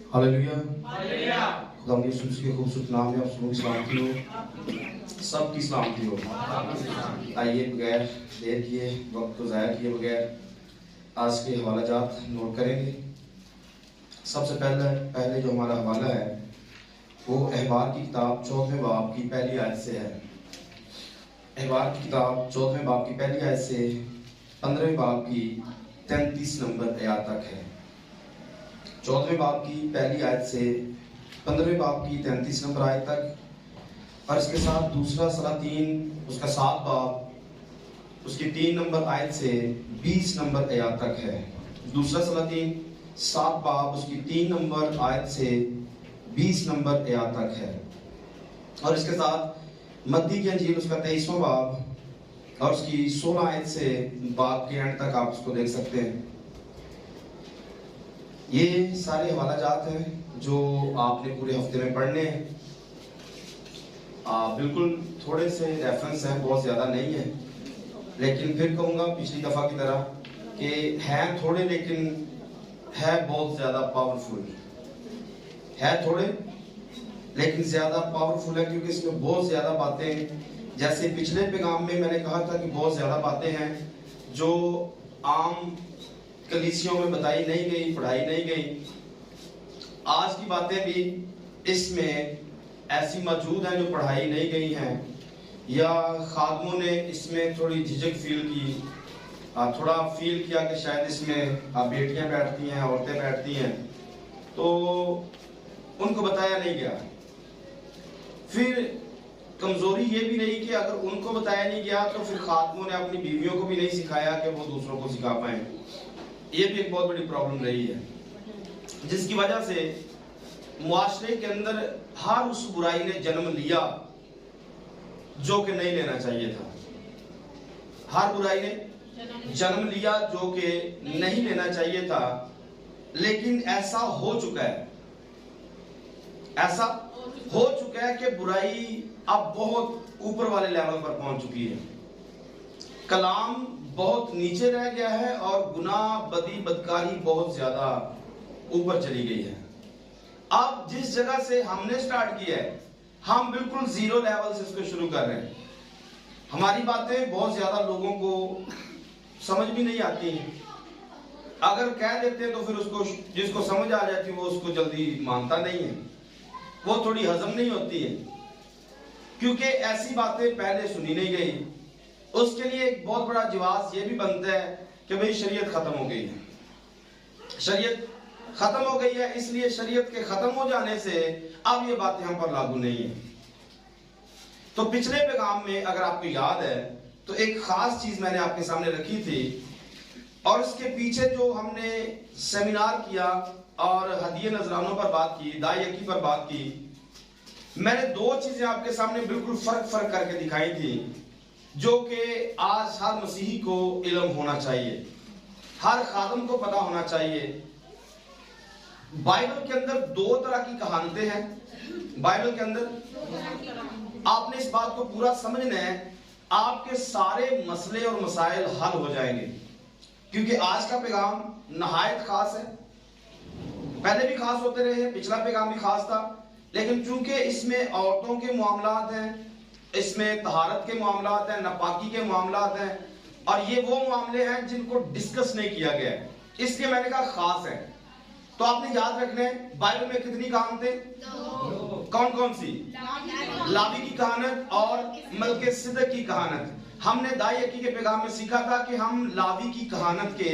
Hallelujah. खुदा की खूबसूरत नाम है, आप सबकी सलामती हो, सबकी सलामती हो। आइए बगैर देर किए, वक्त को ज़ाया किए बगैर आज के हवाला जात नोट करेंगे। सबसे पहले जो हमारा हवाला है वो अहबार की किताब 4वें बाब की पहली आयत से है। अहबार की किताब 4वें बाब की पहली आयत से 15वें बाब की 33 नंबर आयत तक है। 14वें बाब की पहली आयत से 15वें बाब की 33 नंबर आयत तक, और इसके साथ दूसरा सलातीन उसका 7 बाब उसकी 3 नंबर आयत से 20 नंबर आयत तक है। दूसरा सलातीन 7 बाब उसकी 3 नंबर आयत से 20 नंबर आयत तक है। और इसके साथ मत्ती की अंजील उसका 23वां बाब और उसकी 16 आयत से बाब के एंड तक आप उसको देख सकते हैं। ये सारे हवाला जात हैं जो आपने पूरे हफ्ते में पढ़ने हैं। बिल्कुल थोड़े से रेफरेंस हैं, बहुत ज़्यादा नहीं है, लेकिन फिर कहूँगा पिछली दफ़ा की तरह कि हैं थोड़े लेकिन है बहुत ज़्यादा पावरफुल। है थोड़े लेकिन ज़्यादा पावरफुल है, क्योंकि इसमें बहुत ज़्यादा बातें, जैसे पिछले पैगाम में मैंने कहा था कि बहुत ज़्यादा बातें हैं जो आम कलीसियों में बताई नहीं गई, पढ़ाई नहीं गई। आज की बातें भी इसमें ऐसी मौजूद हैं जो पढ़ाई नहीं गई हैं, या खादमों ने इसमें थोड़ी झिझक फील की, थोड़ा फील किया कि शायद इसमें बेटियां बैठती हैं, औरतें बैठती हैं, तो उनको बताया नहीं गया। फिर कमजोरी ये भी रही कि अगर उनको बताया नहीं गया तो फिर खादमों ने अपनी बीवियों को भी नहीं सिखाया कि वो दूसरों को सिखा पाए। ये भी एक बहुत बड़ी प्रॉब्लम रही है, जिसकी वजह से मुआशरे के अंदर हर उस बुराई ने जन्म लिया जो कि नहीं लेना चाहिए था। हर बुराई ने जन्म लिया जो कि नहीं लेना चाहिए था, लेकिन ऐसा हो चुका है, ऐसा हो चुका है कि बुराई अब बहुत ऊपर वाले लेवल पर पहुंच चुकी है। कलाम बहुत नीचे रह गया है और गुनाह, बदी, बदकारी बहुत ज्यादा ऊपर चली गई है। अब जिस जगह से हमने स्टार्ट किया है, हम बिल्कुल जीरो लेवल से इसको शुरू कर रहे हैं। हमारी बातें बहुत ज्यादा लोगों को समझ भी नहीं आती हैं। अगर कह देते हैं तो फिर उसको, जिसको समझ आ जाती है वो उसको जल्दी मानता नहीं है, वो थोड़ी हजम नहीं होती है, क्योंकि ऐसी बातें पहले सुनी नहीं गई। उसके लिए एक बहुत बड़ा जवाब ये भी बनता है कि भाई शरीयत खत्म हो गई है, शरीयत खत्म हो गई है, इसलिए शरीयत के खत्म हो जाने से अब ये बातें हम पर लागू नहीं है। तो पिछले पैगाम में अगर आपको याद है तो एक खास चीज मैंने आपके सामने रखी थी, और इसके पीछे जो हमने सेमिनार किया और हदिये नजरानों पर बात की, दायकी पर बात की, मैंने दो चीजें आपके सामने बिल्कुल फर्क करके दिखाई थी, जो कि आज हर मसीही को इल्म होना चाहिए, हर खादम को पता होना चाहिए। बाइबल के अंदर दो तरह की कहानियां हैं। बाइबल के अंदर आपने इस बात को पूरा समझना है, आपके सारे मसले और मसाइल हल हो जाएंगे, क्योंकि आज का पैगाम नहायत खास है। पहले भी खास होते रहे हैं, पिछला पैगाम भी खास था, लेकिन चूंकि इसमें औरतों के मामलात हैं, इसमें तहारत के मामलात हैं, नापाकी के मामलात हैं, और ये वो मामले हैं जिनको डिस्कस नहीं किया गया है, इसलिए मैंने कहा खास है। तो आपने याद रखना है, बाइबल में कितनी कहावतें? कौन कौन सी? लावी की कहानत और मलकीसेदक की कहानत। हमने दायकी के पैगाम में सीखा था कि हम लावी की कहानत के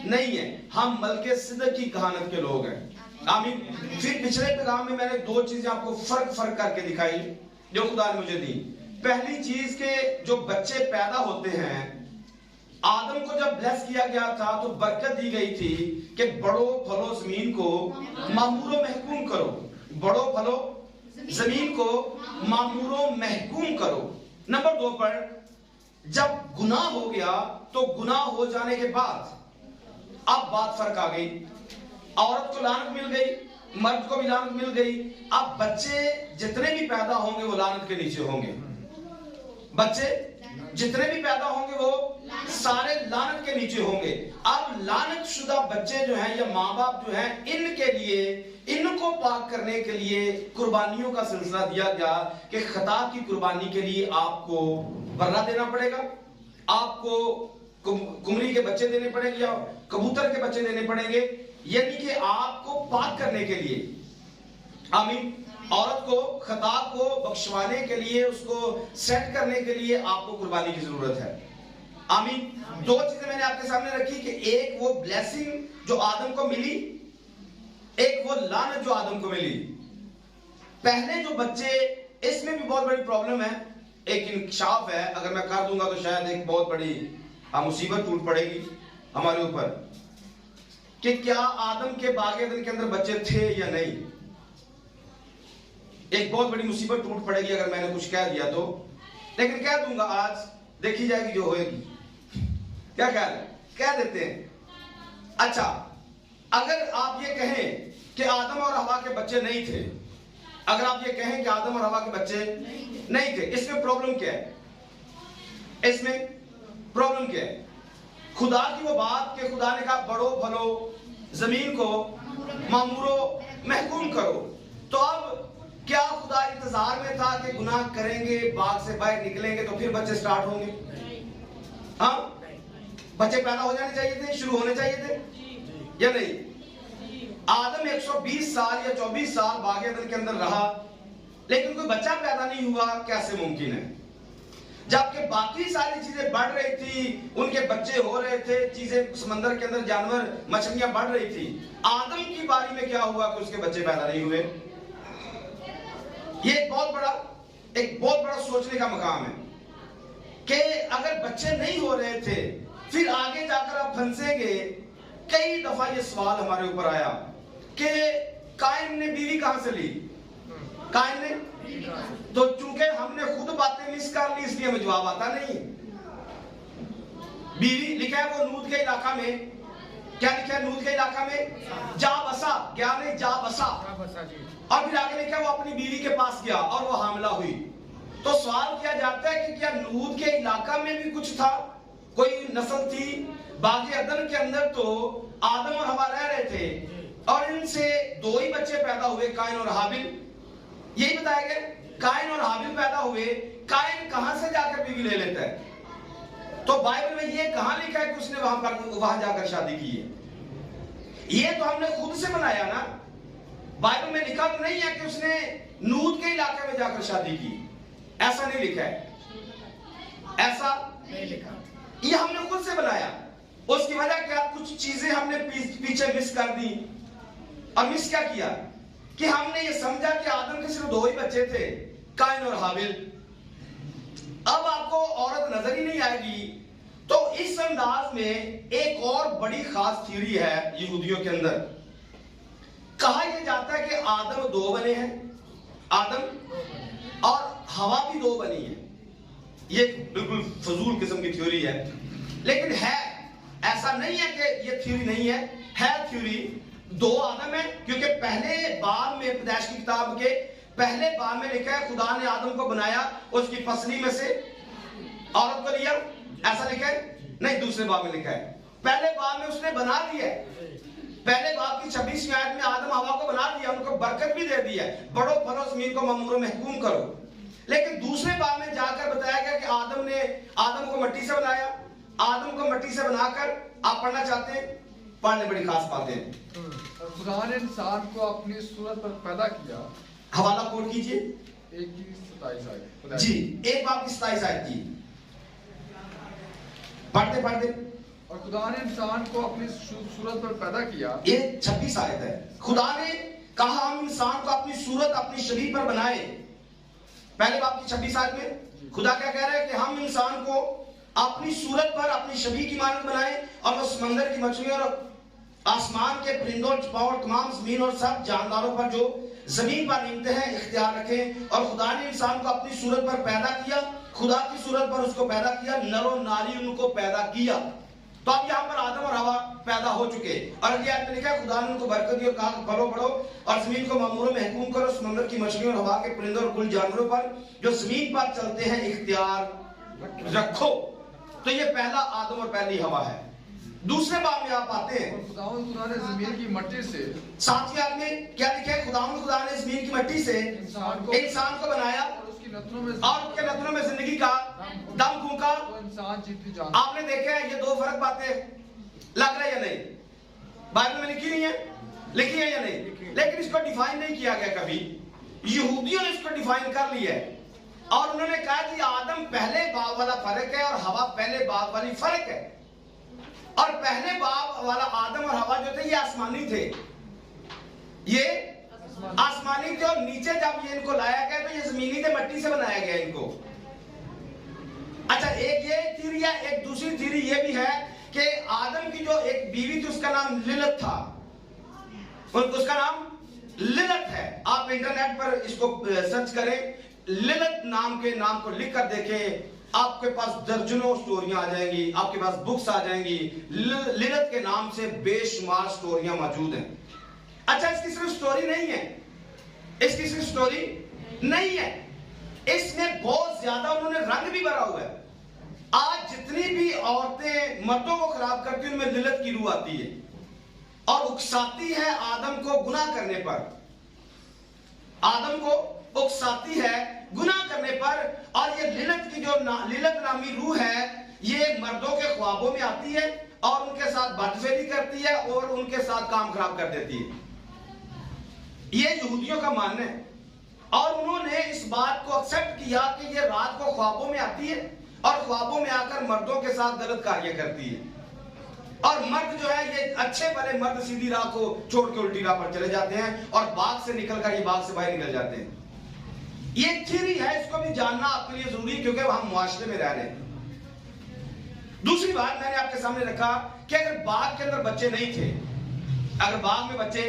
नहीं है, हम मलकीसेदक की कहानत के लोग हैं। आमीन। फिर पिछले पैगाम में मैंने दो चीजें आपको फर्क करके दिखाई जो खुदा ने मुझे दी। पहली चीज के जो बच्चे पैदा होते हैं, आदम को जब ब्लेस किया गया था तो बरकत दी गई थी कि बड़ो फलो जमीन को मामूरो महकूम करो, बड़ो फलो जमीन को मामूरो महकूम करो। नंबर 2 पर जब गुनाह हो गया तो गुनाह हो जाने के बाद अब बात फर्क आ गई, औरत को लानत मिल गई, मर्द को भी लानत मिल गई। अब बच्चे जितने भी पैदा होंगे वो लानत के नीचे होंगे, बच्चे जितने भी पैदा होंगे वो सारे लानत के नीचे होंगे। अब लानत शुदा बच्चे जो हैं या माँ बाप जो हैं, इनके लिए, इनको पाक करने के लिए कुर्बानियों का सिलसिला दिया गया कि खता की कुर्बानी के लिए आपको बर्रा देना पड़ेगा, आपको कुमरी के बच्चे देने पड़ेंगे या कबूतर के बच्चे देने पड़ेंगे, यानी कि आपको पाक करने के लिए। आमीन। औरत को खता को बख्शवाने के लिए, उसको सेट करने के लिए आपको कुर्बानी की जरूरत है। आमीन। दो चीजें मैंने आपके सामने रखी कि एक वो ब्लेसिंग जो आदम को मिली, एक वो लानत जो आदम को मिली। पहले जो बच्चे, इसमें भी बहुत बड़ी प्रॉब्लम है, एक इंकशाफ है, अगर मैं कर दूंगा तो शायद एक बहुत बड़ी मुसीबत टूट पड़ेगी हमारे ऊपर कि क्या आदम के बाग-ए-अदन के अंदर बच्चे थे या नहीं। एक बहुत बड़ी मुसीबत टूट पड़ेगी अगर मैंने कुछ कह दिया तो, लेकिन कह दूंगा, आज देखी जाएगी जो होएगी। क्या ख्याल है, कह देते हैं। अच्छा, अगर आप ये कहें कि आदम और हवा के बच्चे नहीं थे, अगर आप ये कहें कि आदम और हवा के बच्चे नहीं थे, इसमें प्रॉब्लम क्या है? इसमें प्रॉब्लम क्या है? खुदा की वो बात कि खुदा ने कहा बढ़ो फलो, जमीन को मामूरो महकूम करो। तो अब क्या खुदा इंतजार में था कि गुनाह करेंगे, बाग से बाहर निकलेंगे तो फिर बच्चे स्टार्ट होंगे? हाँ, बच्चे पैदा हो जाने चाहिए थे, शुरू होने चाहिए थे या नहीं? आदम 120 साल या 24 साल बाग-ए-अदन के अंदर रहा, लेकिन कोई बच्चा पैदा नहीं हुआ, कैसे मुमकिन है? जबकि बाकी सारी चीजें बढ़ रही थी, उनके बच्चे हो रहे थे, चीजें समंदर के अंदर जानवर मछलियां बढ़ रही थी। आदम की बारी में क्या हुआ कि उसके बच्चे पैदा नहीं हुए? ये एक बहुत बड़ा सोचने का मकाम है कि अगर बच्चे नहीं हो रहे थे, फिर आगे जाकर आप फंसेंगे। कई दफा ये सवाल हमारे ऊपर आया कि कायन ने बीवी कहां से ली? कायन ने, तो चूंकि हमने खुद बातें मिस कर ली इसलिए हमें जवाब आता नहीं। बीवी लिखा है वो नूद के इलाका में, क्या लिखा है नूद के इलाका में? जा बसा, क्या नहीं जा बसा। और फिर आगे लिखा है वो अपनी बीवी के पास गया और वो हामला हुई। तो सवाल किया जाता है कि क्या नूद के इलाका में भी कुछ था, कोई नस्ल थी? बाग-ए-अदन के अंदर तो आदम और हवा रह रहे थे और इनसे दो ही बच्चे पैदा हुए, कायन और हाबिल। यही बताया गया, कायन और हाबिल पैदा हुए। कायन कहां से जाकर बीवी ले लेता है? तो बाइबल में ये कहां लिखा है कि उसने वहां जाकर शादी की है? ये तो हमने खुद से बनाया ना। बाइबल में लिखा तो नहीं है कि उसने नूद के इलाके में जाकर शादी की, ऐसा नहीं लिखा है, ऐसा नहीं लिखा, ये हमने खुद से बनाया। उसकी वजह क्या? कुछ चीजें हमने पीछे मिस कर दी। और मिस क्या किया कि हमने ये समझा कि आदम के सिर्फ दो ही बच्चे थे, कायन और हाबिल। अब आपको औरत नजर ही नहीं आएगी। तो इस अंदाज में एक और बड़ी खास थ्योरी है यहूदियों के अंदर। कहा यह जाता है कि आदम दो बने हैं, आदम और हवा भी दो बनी है। ये बिल्कुल फजूल किस्म की थ्योरी है, लेकिन है, ऐसा नहीं है कि ये थ्योरी नहीं है थ्योरी। दो आदम है, क्योंकि पहले बाब में, पैदाइश की किताब के पहले बाब में लिखा है खुदा ने आदम को बनाया, उसकी फसली में से औरत को लिया, ऐसा लिखा है? नहीं, दूसरे बाब में लिखा है। पहले बाब में उसने बना दिया, पहले बाब की 26वीं आयत में आदम हवा को बना दिया, उनको बरकत भी दे दी है, बढ़ो फलो जमीन को मामूरो महकूम करो। लेकिन दूसरे बाब में जाकर बताया गया कि आदम ने आदम को मिट्टी से बनाया, आदम को मिट्टी से बनाकर, आप पढ़ना चाहते हैं, पढ़ने बड़ी खास बातें हैं। खुदा ने इंसान को अपनी सूरत पर पैदा किया। हवाला कोट कीजिए 1:27 आयत जी, एक बाब की 27 आयत जी, पढ़ते। और खुदा ने इंसान को अपनी सूरत पर पैदा किया। ये 26 आयत है। खुदा ने कहा हम इंसान को अपनी सूरत, अपनी शरीर पर बनाए। पहले बाब की 26 आयत में खुदा क्या कह रहा है कि हम इंसान को अपनी सूरत पर, अपनी शबीह की मानद बनाए और वो समंदर की मछलियों और आसमान के परिंदों, चपाओं, तमाम जमीन और सब जानदारों पर जो जमीन पर नीमते हैं इख्तियार रखें। और खुदा ने इंसान को अपनी सूरत पर पैदा किया, खुदा की सूरत पर उसको पैदा किया, नर और नारी उनको पैदा किया। तो अब यहाँ पर आदम और हवा पैदा हो चुके। और अगली आयत में लिखा है खुदा ने उनको बरकत दी और कहा फलो बढ़ो और जमीन को मामूरो महकूम करो, समंदर की मछलियों और हवा के परिंदों और कुल जानवरों पर जो जमीन पर चलते हैं इख्तियार रखो। तो ये पहला आदम और पहली हवा है। दूसरे बाब में आप आते हैं, और खुदा ने जमीन की मट्टी से, सातवीं आयत में क्या लिखा है? खुदा ने जमीन की मट्टी से इंसान को बनाया और उसकी नथनों में जिंदगी का दम फूंका। तो इंसान जीती जान। आपने देखा है ये दो फर्क बातें लग रहा है या नहीं? बाइबल में लिखी नहीं है? लिखी है या नहीं? लेकिन इसको डिफाइन नहीं किया गया कभी। यहूदियों ने इसको डिफाइन कर लिया है और उन्होंने कहा कि आदम पहले बाब वाला फर्क है और हवा पहले बाब वाली फर्क है। और पहले बाब वाला आदम और हवा जो थे ये आसमानी थे, ये आसमानी थे। और नीचे जब ये इनको लाया गया तो ये जमीनी थे, मट्टी से बनाया गया इनको। अच्छा, एक ये थ्योरी है। एक दूसरी थ्योरी ये भी है कि आदम की जो एक बीवी थी उसका नाम लिलत था, उसका नाम लिलत है। आप इंटरनेट पर इसको सर्च करें, लिलत नाम के नाम को लिख कर देखें, आपके पास दर्जनों स्टोरियां आ जाएंगी, आपके पास बुक्स आ जाएंगी। लिलत के नाम से बेशुमार स्टोरियां मौजूद हैं। अच्छा, इसकी सिर्फ स्टोरी नहीं है, इसकी सिर्फ स्टोरी नहीं है, इसमें बहुत ज्यादा उन्होंने रंग भी भरा हुआ है। आज जितनी भी औरतें मर्दों को खराब करती हैं उनमें लिलत की रूह आती है और उकसाती है आदम को गुनाह करने पर, आदम को उकसाती है गुनाह करने पर। और ये लिलत की जो लिलत नामी रूह है ये मर्दों के ख्वाबों में आती है और उनके साथ बदफेरी करती है और उनके साथ काम खराब कर देती है। ये यहूदियों का मानना है और उन्होंने इस बात को एक्सेप्ट किया कि ये रात को ख्वाबों में आती है और ख्वाबों में आकर मर्दों के साथ गलत कार्य करती है। और मर्द जो है ये अच्छे भले मर्द सीधी राह को छोड़ के उल्टी राह पर चले जाते हैं और बाग से निकलकर ये बाग से बाहर निकल जाते हैं। ये थ्योरी है, इसको भी जानना आपके लिए जरूरी क्योंकि हम मुआशरे में रह रहे हैं। दूसरी बात मैंने आपके सामने रखा कि अगर बाग के अंदर बच्चे नहीं थे, अगर बाग में बच्चे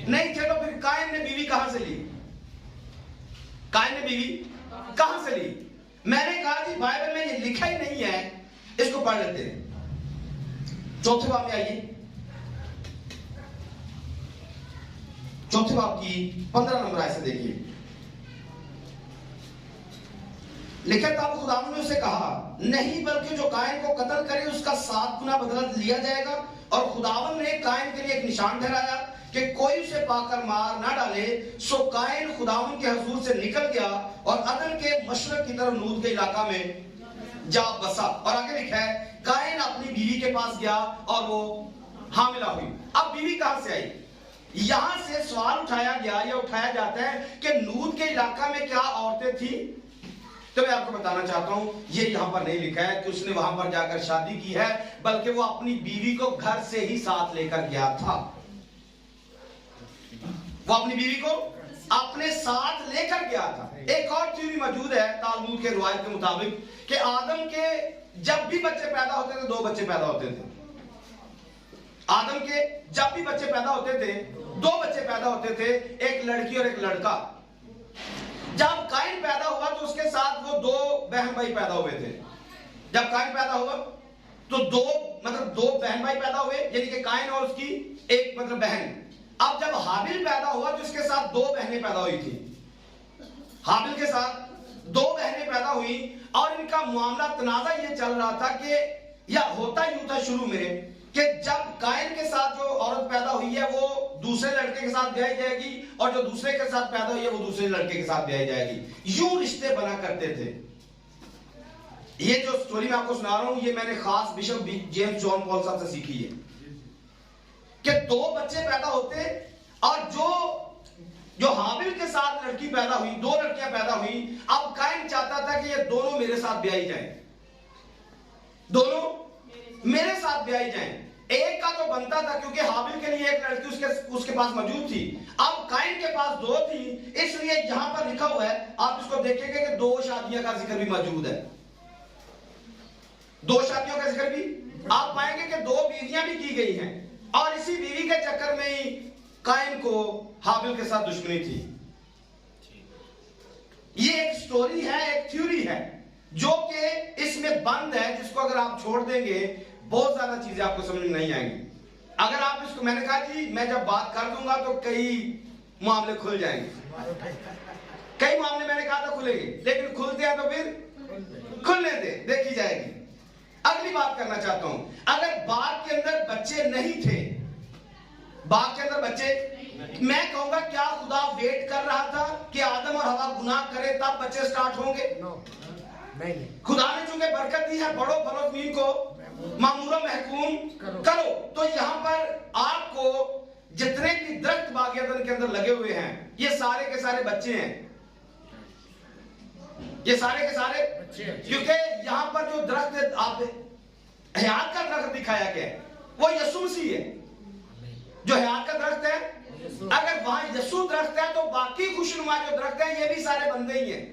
नहीं थे तो फिर कायन ने बीवी कहां से ली? कायन ने बीवी कहां से ली? मैंने कहा कि बाइबल में ये लिखा ही नहीं है, इसको पढ़ लेते हैं। चौथे बाब में आइए, चौथे बाब की 15 नंबर आयत से देखिए। लिखा तब खुदावंद ने उसे कहा, नहीं बल्कि जो कायन को कत्ल करे उसका 7 गुना बदला लिया जाएगा। और खुदावंद ने कायन के लिए एक निशान ठहराया कि कोई उसे पाकर मार ना डाले। सो कायन खुदावंद के हुजूर से निकल गया और अदन के मशरक की तरफ नूद के इलाका में जा बसा। और आगे लिखा है कायन अपनी बीवी के पास गया और वो हामिला हुई। अब बीवी कहां से आई? यहां से सवाल उठाया गया या उठाया जाता है कि नूद के इलाका में क्या औरतें थी? तो मैं आपको बताना चाहता हूं, ये यहां पर नहीं लिखा है कि उसने वहां पर जाकर शादी की है, बल्कि वो अपनी बीवी को घर से ही साथ लेकर गया था। वो अपनी बीवी को अपने साथ लेकर गया था। एक और थ्योरी मौजूद है तालमूद के रिवायत के मुताबिक कि आदम के जब भी बच्चे पैदा होते थे 2 बच्चे पैदा होते थे। आदम के जब भी बच्चे पैदा होते थे 2 बच्चे पैदा होते थे, एक लड़की और एक लड़का। जब कायन पैदा हुआ तो उसके साथ वो 2 बहन भाई पैदा हुए थे। जब कायन पैदा हुआ तो 2 बहन भाई पैदा हुए, यानी कि कायन और उसकी एक बहन। अब जब हाबिल पैदा हुआ तो उसके साथ 2 बहनें पैदा हुई थी। हाबिल के साथ 2 बहनें पैदा हुई और इनका मामला तनाजा ये चल रहा था कि या होता यूं था शुरू में कि जब कायन के साथ जो औरत पैदा हुई है वो दूसरे लड़के के साथ ब्याही जाएगी और जो दूसरे के साथ पैदा हुई है वो दूसरे लड़के के साथ ब्याही जाएगी। यूं रिश्ते बना करते थे। ये जो स्टोरी मैं आपको सुना रहा हूं ये मैंने खास बिशप जेम्स जॉन पॉल साहब से सीखी है कि 2 बच्चे पैदा होते और जो हाबिल के साथ लड़की पैदा हुई, 2 लड़कियां पैदा हुई। अब कायन चाहता था कि ये दोनों मेरे साथ ब्याही जाएं, दोनों मेरे साथ ब्याही जाएं। एक का तो बनता था क्योंकि हाबिल के लिए एक लड़की उसके पास मौजूद थी। अब कायन के पास 2 थी, इसलिए यहां पर लिखा हुआ है, आप इसको देखेंगे कि 2 शादियों का जिक्र भी मौजूद है। 2 शादियों का जिक्र भी आप पाएंगे कि 2 बीवियां भी की गई हैं और इसी बीवी के चक्कर में ही कायन को हाबिल के साथ दुश्मनी थी। ये एक स्टोरी है, एक थ्योरी है जो कि इसमें बंद है, जिसको अगर आप छोड़ देंगे बहुत ज्यादा चीजें आपको समझ में नहीं आएंगी। अगर आप इसको, मैंने कहा कि मैं जब बात कर दूंगा तो कई मामले खुल जाएंगे। कई मामले मैंने कहा था खुलेंगे, लेकिन खुलते हैं तो फिर खुलने दे, देखी जाएगी। अगली बात करना चाहता हूं, अगर बाग के अंदर बच्चे नहीं थे, बाग के अंदर बच्चे, मैं कहूंगा क्या खुदा वेट कर रहा था कि आदम और हवा गुनाह करे तब बच्चे स्टार्ट होंगे? नहीं। खुदा ने चूंकि बरकत दी है, बढ़ो फलो जमीन को मामूरा महकूम करो, तो यहां पर आपको जितने भी दरख्त बाग अदन के अंदर लगे हुए हैं, ये सारे के सारे बच्चे हैं, ये सारे के सारे, क्योंकि यहां पर जो दरख्त आप हयात का दरख्त दिखाया गया है वो यीशु मसीह है, जो हयात का दरख्त है। अगर वहां यीशु दरख्त है तो बाकी खुशनुमा जो दरख्त है ये भी सारे बंदे ही हैं,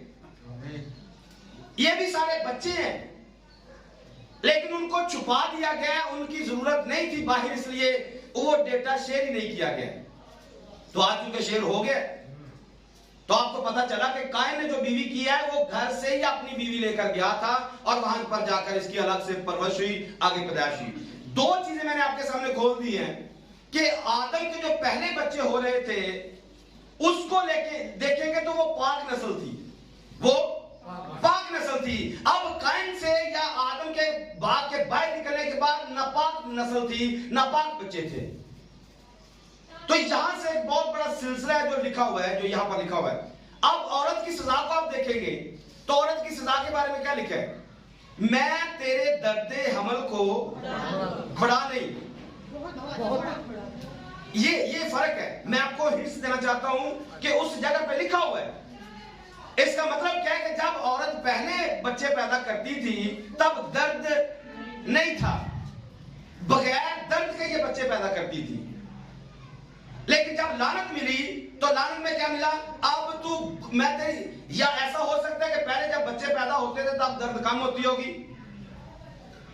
ये भी सारे बच्चे हैं, लेकिन उनको छुपा दिया गया, उनकी जरूरत नहीं थी बाहर, इसलिए वो डेटा शेयर ही नहीं किया गया। तो आज उनके शेयर हो गए, तो आपको पता चला कि कायन ने जो बीवी किया है वो घर से ही अपनी बीवी लेकर गया था और वहां पर जाकर इसकी अलग से परवरिश हुई, आगे पैदाइश हुई। दो चीजें मैंने आपके सामने खोल दी हैं कि आदम के जो पहले बच्चे हो रहे थे उसको लेके देखेंगे तो वो पाक नस्ल थी, वो पाक नस्ल थी। अब कायन से या आदम के बाग के बाहर निकलने के बाद नापाक नस्ल थी, नापाक बच्चे थे। तो यहां से एक बहुत बड़ा सिलसिला है जो लिखा हुआ है, जो यहां पर लिखा हुआ है। अब औरत की सजा को आप देखेंगे तो औरत की सजा के बारे में क्या लिखा है? मैं तेरे दर्दे हमल को बढ़ा नहीं, ये फर्क है। मैं आपको हिंट्स देना चाहता हूं कि उस जगह पे लिखा हुआ है। इसका मतलब क्या है कि जब औरत पहले बच्चे पैदा करती थी तब दर्द नहीं था, बगैर दर्द के ये बच्चे पैदा करती थी। लेकिन जब लानत मिली तो लानत में क्या मिला? अब तू मैं तेरी, या ऐसा हो सकता है कि पहले जब बच्चे पैदा होते थे तब दर्द कम होती होगी,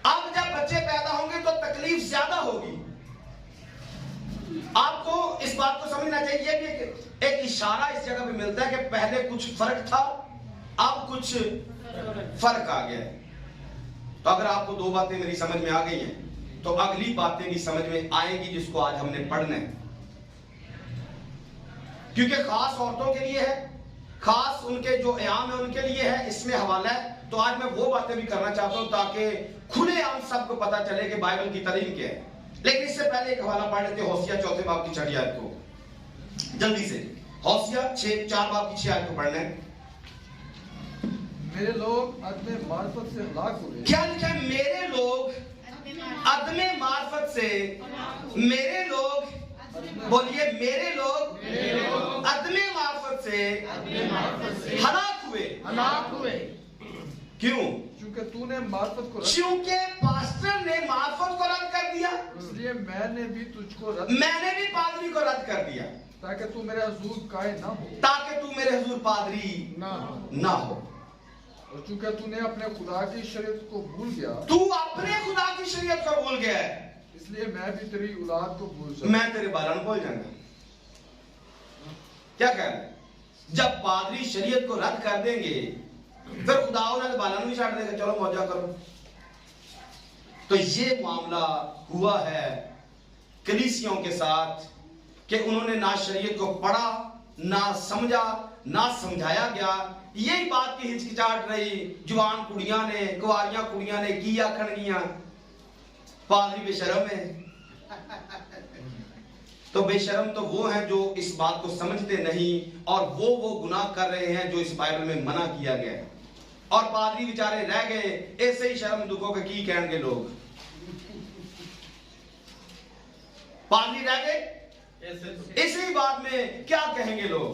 अब जब बच्चे पैदा होंगे तो तकलीफ ज्यादा होगी। आपको इस बात को समझना चाहिए कि एक इशारा इस जगह पे मिलता है कि पहले कुछ फर्क था, अब कुछ फर्क आ गया है। तो अगर आपको दो बातें मेरी समझ में आ गई हैं तो अगली बातें भी समझ में आएंगी जिसको आज हमने पढ़ना है, क्योंकि खास औरतों के लिए है, खास उनके जो आयाम है उनके लिए है, इसमें हवाला है। तो आज मैं वो बातें भी करना चाहता हूं ताकि खुलेआम सबको पता चले कि बाइबल की तालीम क्या है। लेकिन इससे पहले एक हवाला पढ़ लेते हैं, होसिया 4 बाब की 6 आयत को जल्दी से। होसिया 4 बाब की 6 आयत को पढ़ना है। मेरे लोग अदमे मार्फत से हलाक हुए। क्या लिखा है? मेरे लोग अदमे मार्फत से, मेरे लोग, बोलिए मेरे लोग अदमे मार्फत से हलाक हुए। क्यों? क्योंकि तूने मार्फत को क्योंकि पास्टर ने मार्फत को रद्द कर दिया, इसलिए मैंने भी तुझको मैंने भी पादरी को रद्द कर दिया, ताकि तू मेरे हुजूर कायम ना हो, ताकि तू मेरे हुजूर पादरी ना हो। और चूंकि तूने अपने खुदा की शरीयत को भूल गया, तू अपने खुदा की शरीयत को भूल गया है, इसलिए मैं भी तेरी औलाद को भूल सकता, मैं तेरे बालन भूल जाऊंगा। क्या कह रहे? जब पादरी शरीयत को रद्द कर देंगे फिर खुदा उन्हें बालन भी छाड़ देगा, चलो मौजा करो। तो ये मामला हुआ है कलीसियों के साथ कि उन्होंने ना शरीयत को पढ़ा, ना समझा, ना समझाया गया। यही बात की हिचकिचाहट रही, जवान कुड़ियां ने, कुंवारियां कुड़ियां ने की आखन गिया पादरी बेशरम है। तो बेशरम तो वो हैं जो इस बात को समझते नहीं और वो गुनाह कर रहे हैं जो इस बाइबल में मना किया गया है। और पादरी बेचारे रह गए ऐसे ही शर्म दुखों के की कहेंगे लोग, पादरी रह गए इसी बात में क्या कहेंगे लोग।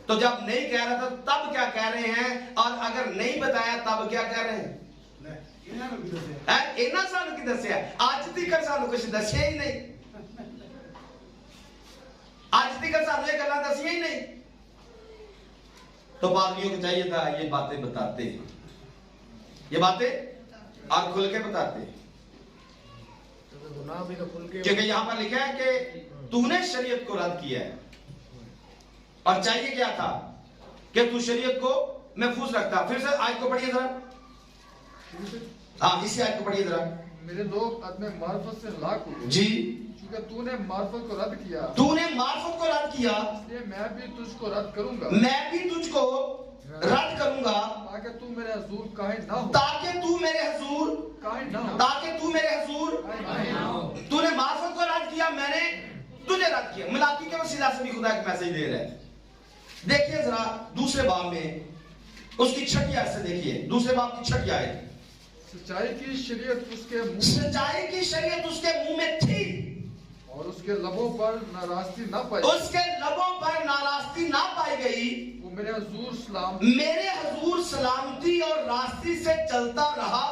तो जब नहीं कह रहा था तब क्या कह रहे हैं, और अगर नहीं बताया तब क्या कह रहे हैं? इन्ना सानू की दसिया, आज तक सानू कुछ दसिया ही नहीं, आज तक सानू ये गल्लां दसिया ही नहीं। तो पादरियों को चाहिए था ये बातें बताते, ये बातें और खुल के बताते, क्योंकि यहां पर लिखा है कि तूने शरीयत को रद्द किया है, और चाहिए क्या था कि तू शरीयत को महफूज रखता। फिर से आयत को पढ़िए जरा, हाँ इसी आयत को पढ़िए जरा। मेरे लोग अदमे मार्फत से हलाक हुए जी, क्योंकि तूने मार्फत को रद्द किया, तूने मार्फत को रद्द किया, इसलिए मैं भी तुझको रद्द करूंगा, मैं भी तुझको रद्द करूंगा ताकि तू मेरे हुजूर काहे ना हो, ताकि तू मेरे हुजूर काहे ना हो, ताकि तू मेरे हुजूर काहे ना हो। तूने मार्फत को रद्द किया, मैंने तुझे रद्द किया। मिलाकी के वसीला से भी खुदा एक मैसेज दे रहा है। देखिए जरा दूसरे बाब में उसकी छठी आयत से देखिए, दूसरे बाब की छठी आयत। सच्चाई की शरीयत उसके मुंह सच्चाई की शरीयत उसके मुंह में थी और उसके लबों पर नाराजगी ना पाई, उसके लबों पर नाराजगी ना पाई गई। वो मेरे हुजूर सलाम मेरे हुजूर सलामती और रास्ती से चलता रहा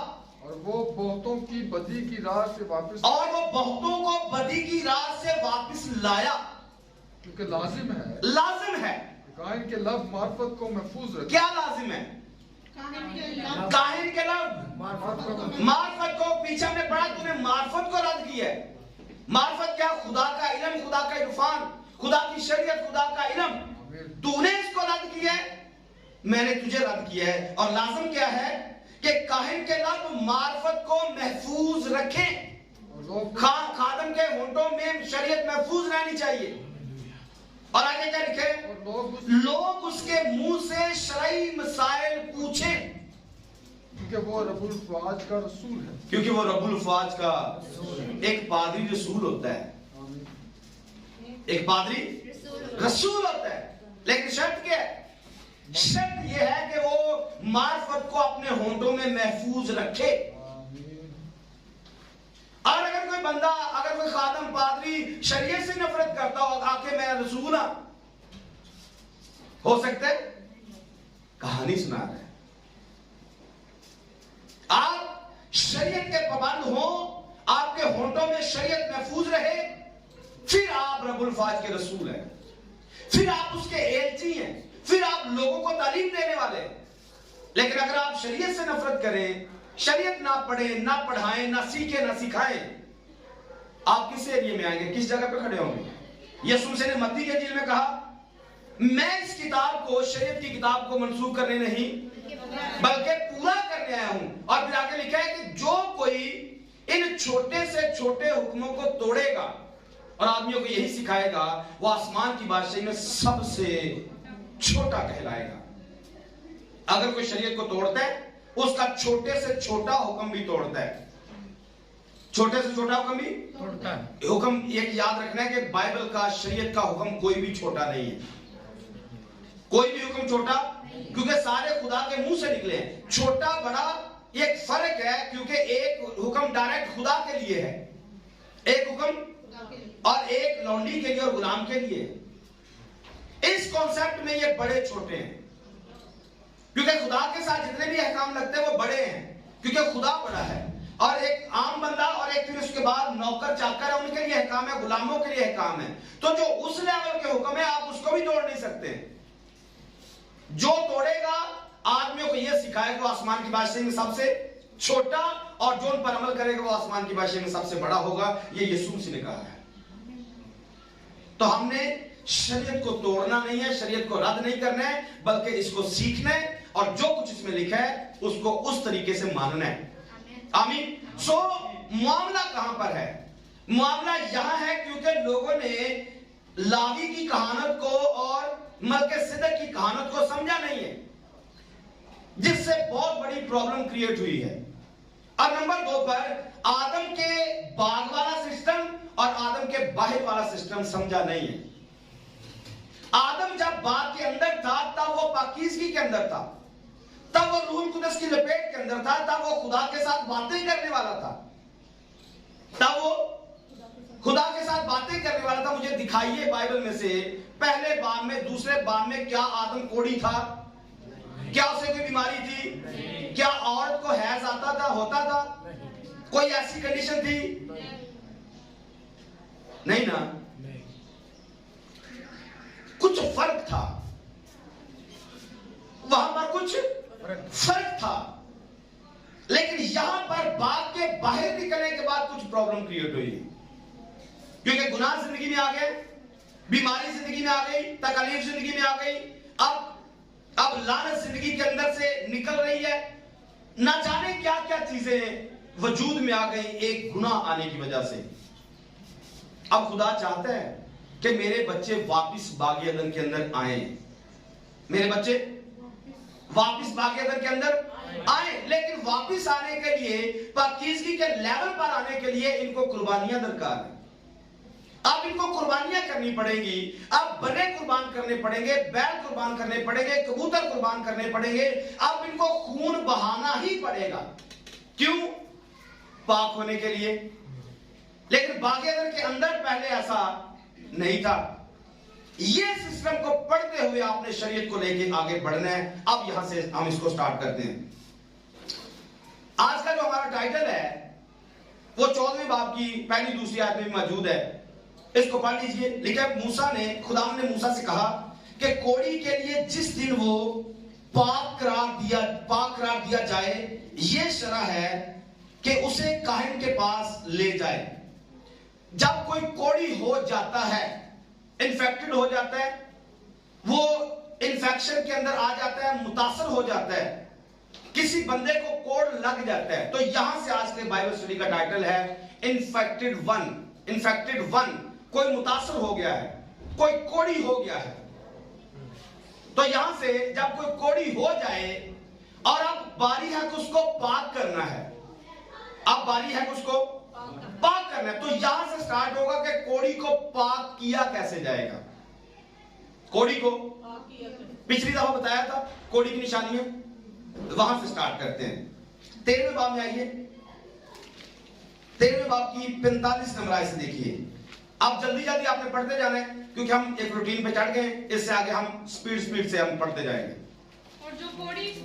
और वो बहुतों की बदी की राह से वापस, और वो बहुतों को बदी की राह से वापस लाया। क्योंकि लाजिम है लाजिम है, कायन के लब मार्फत को महफूज रखे। क्या लाजिम है? काहिन के लब मार्फत को। पीछे हमने पढ़ा, तूने मार्फत को रद्द किया है। मार्फत क्या? खुदा का इल्म, खुदा का इरफान, खुदा की शरीयत, खुदा का इल्म। तूने इसको रद्द किया है, मैंने तुझे रद्द किया है। और लाजिम क्या है कि काहिन के लब मार्फत को महफूज रखें। खादम के होंठों में शरीयत महफूज रहनी चाहिए। और आगे क्या लिखे? लोग उसके मुंह से शरई मसाइल पूछें, क्योंकि वो रब्बुल फ़ाज का रसूल है। क्योंकि वो रब्बुल फ़ाज का एक पादरी रसूल होता है। एक पादरी रसूल होता है। लेकिन शर्त क्या है? शर्त यह है कि वो मार्फत को अपने होंठों में महफूज रखे। और अगर कोई बंदा, अगर कोई खादम, पादरी शरीयत से नफरत करता हो, आके मैं रसूल हो सकता है? कहानी सुना रहे हैं। आप शरीयत के पाबंद हो, आपके होंठों में शरीयत महफूज रहे, फिर आप रब्बुल फ़ाज के रसूल हैं, फिर आप उसके एलची हैं, फिर आप लोगों को तालीम देने वाले हैं। लेकिन अगर आप शरीयत से नफरत करें, शरीयत ना पढ़े, ना पढ़ाएं, ना सीखे, ना सिखाएं, आप किस एरिया में आएंगे? किस जगह पे खड़े होंगे? यीशु मसीह ने मत्ती के इंजील में कहा, मैं इस किताब को, शरीयत की किताब को मंसूख करने नहीं बल्कि पूरा करने आया हूं। और फिर आगे लिखा है कि जो कोई इन छोटे से छोटे हुक्मों को तोड़ेगा और आदमियों को यही सिखाएगा, वो आसमान की बादशाही में सबसे छोटा कहलाएगा। अगर कोई शरीयत को तोड़ता है, उसका छोटे से छोटा हुक्म भी तोड़ता है। छोटे से छोटा हुक्म भी तोड़ता है। हुक्म एक याद रखना है कि बाइबल का, शरीयत का हुक्म कोई भी छोटा नहीं है। कोई भी हुक्म छोटा, क्योंकि सारे खुदा के मुंह से निकले हैं। छोटा बड़ा एक फर्क है, क्योंकि एक हुक्म डायरेक्ट खुदा के लिए है, एक हुक्म और एक लौंडी के लिए और गुलाम के लिए। इस कॉन्सेप्ट में ये बड़े छोटे हैं, क्योंकि खुदा के साथ जितने भी अहकाम लगते हैं वो बड़े हैं, क्योंकि खुदा बड़ा है। और एक आम बंदा और एक फिर उसके बाद नौकर चाकर है, उनके लिए अहकाम है, गुलामों के लिए अहकाम है। तो जो उस लेवल के हुक्म है, आप उसको भी तोड़ नहीं सकते। जो तोड़ेगा, आदमियों को यह सिखाएगा वो आसमान की बादशाही में सबसे छोटा, और जो उन पर अमल करेगा वो आसमान की बादशाही में सबसे बड़ा होगा। ये यीशु मसीह ने कहा है। तो हमने शरीयत को तोड़ना नहीं है, शरीयत को रद्द नहीं करना है, बल्कि इसको सीखना है और जो कुछ इसमें लिखा है उसको उस तरीके से मानना है। आमीन। सो मामला कहां पर है? मामला यहां है क्योंकि लोगों ने लावी की कहानत को और मलकीसेदेक की कहानत को समझा नहीं है, जिससे बहुत बड़ी प्रॉब्लम क्रिएट हुई है। और नंबर 2 पर आदम के बाग वाला सिस्टम और आदम के बाहर वाला सिस्टम समझा नहीं है। आदम जब बाग के अंदर था तब वो पाकीज़गी के अंदर था, तब वो रूह कुदस की लपेट के अंदर था, तब वो खुदा के साथ बातें करने वाला था, तब वो खुदा के साथ बातें करने वाला था। मुझे दिखाइए बाइबल में से पहले बाग में, दूसरे बाग में, क्या आदम कोढ़ी था? क्या उसे कोई बीमारी थी? क्या औरत को हैज आता था, होता था? कोई ऐसी कंडीशन थी? नहीं ना। कुछ फर्क था वहां पर, कुछ फर्क था। लेकिन यहां पर बाग के बाहर निकलने के बाद कुछ प्रॉब्लम क्रिएट हुई, क्योंकि गुनाह जिंदगी में आ गए, बीमारी जिंदगी में आ गई, तकलीफ जिंदगी में आ गई, अब लानत जिंदगी के अंदर से निकल रही है। ना जाने क्या क्या चीजें वजूद में आ गई एक गुनाह आने की वजह से। अब खुदा चाहता है कि मेरे बच्चे वापस बाग एदन के अंदर आए, मेरे बच्चे वापिस बागेदर के अंदर आए। लेकिन वापिस आने के लिए, पाकीज़गी के लेवल पर आने के लिए इनको कुर्बानियां दरकार है। अब इनको कुर्बानियां करनी पड़ेगी। अब बने कुर्बान करने पड़ेंगे, बैल कुर्बान करने पड़ेंगे, कबूतर कुर्बान करने पड़ेंगे। अब इनको खून बहाना ही पड़ेगा। क्यों? पाक होने के लिए। लेकिन बागेदर के अंदर पहले ऐसा नहीं था। ये सिस्टम को पढ़ते हुए आपने शरीयत को लेके आगे बढ़ना है। अब यहां से हम इसको स्टार्ट करते हैं। आज का जो हमारा टाइटल है वो 14वें बाब की पहली दूसरी आयत में मौजूद है। इसको पढ़ लीजिए। लिखा है, मूसा ने, खुदा ने मूसा से कहा कि कोड़ी के लिए जिस दिन वो पाक करार दिया जाए, ये शरह है कि उसे काहिन के पास ले जाए। जब कोई कोड़ी हो जाता है, इन्फेक्टेड हो जाता है, वो इन्फेक्शन के अंदर आ जाता है, मुतासर हो जाता है, किसी बंदे को कोड़ लग जाता है, तो यहां से आज के बाइबल स्टडी का टाइटल है इन्फेक्टेड वन। कोई मुतासर हो गया है, कोई कोड़ी हो गया है। तो यहां से जब कोई कोड़ी हो जाए और अब बारी है कि उसको पाक करना है, अब बारी है कि उसको पाक करना है, तो यहां से स्टार्ट होगा कि कोड़ी को पाक किया कैसे जाएगा। कोड़ी को पिछली दफा बताया था कोड़ी की निशानियां, वहां से स्टार्ट करते हैं। 13वें बाब में आइए। 13वें बाब की 45 नंबर आयत से देखिए। अब जल्दी जल्दी आपने पढ़ते जाना है क्योंकि हम एक रूटीन पे चढ़ गए। इससे आगे हम स्पीड से हम पढ़ते जाएंगे। और जो कोड़ी इस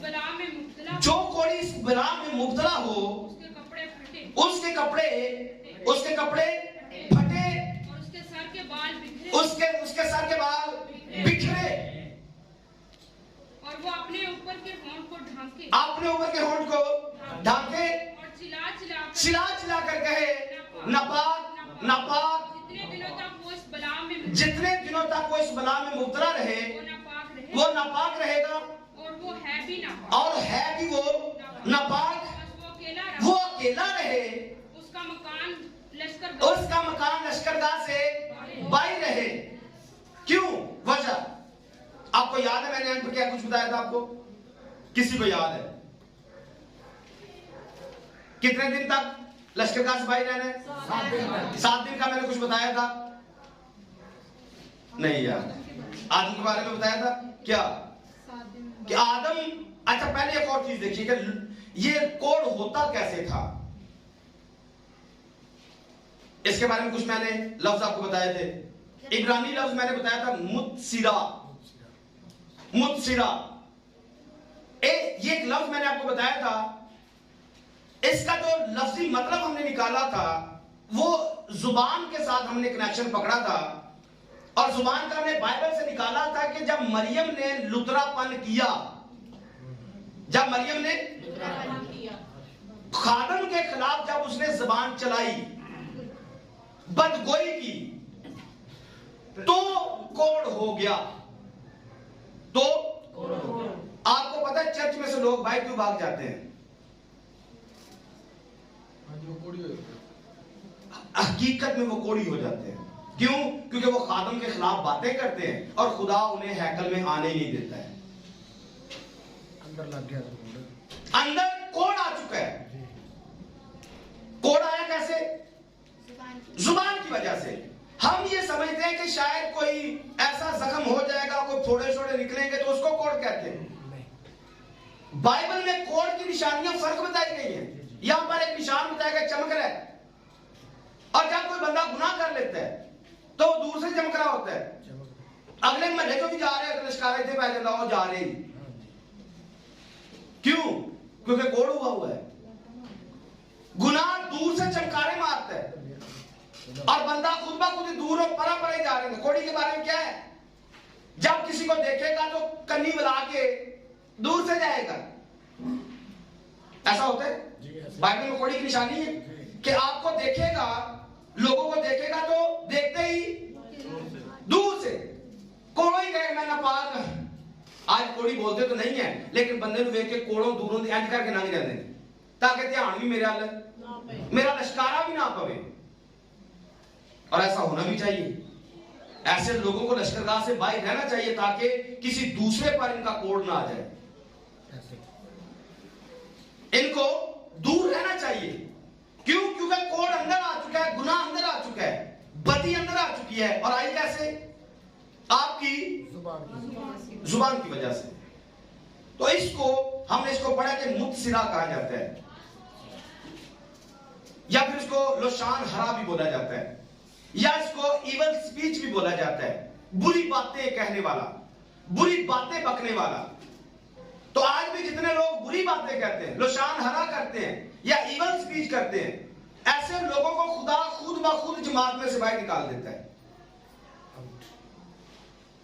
बला में मुब्तला हो, उसके कपड़े फटे फटे, और उसके सर के बाल बिखरे, और वो अपने ऊपर के होंठ को ढांके और चिल्ला चिल्ला कर कहे, नापाक। जितने दिनों तक वो इस बला में मुब्तला रहे, वो नापाक रहेगा। और वो है भी वो नापाक, वो अकेला रहे। उसका मकान लश्करगाह से बाहर रहे। क्यों? वजह आपको याद है? मैंने अंत क्या कुछ बताया था आपको? किसी को याद है? कितने दिन तक लश्करगाह से बाहर रहना है? 7 दिन का मैंने कुछ बताया था? नहीं यार, आदम के बारे में बताया था क्या? कि आदम, अच्छा पहले एक और चीज देखिए कि ये कोड होता कैसे था। इसके बारे में कुछ मैंने लफ्ज आपको बताए थे। इब्रानी लफ्ज मैंने बताया था मुतसिरा। ये एक लफ्ज मैंने आपको बताया था। इसका जो लफ्जी मतलब हमने निकाला था वो जुबान के साथ हमने कनेक्शन पकड़ा था, और जुबान का हमने बाइबल से निकाला था कि जब मरियम ने लुतरापन किया, खादम के खिलाफ जब उसने जुबान चलाई, बदगोई की, तो कोड हो गया। तो आपको पता है चर्च में से लोग भाई क्यों भाग जाते हैं? हकीकत में वो कोड़ी हो जाते हैं। क्यों? क्योंकि वो खादम के खिलाफ बातें करते हैं और खुदा उन्हें हैकल में आने ही नहीं देता है। अंदर लग गया, अंदर कोड आ चुका है। कोड आया कैसे? जुबान की वजह से। हम ये समझते हैं कि शायद कोई ऐसा जख्म हो जाएगा, कोई थोड़े थोड़े निकलेंगे तो उसको कोड कहते हैं। बाइबल में कोड की निशानियां फर्क बताई गई है। यहां पर एक निशान बताया गया, चमक रहा है। और जब कोई बंदा गुनाह कर लेता है तो वो दूर से चमक रहा होता है। अगले महल्ले को भी जा रहे हैं तो लश्कारे थे पहले लाओ जा रहे हैं। क्यों? क्योंकि कोड हुआ है। गुनाह दूर से चमकारे मारता है और बंदा खुद ब खुद दूर और परा परे जा रहे हैं। कोड़ी के बारे में क्या है? जब किसी को देखेगा तो कन्नी मिला के दूर से जाएगा। ऐसा होता है। बाइबल में कोड़ी की निशानी है कि आपको देखेगा, लोगों को देखेगा तो देखते ही दूर से। कोड़ो ही कहे मैं नापाक। आज कोड़ी बोलते तो नहीं है, लेकिन बंदे को देख के कोड़ों दूरों से इंज करके लंघ जाते हैं ताकि ध्यान भी मेरा मेरा लश्कारा भी ना पवे। और ऐसा होना भी चाहिए। ऐसे लोगों को लश्करगाह से बाहर रहना चाहिए ताकि किसी दूसरे पर इनका कोड ना आ जाए। ऐसे इनको दूर रहना चाहिए। क्यों? क्योंकि कोड अंदर आ चुका है, गुनाह अंदर आ चुका है, बदी अंदर आ चुकी है। और आई कैसे? आपकी जुबान की वजह से। तो इसको हमने इसको पढ़ा कि मुतसिरा कहा जाता है, या फिर इसको लोशान हरा भी बोला जाता है, या इसको इवल स्पीच भी बोला जाता है, बुरी बातें कहने वाला, बुरी बातें बकने वाला। तो आज भी जितने लोग बुरी बातें कहते हैं, लोशान हरा करते हैं या इवल स्पीच करते हैं, ऐसे लोगों को खुदा खुद ब खुद जमात में से बाहर निकाल देता है।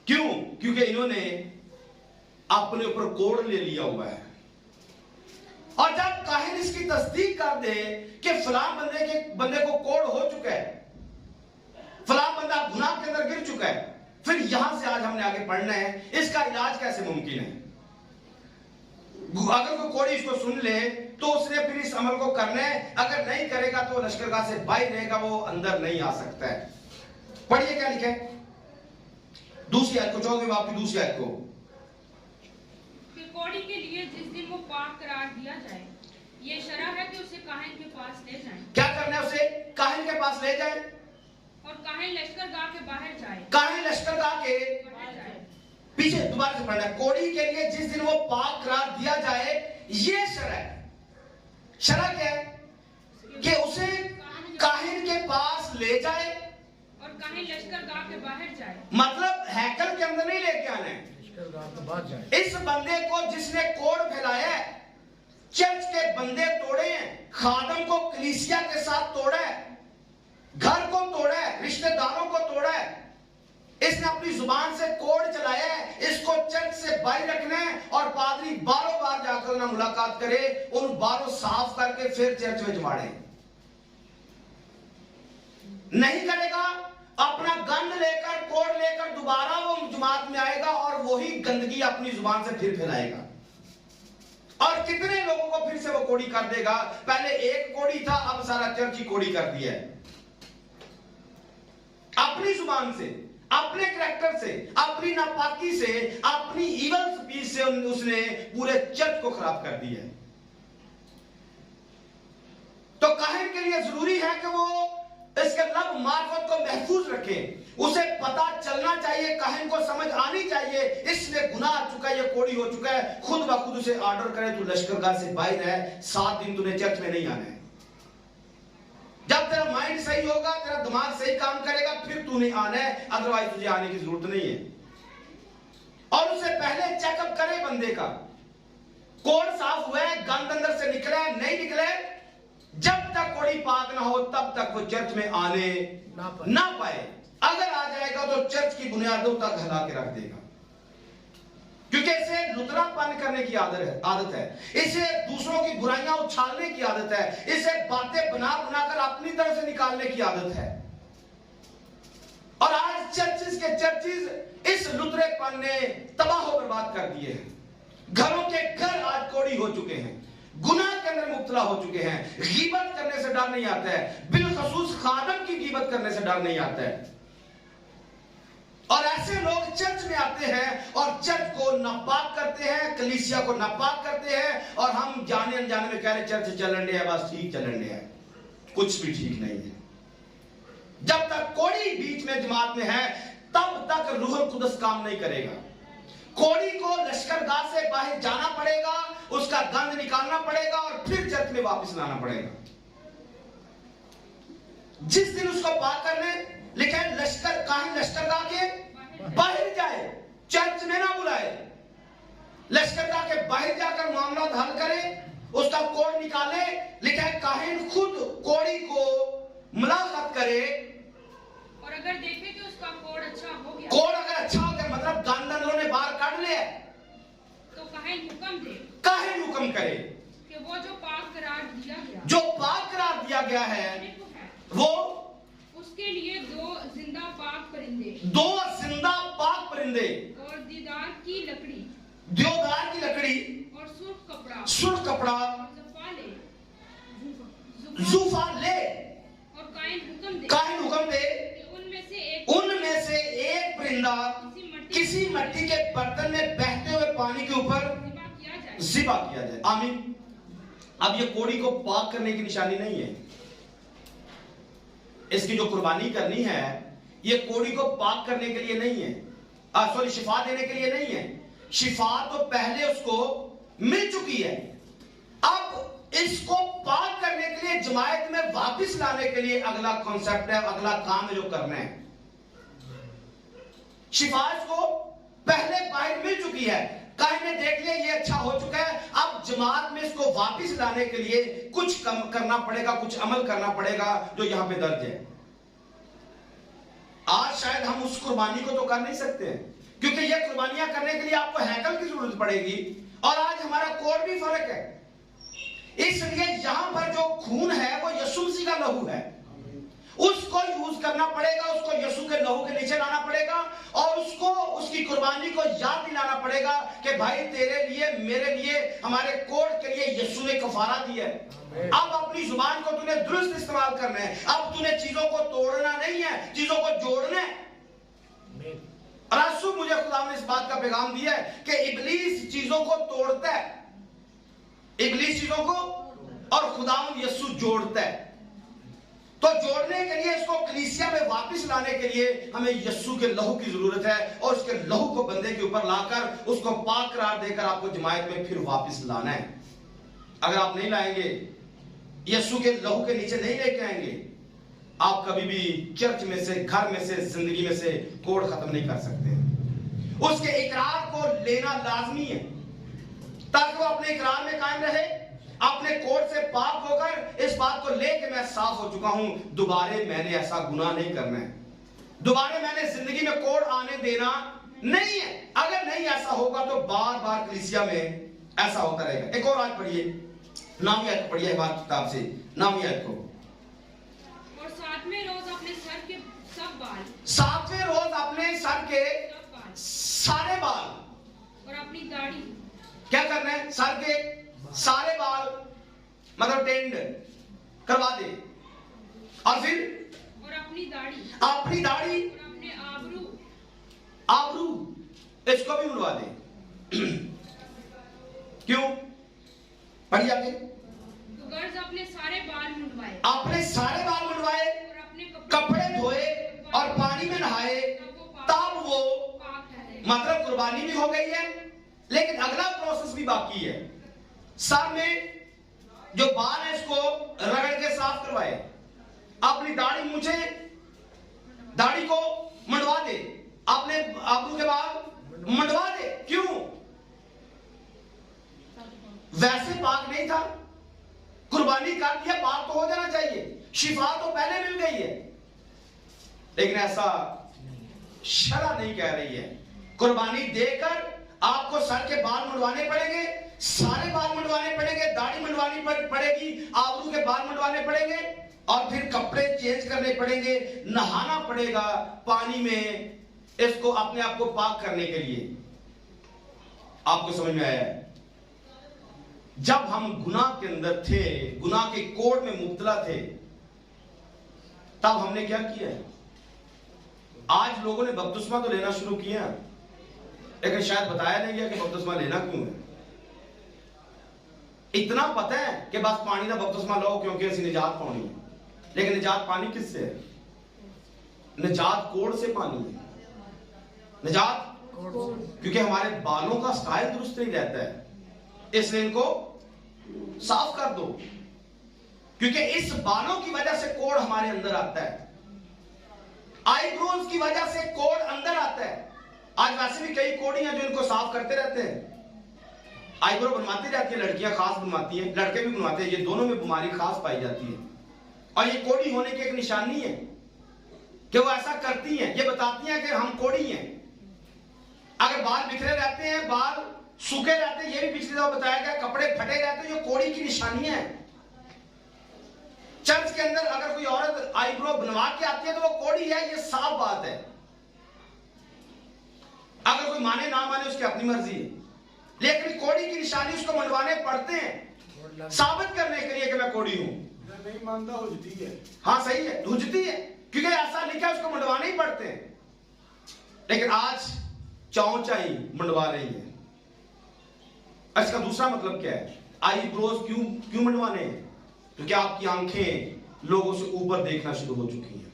क्यों? क्योंकि इन्होंने अपने ऊपर कोड ले लिया हुआ है। और जब काहिन इसकी तस्दीक कर दे कि फलां बंदे को कोड हो चुका है, फलां बंदा गुनाह के अंदर गिर चुका है, फिर यहां से आज हमने आगे पढ़ना है इसका इलाज कैसे मुमकिन है। अगर कोई कोड़ी इसको सुन ले तो उसने फिर इस अमल को करना है, अगर नहीं करेगा तो लश्करगाह से बाहर रहेगा, वो अंदर नहीं आ सकता है। पढ़िए क्या लिखा है दूसरी आयत को, 14वें बाब की दूसरी आयत को। कोड़ी के लिए जिस दिन वो पाक करार दिया जाए, ये शरह है कि उसे काहिन के पास ले जाएं। क्या करना है? उसे काहिन के पास ले जाए और काहिन लश्करगाह के बाहर जाए। काहिन लश्करगाह के बाहर जाए। पीछे दोबारा से पढ़ना है। कोड़ी के लिए जिस दिन वो पाक करार दिया जाए, ये शरह है। शरह क्या है? कि उसे काहिन के पास ले जाए और काहिन लश्करगाह के बाहर जाए। मतलब हैकल के अंदर नहीं लेके आना है। इस बंदे को जिसने कोड फैलाया है, चर्च के बंदे तोड़े हैं, खादम को कलीसिया के साथ तोड़ा है, घर को तोड़ा है, रिश्तेदारों को तोड़ा है, इसने अपनी जुबान से कोड चलाया है। इसको चर्च से बाहर रखना है और पादरी बारों बार जाकर ना मुलाकात करे, उन बारों साफ करके फिर चर्च में जमाड़े। नहीं करेगा, अपना गंद लेकर कोड लेकर दोबारा वो जमात में आएगा और वही गंदगी अपनी जुबान से फिर फैलाएगा। और कितने लोगों को फिर से वो कोड़ी कर देगा। पहले एक कोड़ी था, अब सारा चर्च ही कोड़ी कर दिया है। अपनी जुबान से, अपने करैक्टर से, अपनी नापाकी से, अपनी इवल स्पीच से उसने पूरे चर्च को खराब कर दिया है। तो काहिन के लिए जरूरी है कि वो इसके लब मार्फत को महफूज रखे। उसे पता चलना चाहिए, काहिन को समझ आनी चाहिए इसमें गुनाह आ चुका है, ये कोड़ी हो चुका है। खुद ब खुद उसे ऑर्डर करे, तू लश्करगाह से बाहर है, 7 दिन तूने चर्च में नहीं आना है। जब तेरा माइंड सही होगा, तेरा दिमाग सही काम करेगा, फिर तूने आना है, अदरवाइज तुझे आने की जरूरत नहीं है। और उसे पहले चेकअप करे बंदे का, कोड साफ हुआ है, गंद अंदर से निकला है, नहीं निकले। जब तक कोड़ी पाक ना हो तब तक वो चर्च में आने ना पाए। अगर आ जाएगा तो चर्च की बुनियादों तक हिला के रख देगा, क्योंकि इसे लुतरापन करने की आदत है, इसे दूसरों की बुराइयां उछालने की आदत है, इसे बातें बना बनाकर अपनी तरफ से निकालने की आदत है। और आज चर्चिस इस लुतरेपन ने तबाह बर्बाद कर दिए हैं। घरों के घर आज कोड़ी हो चुके हैं, गुनाह के अंदर मुब्तला हो चुके हैं। गीबत करने से डर नहीं आता है, बिलखसूस खादम की गीबत करने से डर नहीं आता है। और ऐसे लोग चर्च में आते हैं और चर्च को नापाक करते हैं, कलीसिया को नापाक करते हैं, और हम जाने अनजाने में कह रहे चर्च चलन है, बस ठीक चलन है। कुछ भी ठीक नहीं है। जब तक कोड़ी बीच में जमात में है तब तक रूहुल कुदस काम नहीं करेगा। कोड़ी को लश्करगाह से बाहर जाना पड़ेगा, उसका गंद निकालना पड़ेगा और फिर चर्च में वापस लाना पड़ेगा। जिस दिन उसको पाक करने लिखा है, लश्करगाह के बाहर जाए, चर्च में ना बुलाए, लश्करगाह के बाहर जाकर मामला हल करे, उसका कोड निकाले। लिखा है काहिन खुद कोड़ी को मुलाकात करे, और अगर देखे कि उसका कोड अच्छा हो गया, कोड अगर अच्छा हो गया मतलब गंद उन्होंने बाहर काट लिया, तो काहिन हुक्म दे, काहिन हुक्म करे कि वो जो पाक करार दिया गया, जो पाक करार दिया गया है, वो उसके लिए 2 जिंदा पाक परिंदे, 2 जिंदा पाक परिंदे और देवदार की लकड़ी और सुर्ख कपड़ा जूफा ले, और काहिन हुक्म दे कि उनमें से एक परिंदा किसी मट्टी के बर्तन में बहते हुए पानी के ऊपर जाए। ज़िबा किया जाए। आमीन। अब ये कोड़ी को पाक करने की निशानी नहीं है। इसकी जो कुर्बानी करनी है ये कोड़ी को पाक करने के लिए नहीं है, सॉरी शिफा देने के लिए नहीं है। शिफा तो पहले उसको मिल चुकी है। अब इसको पाक करने के लिए जमायत में वापस लाने के लिए अगला कॉन्सेप्ट है, अगला काम है जो करना है। शिफा इसको पहले बाहर मिल चुकी है, काहे ने देख लिया ये अच्छा हो चुका है। अब जमात में इसको वापस लाने के लिए कुछ कम करना पड़ेगा, कुछ अमल करना पड़ेगा जो यहां पे दर्ज है। आज शायद हम उस कुर्बानी को तो कर नहीं सकते क्योंकि ये कुर्बानियां करने के लिए आपको हैकल की जरूरत पड़ेगी और आज हमारा कोड भी फर्क है। इसलिए यहां पर जो खून है वो यीशु मसीह का लहू है, उसको यूज करना पड़ेगा, उसको यीशु के लहू के नीचे लाना पड़ेगा और उसको उसकी कुर्बानी को याद दिलाना पड़ेगा कि भाई तेरे लिए मेरे लिए हमारे कोड के लिए यीशु ने कफारा दिया है। अब अपनी जुबान को तूने दुरुस्त इस्तेमाल करना है। अब तूने चीजों को तोड़ना नहीं है, चीजों को जोड़ना है। और आज सुबह मुझे खुदा ने इस बात का पैगाम दिया है कि इब्लीस चीजों को तोड़ता है, इब्लीस चीजों को, और खुदावंद यीशु जोड़ता है। तो जोड़ने के लिए इसको कलीसिया में वापस लाने के लिए हमें यीशु के लहू की जरूरत है और उसके लहू को बंदे के ऊपर लाकर उसको पाक करार देकर आपको जमायत में फिर वापस लाना है। अगर आप नहीं लाएंगे, यीशु के लहू के नीचे नहीं लेके आएंगे, आप कभी भी चर्च में से, घर में से, जिंदगी में से कोड खत्म नहीं कर सकते। उसके इकरार को लेना लाजमी है ताकि वो अपने इकरार में कायम रहे, अपने कोड से पाक होकर इस बात को लेके मैं साफ हो चुका हूं, दोबारा मैंने ऐसा गुनाह नहीं करना है, दोबारा मैंने जिंदगी में कोड आने देना नहीं है। अगर नहीं ऐसा होगा तो बार बार कलीसिया में ऐसा होता रहेगा। एक और आज पढ़िए, नामी आयत पढ़िए हमारी किताब से, नामी आयत को। और सातवें रोज अपने सर के सब बाल, सातवें रोज अपने सर के सब बाल सारे बाल और अपनी दाढ़ी, क्या करना है, सर के सारे बाल मतलब टेंड करवा दे, और फिर और अपनी दाढ़ी और अपने आबरू आबरू इसको भी मुड़वा दे। क्यों? पढ़िए आगे। तो गर्ज अपने सारे बाल मुंडवाए, अपने सारे बाल मुंडवाए, और अपने कपड़े धोए और पानी में नहाए, तब वो पाक ठहरे। मतलब कुर्बानी भी हो गई है, लेकिन अगला प्रोसेस भी बाकी है। सर में जो बाल है इसको रगड़ के साफ करवाए, अपनी दाढ़ी मूछे, दाढ़ी को मंडवा दे, अपने आबरू के बाल मंडवा दे। क्यों? वैसे पाक नहीं था, कुर्बानी कर दिया, पाक तो हो जाना चाहिए, शिफा तो पहले मिल गई है, लेकिन ऐसा शरा नहीं कह रही है। कुर्बानी देकर आपको सर के बाल मुंडवाने पड़ेंगे, सारे बाल मुंडवाने पड़ेंगे, दाढ़ी मुंडवानी पड़ेगी, आबरू के बाल मुंडवाने पड़ेंगे, और फिर कपड़े चेंज करने पड़ेंगे, नहाना पड़ेगा पानी में, इसको अपने आप को पाक करने के लिए। आपको समझ में आया? जब हम गुनाह के अंदर थे, गुनाह के कोड में मुब्तला थे, तब हमने क्या किया है? आज लोगों ने बपतिस्मा तो लेना शुरू किया, लेकिन शायद बताया नहीं गया कि बपतिस्मा लेना क्यों है। इतना पता है कि बस पानी का बपतिस्मा लो क्योंकि असि निजात पानी है, लेकिन निजात पानी किससे है? निजात कोड से पानी है, निजात क्योंकि हमारे बालों का स्टाइल दुरुस्त नहीं रहता है, इसलिए इनको साफ कर दो, क्योंकि इस बालों की वजह से कोड हमारे अंदर आता है, आईब्रोज की वजह से कोड अंदर आता है। आज वैसे भी कई कोड़ी हैं जो इनको साफ करते रहते हैं, आईब्रो बनवाती रहती है, लड़कियां खास बनवाती हैं, लड़के भी बनवाते हैं, ये दोनों में बीमारी खास पाई जाती है, और ये कोड़ी होने की एक निशानी है कि वो ऐसा करती हैं, ये बताती हैं कि हम कोड़ी हैं। अगर बाल बिखरे रहते हैं, बाल सूखे रहते हैं, ये भी पिछली दफा बताया गया, कपड़े फटे रहते हैं, ये कोड़ी की निशानियां हैं। चर्च के अंदर अगर कोई औरत आईब्रो बनवा के आती है तो वो कोड़ी है, ये साफ बात है। अगर कोई माने ना माने उसकी अपनी मर्जी है, लेकिन कोड़ी की निशानी उसको मंडवाने पड़ते हैं साबित करने के लिए कि मैं कोड़ी हूं। नहीं मानता हुजती है। हाँ सही है, हुजती है, क्योंकि ऐसा लिखा है, उसको मंडवाने ही पड़ते हैं। लेकिन आज चौचाई मंडवा रही है, इसका दूसरा मतलब क्या है? आईब्रोज क्यों मंडवाने हैं? क्योंकि आपकी आंखें लोगों से ऊपर देखना शुरू हो चुकी हैं।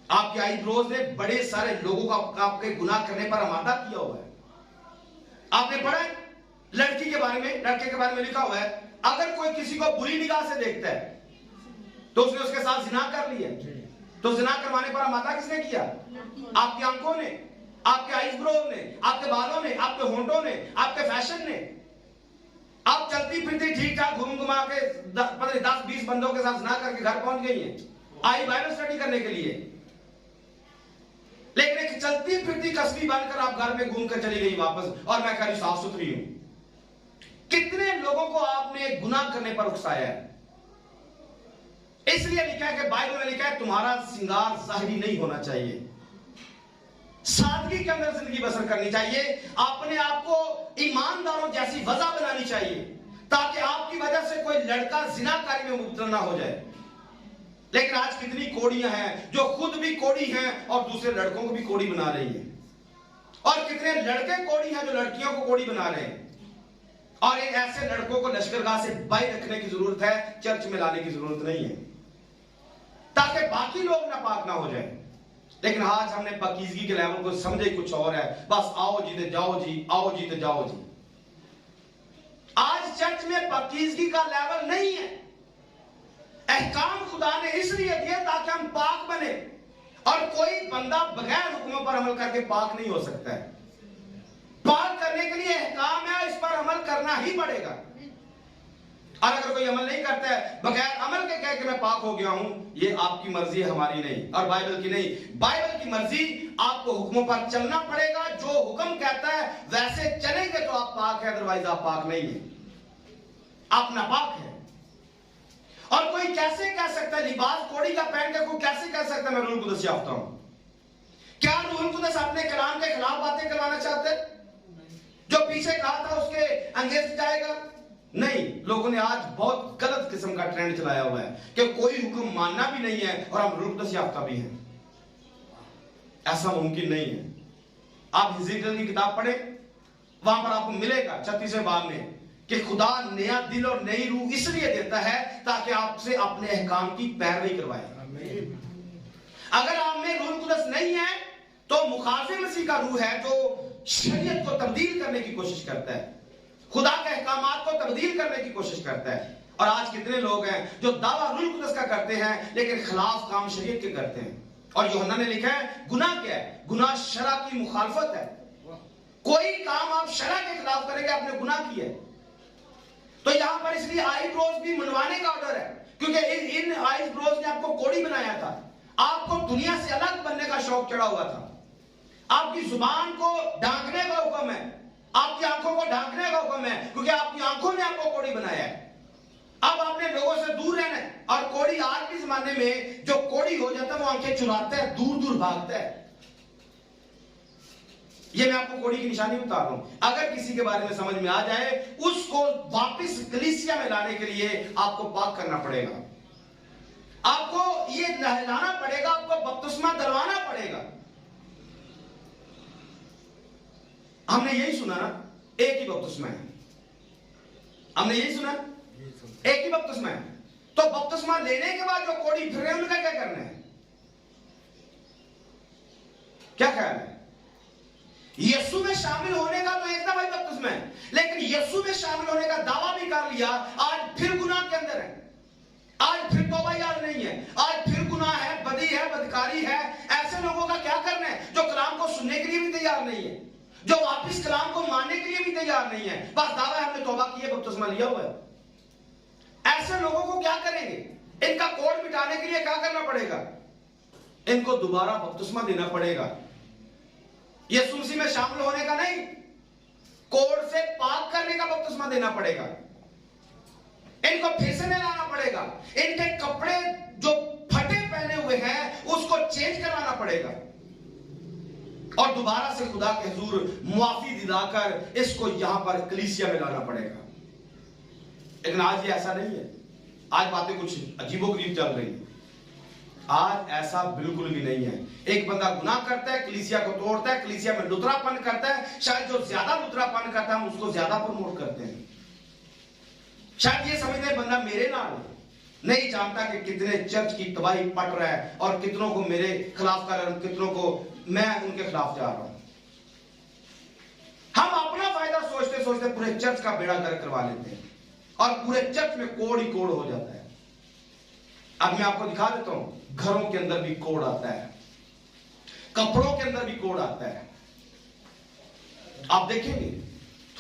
आपके आईब्रोज ने बड़े सारे लोगों को आपके गुनाह करने पर आमादा किया हुआ है। आपने पढ़ा है लड़की के बारे में, लड़के के बारे में लिखा हुआ है, अगर कोई किसी को बुरी निगाह से देखता है तो उसने उसके साथ जिना कर लिया। तो जिना करवाने पर आमादा किसने किया? आपकी आंखों ने, आपके आईब्रोज ने, आपके बालों ने, आपके होंठों ने, आपके फैशन ने। आप चलती फिरती ठीक ठाक घूम घुमा के 10-20 बंदों के साथ जिना करके घर पहुंच गई हैं, आई बाइबल स्टडी करने के लिए, लेकिन एक चलती फिरती कसबी बनकर आप घर में घूम कर चली गई वापस, और मैं कह साफ सुथरी हूं। कितने लोगों को आपने गुनाह करने पर उकसाया है? इसलिए लिखा है कि बाइबल में लिखा है तुम्हारा श्रृंगार जाहिरी नहीं होना चाहिए, सादगी के अंदर जिंदगी बसर करनी चाहिए, अपने आप को ईमानदारों जैसी वजह बनानी चाहिए, ताकि आपकी वजह से कोई लड़का जिनाकारी में मुब्तला ना हो जाए। लेकिन आज कितनी कोड़ियां हैं जो खुद भी कोड़ी हैं और दूसरे लड़कों को भी कोड़ी बना रही हैं, और कितने लड़के कोड़ी हैं जो लड़कियों को कोड़ी बना रहे हैं। और इन ऐसे लड़कों को लश्करगाह से बाहर रखने की जरूरत है, चर्च में लाने की जरूरत नहीं है, ताकि बाकी लोग नापाक ना हो जाए। लेकिन आज हमने पाकीज़गी के लेवल को समझे कुछ और है, बस आओ जी ते जाओ जी, आओ जी ते जाओ जी। आज चर्च में पाकीज़गी का लेवल नहीं है। अहकाम खुदा ने इसलिए दिए ताकि हम पाक बने, और कोई बंदा बगैर हुक्मों पर अमल करके पाक नहीं हो सकता है। पाक करने के लिए अहकाम है, इस पर अमल करना ही पड़ेगा। और अगर कोई अमल नहीं करता है, बगैर अमल के कह के मैं पाक हो गया हूं, ये आपकी मर्जी है, हमारी नहीं, और बाइबल की नहीं। बाइबल की मर्जी, आपको हुक्मों पर चलना पड़ेगा। जो हुक्म कहता है वैसे चलेंगे तो आप पाक है, अदरवाइज आप पाक नहीं है, आप नापाक है। और कोई कैसे कह सकता है, लिबास कोड़ी का पहन के कोई कैसे कह सकता है मैं रूहुल कुद्दस याफ्ता हूं? क्या रूहुल कुद्दस अपने कलाम के खिलाफ बातें करवाना चाहते? जो पीछे कहा था उसके अंगेज जाएगा? नहीं, लोगों ने आज बहुत गलत किस्म का ट्रेंड चलाया हुआ है कि कोई हुक्म मानना भी नहीं है और हम रूहुल कुद्दस याफ्ता भी हैं। ऐसा मुमकिन नहीं है। आप हिजकिय्याह की किताब पढ़ें, वहां पर आपको मिलेगा 36वें बाब में कि खुदा नया दिल और नई रूह इसलिए देता है ताकि आपसे अपने अहकाम की पैरवी करवाए। अगर आप में रूहुल कुद्दस नहीं है तो मुखालिफ मसीह का रूह है, जो शरीयत को तब्दील करने की कोशिश करता है, खुदा के अहकामात को तब्दील करने की कोशिश करता है। और आज कितने लोग हैं जो दावा रूहुल कुद्दस का करते हैं लेकिन खिलाफ काम शरीयत के करते हैं। और यूहन्ना ने लिखा है गुनाह क्या है? गुनाह शरा की मुखालफत है। कोई काम आप शरा के खिलाफ करेंगे, आपने गुनाह किया है। तो यहां पर इसलिए आईब्रोज भी मुंडवाने का ऑर्डर है, क्योंकि इन आईब्रोज ने आपको कोड़ी बनाया था। आपको दुनिया से अलग बनने का शौक चढ़ा हुआ था। आपकी जुबान को ढांकने का हुक्म है, आपकी आंखों को ढांकने का हुक्म है, क्योंकि आपकी आंखों ने आपको कोड़ी बनाया है। अब आपने लोगों से दूर रहना है। और कोड़ी आज के जमाने में जो कोड़ी हो जाता है वो आंखें चुराता है, दूर दूर भागता है। ये मैं आपको कोड़ी की निशानी बता रहा हूं। अगर किसी के बारे में समझ में आ जाए, उसको वापस कलीसिया में लाने के लिए आपको पाक करना पड़ेगा, आपको ये नहलाना पड़ेगा, आपको बपतिस्मा दिलवाना पड़ेगा। हमने यही सुना ना, एक ही बपतिस्मा है। हमने यही सुना, एक ही बपतिस्मा है। तो बपतिस्मा लेने के बाद जो कोड़ी फिर रहे हैं उनका क्या करना है? क्या ख्याल है? यीशु में शामिल होने का तो एक दफा ही बपतिस्मा है, लेकिन यीशु में शामिल होने का दावा भी कर लिया, आज फिर गुनाह के अंदर है, आज फिर तौबा याद नहीं है, आज फिर गुनाह है, बदी है, बदकारी है। ऐसे लोगों का क्या करना है जो कलाम को सुनने के लिए भी तैयार नहीं है, जो वापिस कलाम को मानने के लिए भी तैयार नहीं है, बस दावा है हमने तौबा की है, बपतिस्मा लिया हुआ है। ऐसे लोगों को क्या करेंगे? इनका कोड मिटाने के लिए क्या करना पड़ेगा? इनको दोबारा बपतिस्मा देना पड़ेगा। यीशु मसीह में शामिल होने का नहीं, कोड से पाक करने का बपतिस्मा देना पड़ेगा। इनको फिर से लाना पड़ेगा। इनके कपड़े जो फटे पहने हुए हैं उसको चेंज करवाना पड़ेगा, और दोबारा से खुदा के हुजूर मुआफी दिलाकर इसको यहां पर कलीसिया में लाना पड़ेगा। लेकिन आज ये ऐसा नहीं है। आज बातें कुछ अजीबोगरीब चल रही है। आज ऐसा बिल्कुल भी नहीं है। एक बंदा गुनाह करता है, कलीसिया को तोड़ता है, कलीसिया में लुतरापन करता है, शायद जो ज्यादा लुतरापन करता है हम उसको ज्यादा प्रमोट करते हैं। शायद ये समझते हैं बंदा मेरे नाल नहीं जानता कि कितने चर्च की तबाही पट रहा है और कितनों को मेरे खिलाफ कर रहा हूं, कितनों को मैं उनके खिलाफ जा रहा हूं। हम अपना फायदा सोचते सोचते पूरे चर्च का बेड़ा गर्क करवा लेते हैं और पूरे चर्च में कोड़ ही कोड़ हो जाता है। अब मैं आपको दिखा देता हूं, घरों के अंदर भी कोड़ आता है, कपड़ों के अंदर भी कोड़ आता है। आप देखेंगे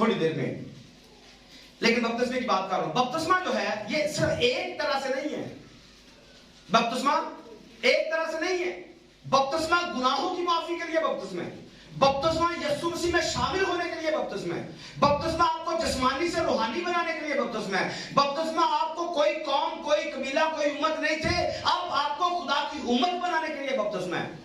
थोड़ी देर में। लेकिन बपतिस्मे की बात कर रहा हूं। बपतिस्मा जो है ये सिर्फ एक तरह से नहीं है। बपतिस्मा एक तरह से नहीं है। बपतिस्मा गुनाहों की माफी के लिए बपतिस्मा है। बपतिस्मा यीशु मसीह में शामिल होने के लिए बपतिस्मा है। बपतिस्मा आपको जिस्मानी से रूहानी बनाने के लिए बपतिस्मा है। बपतिस्मा आपको कोई कौम, कोई कबीला, कोई उम्मत नहीं थे, अब आपको खुदा की उम्मत बनाने के लिए बपतिस्मा है।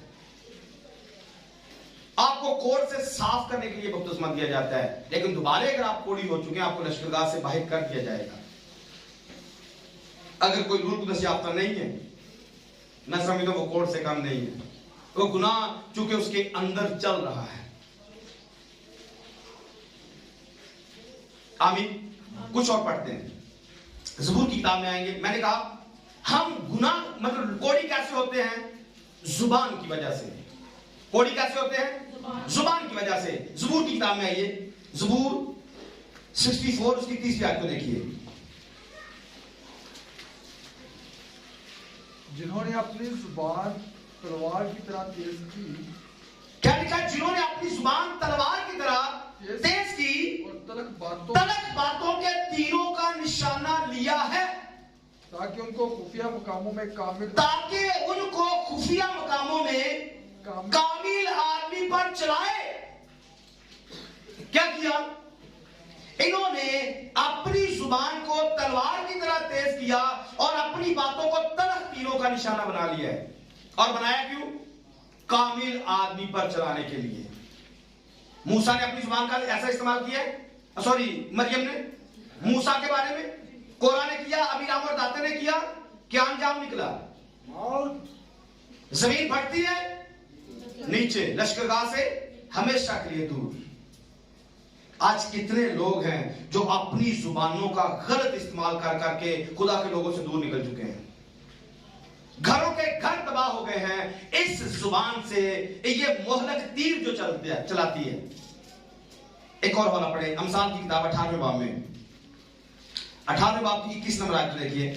आपको कोड़ से साफ करने के लिए बपतिस्मा दिया जाता है। लेकिन दोबारा अगर आप कोड़ी हो चुके हैं, आपको लश्करगाह से बाहर कर दिया जाएगा। अगर कोई रूह कुदस याफ्ता नहीं है, मैं समझता हूं वो कोड़ से कम नहीं है। वो गुनाह चूंकि उसके अंदर चल रहा है। आमीन। कुछ और पढ़ते हैं, ज़बूर की किताब में आएंगे। मैंने कहा हम गुनाह मतलब कोड़ी कैसे होते हैं? जुबान की वजह से। कोड़ी कैसे होते हैं? जुबान की वजह से। ज़बूर की किताब में आइए, ज़बूर 64 उसकी 30वीं आयत को देखिए। जिन्होंने अपनी जुबान तलवार की तरह तेज की। क्या लिखा? जिन्होंने अपनी जुबान तलवार की तरह तेज की और तलक बातों के तीरों का निशाना लिया है, ताकि उनको खुफिया मकामों में कामिल आदमी पर चलाए। क्या किया इन्होंने? अपनी जुबान को तलवार की तरह तेज किया और अपनी बातों को तलख तीरों का निशाना बना लिया है। और बनाया क्यों? कामिल आदमी पर चलाने के लिए। मूसा ने अपनी जुबान का ऐसा इस्तेमाल किया है, सॉरी मरियम ने मूसा के बारे में, कोरा ने किया, अबीराम और दाते ने किया। क्या अंजाम निकला? जमीन फटती है नीचे, लश्करगाह से हमेशा के लिए दूर। आज कितने लोग हैं जो अपनी जुबानों का गलत इस्तेमाल कर करके खुदा के लोगों से दूर निकल चुके हैं। घरों के घर तबाह हो गए हैं इस जुबान से। ये मोहलक तीर जो चलाती है। एक और वाला पढ़े, अमसाल की किताब 18वें बाब में, 18वें बाब की 21 नंबर आयत देखिए।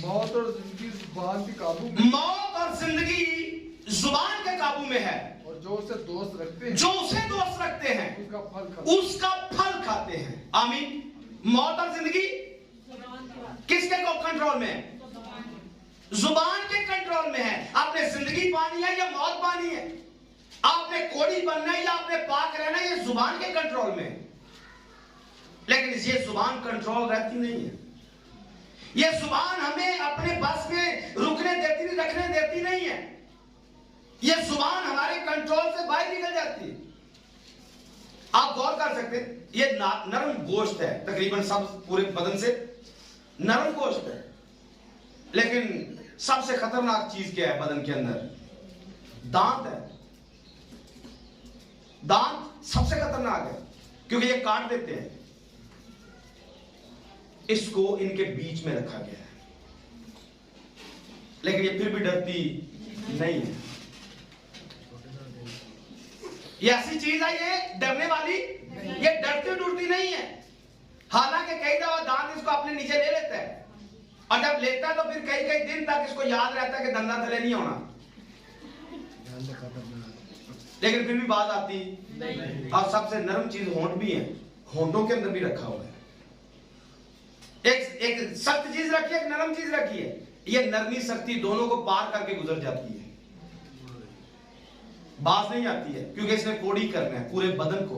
मौत और जिंदगी जुबान के काबू में। मौत और जिंदगी जुबान के काबू में है, और जो उसे दोस्त रखते हैं, उसका फल खाते हैं। आमीन। मौत और जिंदगी किसके कंट्रोल में है? जुबान के कंट्रोल में है। आपने जिंदगी पानी है या मौत पानी है? आपने कोड़ी बनना है या आपने पाक रहना है? ये जुबान के कंट्रोल में है। लेकिन ये जुबान कंट्रोल रहती नहीं है। ये जुबान हमें अपने बस में रखने देती नहीं है। ये जुबान हमारे कंट्रोल से बाहर निकल जाती है। आप गौर कर सकते हैं, ये नरम गोश्त है, तकरीबन सब पूरे बदन से नरम गोश्त है। लेकिन सबसे खतरनाक चीज क्या है बदन के अंदर? दांत है। दांत सबसे खतरनाक है क्योंकि ये काट देते हैं। इसको इनके बीच में रखा गया है, लेकिन ये फिर भी डरती नहीं है। ये ऐसी चीज है, ये डरने वाली, ये डरती डुरती नहीं है। हालांकि कई दफा दांत इसको अपने नीचे ले लेता है, और जब लेता है तो फिर कई कई दिन तक इसको याद रहता है कि दंदा थले नहीं होना। लेकिन फिर भी बात आती, और सबसे नरम चीज होंठ भी है, होंठों के अंदर भी रखा हुआ है। एक सख्त चीज रखी है, एक नरम चीज रखी है। ये नरमी सख्ती दोनों को पार करके गुजर जाती है। बात नहीं आती है क्योंकि इसने कोड़ी करना है पूरे बदन को।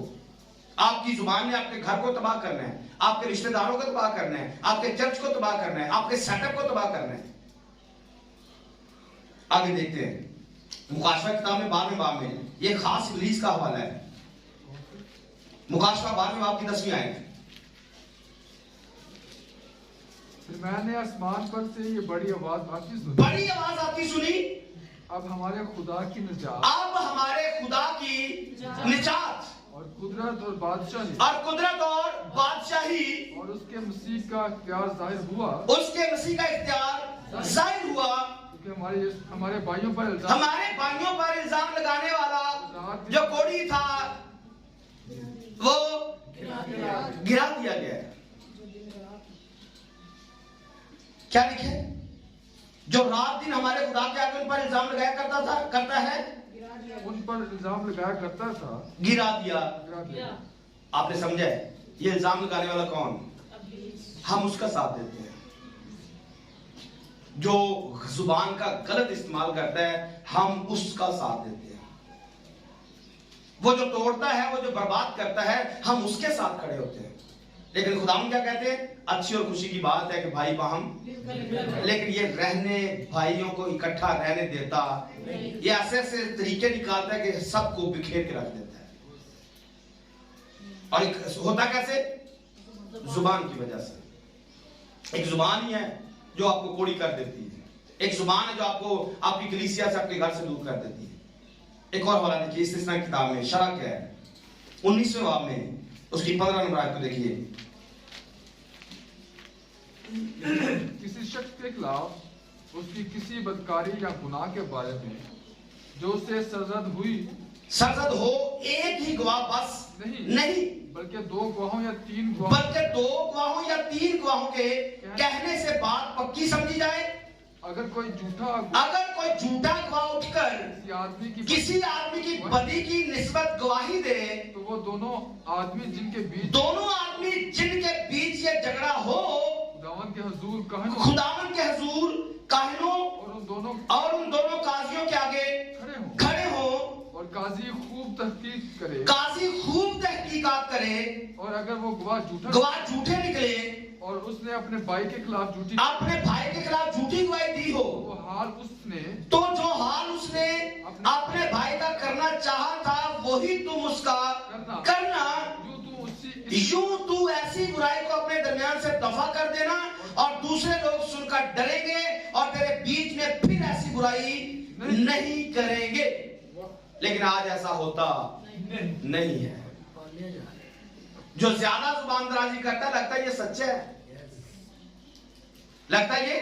आपकी जुबान ने आपके घर को तबाह करना है, आपके रिश्तेदारों को तबाह करना है, आपके चर्च को तबाह करना है, आपके सेटअप को तबाह करना है। आगे देखते हैं मुकाशवा किताब में 12वें बाब में ये खास इब्लीस का हवाला है। मुकाशवा 12वें बाब की 10वीं आयत। फिर मैंने आसमान पर से ये बड़ी आवाज आती सुनी, बड़ी आवाज आती सुनी, अब हमारे खुदा की निजात अब हमारे खुदा की निजात और कुदरत और बादशाही और कुदरत और बादशाही और उसके मसीह का इख्तियार जाहिर हुआ, उसके मसीह का इख्तियार जाहिर हुआ, क्योंकि हमारे भाइयों पर इल्जाम हमारे भाइयों पर इल्जाम लगाने वाला जो कोड़ी था वो गिरा दिया गया। क्या लिखे? जो रात दिन हमारे खुदा के आगे उन पर इल्जाम लगाया करता है, उन पर इल्जाम लगाया करता था, गिरा दिया। गिरा दिया। आपने समझा है? ये इल्जाम लगाने वाला कौन? हम उसका साथ देते हैं। जो जुबान का गलत इस्तेमाल करता है, हम उसका साथ देते हैं। वो जो तोड़ता है, वो जो बर्बाद करता है, हम उसके साथ खड़े होते हैं। लेकिन खुदावन क्या कहते हैं? अच्छी और खुशी की बात है कि भाई बाहम, लेकिन ये रहने, भाइयों को इकट्ठा रहने देता, ये ऐसे ऐसे तरीके निकालता है कि सबको बिखेर के रख देता है। और होता कैसे? जुबान की वजह से। एक जुबान ही है जो आपको कोड़ी कर देती है। एक जुबान है जो आपको आपकी कलीसिया से, आपके घर से दूर कर देती है। एक और हवाला देखिए इस्तिस्ना की किताब में, शरह क्या है 19वें बाब में, उसकी 15 नंबर आयत को देखिए। किसी शख्स के खिलाफ उसकी किसी बदकारी या गुनाह के बारे में जो उसे सरजद हो एक ही गवाह बस नहीं, बल्कि 2 गवाहों या 3 गवाहों के कहने से बात पक्की समझी जाए। अगर कोई झूठा गवाह उठकर किसी आदमी की बदी की निस्बत गवाही दे, तो वो दोनों आदमी जिनके बीच ये झगड़ा हो, खुदावन के हुजूर काहिनों और उन दोनों काजियों के आगे खड़े हो और काजी खूब तहकीकात करे, और अगर वो गवाह झूठे निकले और उसने अपने भाई के खिलाफ झूठी गवाही दी हो, जो हाल उसने अपने भाई का करना चाहा था, वही तुम उसका करना। यूं तू ऐसी बुराई को अपने दरमियान से दफा कर देना, और दूसरे लोग सुनकर डरेंगे और तेरे बीच में फिर ऐसी बुराई नहीं करेंगे। लेकिन आज ऐसा होता नहीं है। जो ज्यादा जुबान दराजी करता है, लगता है ये सच्चा है, लगता है ये,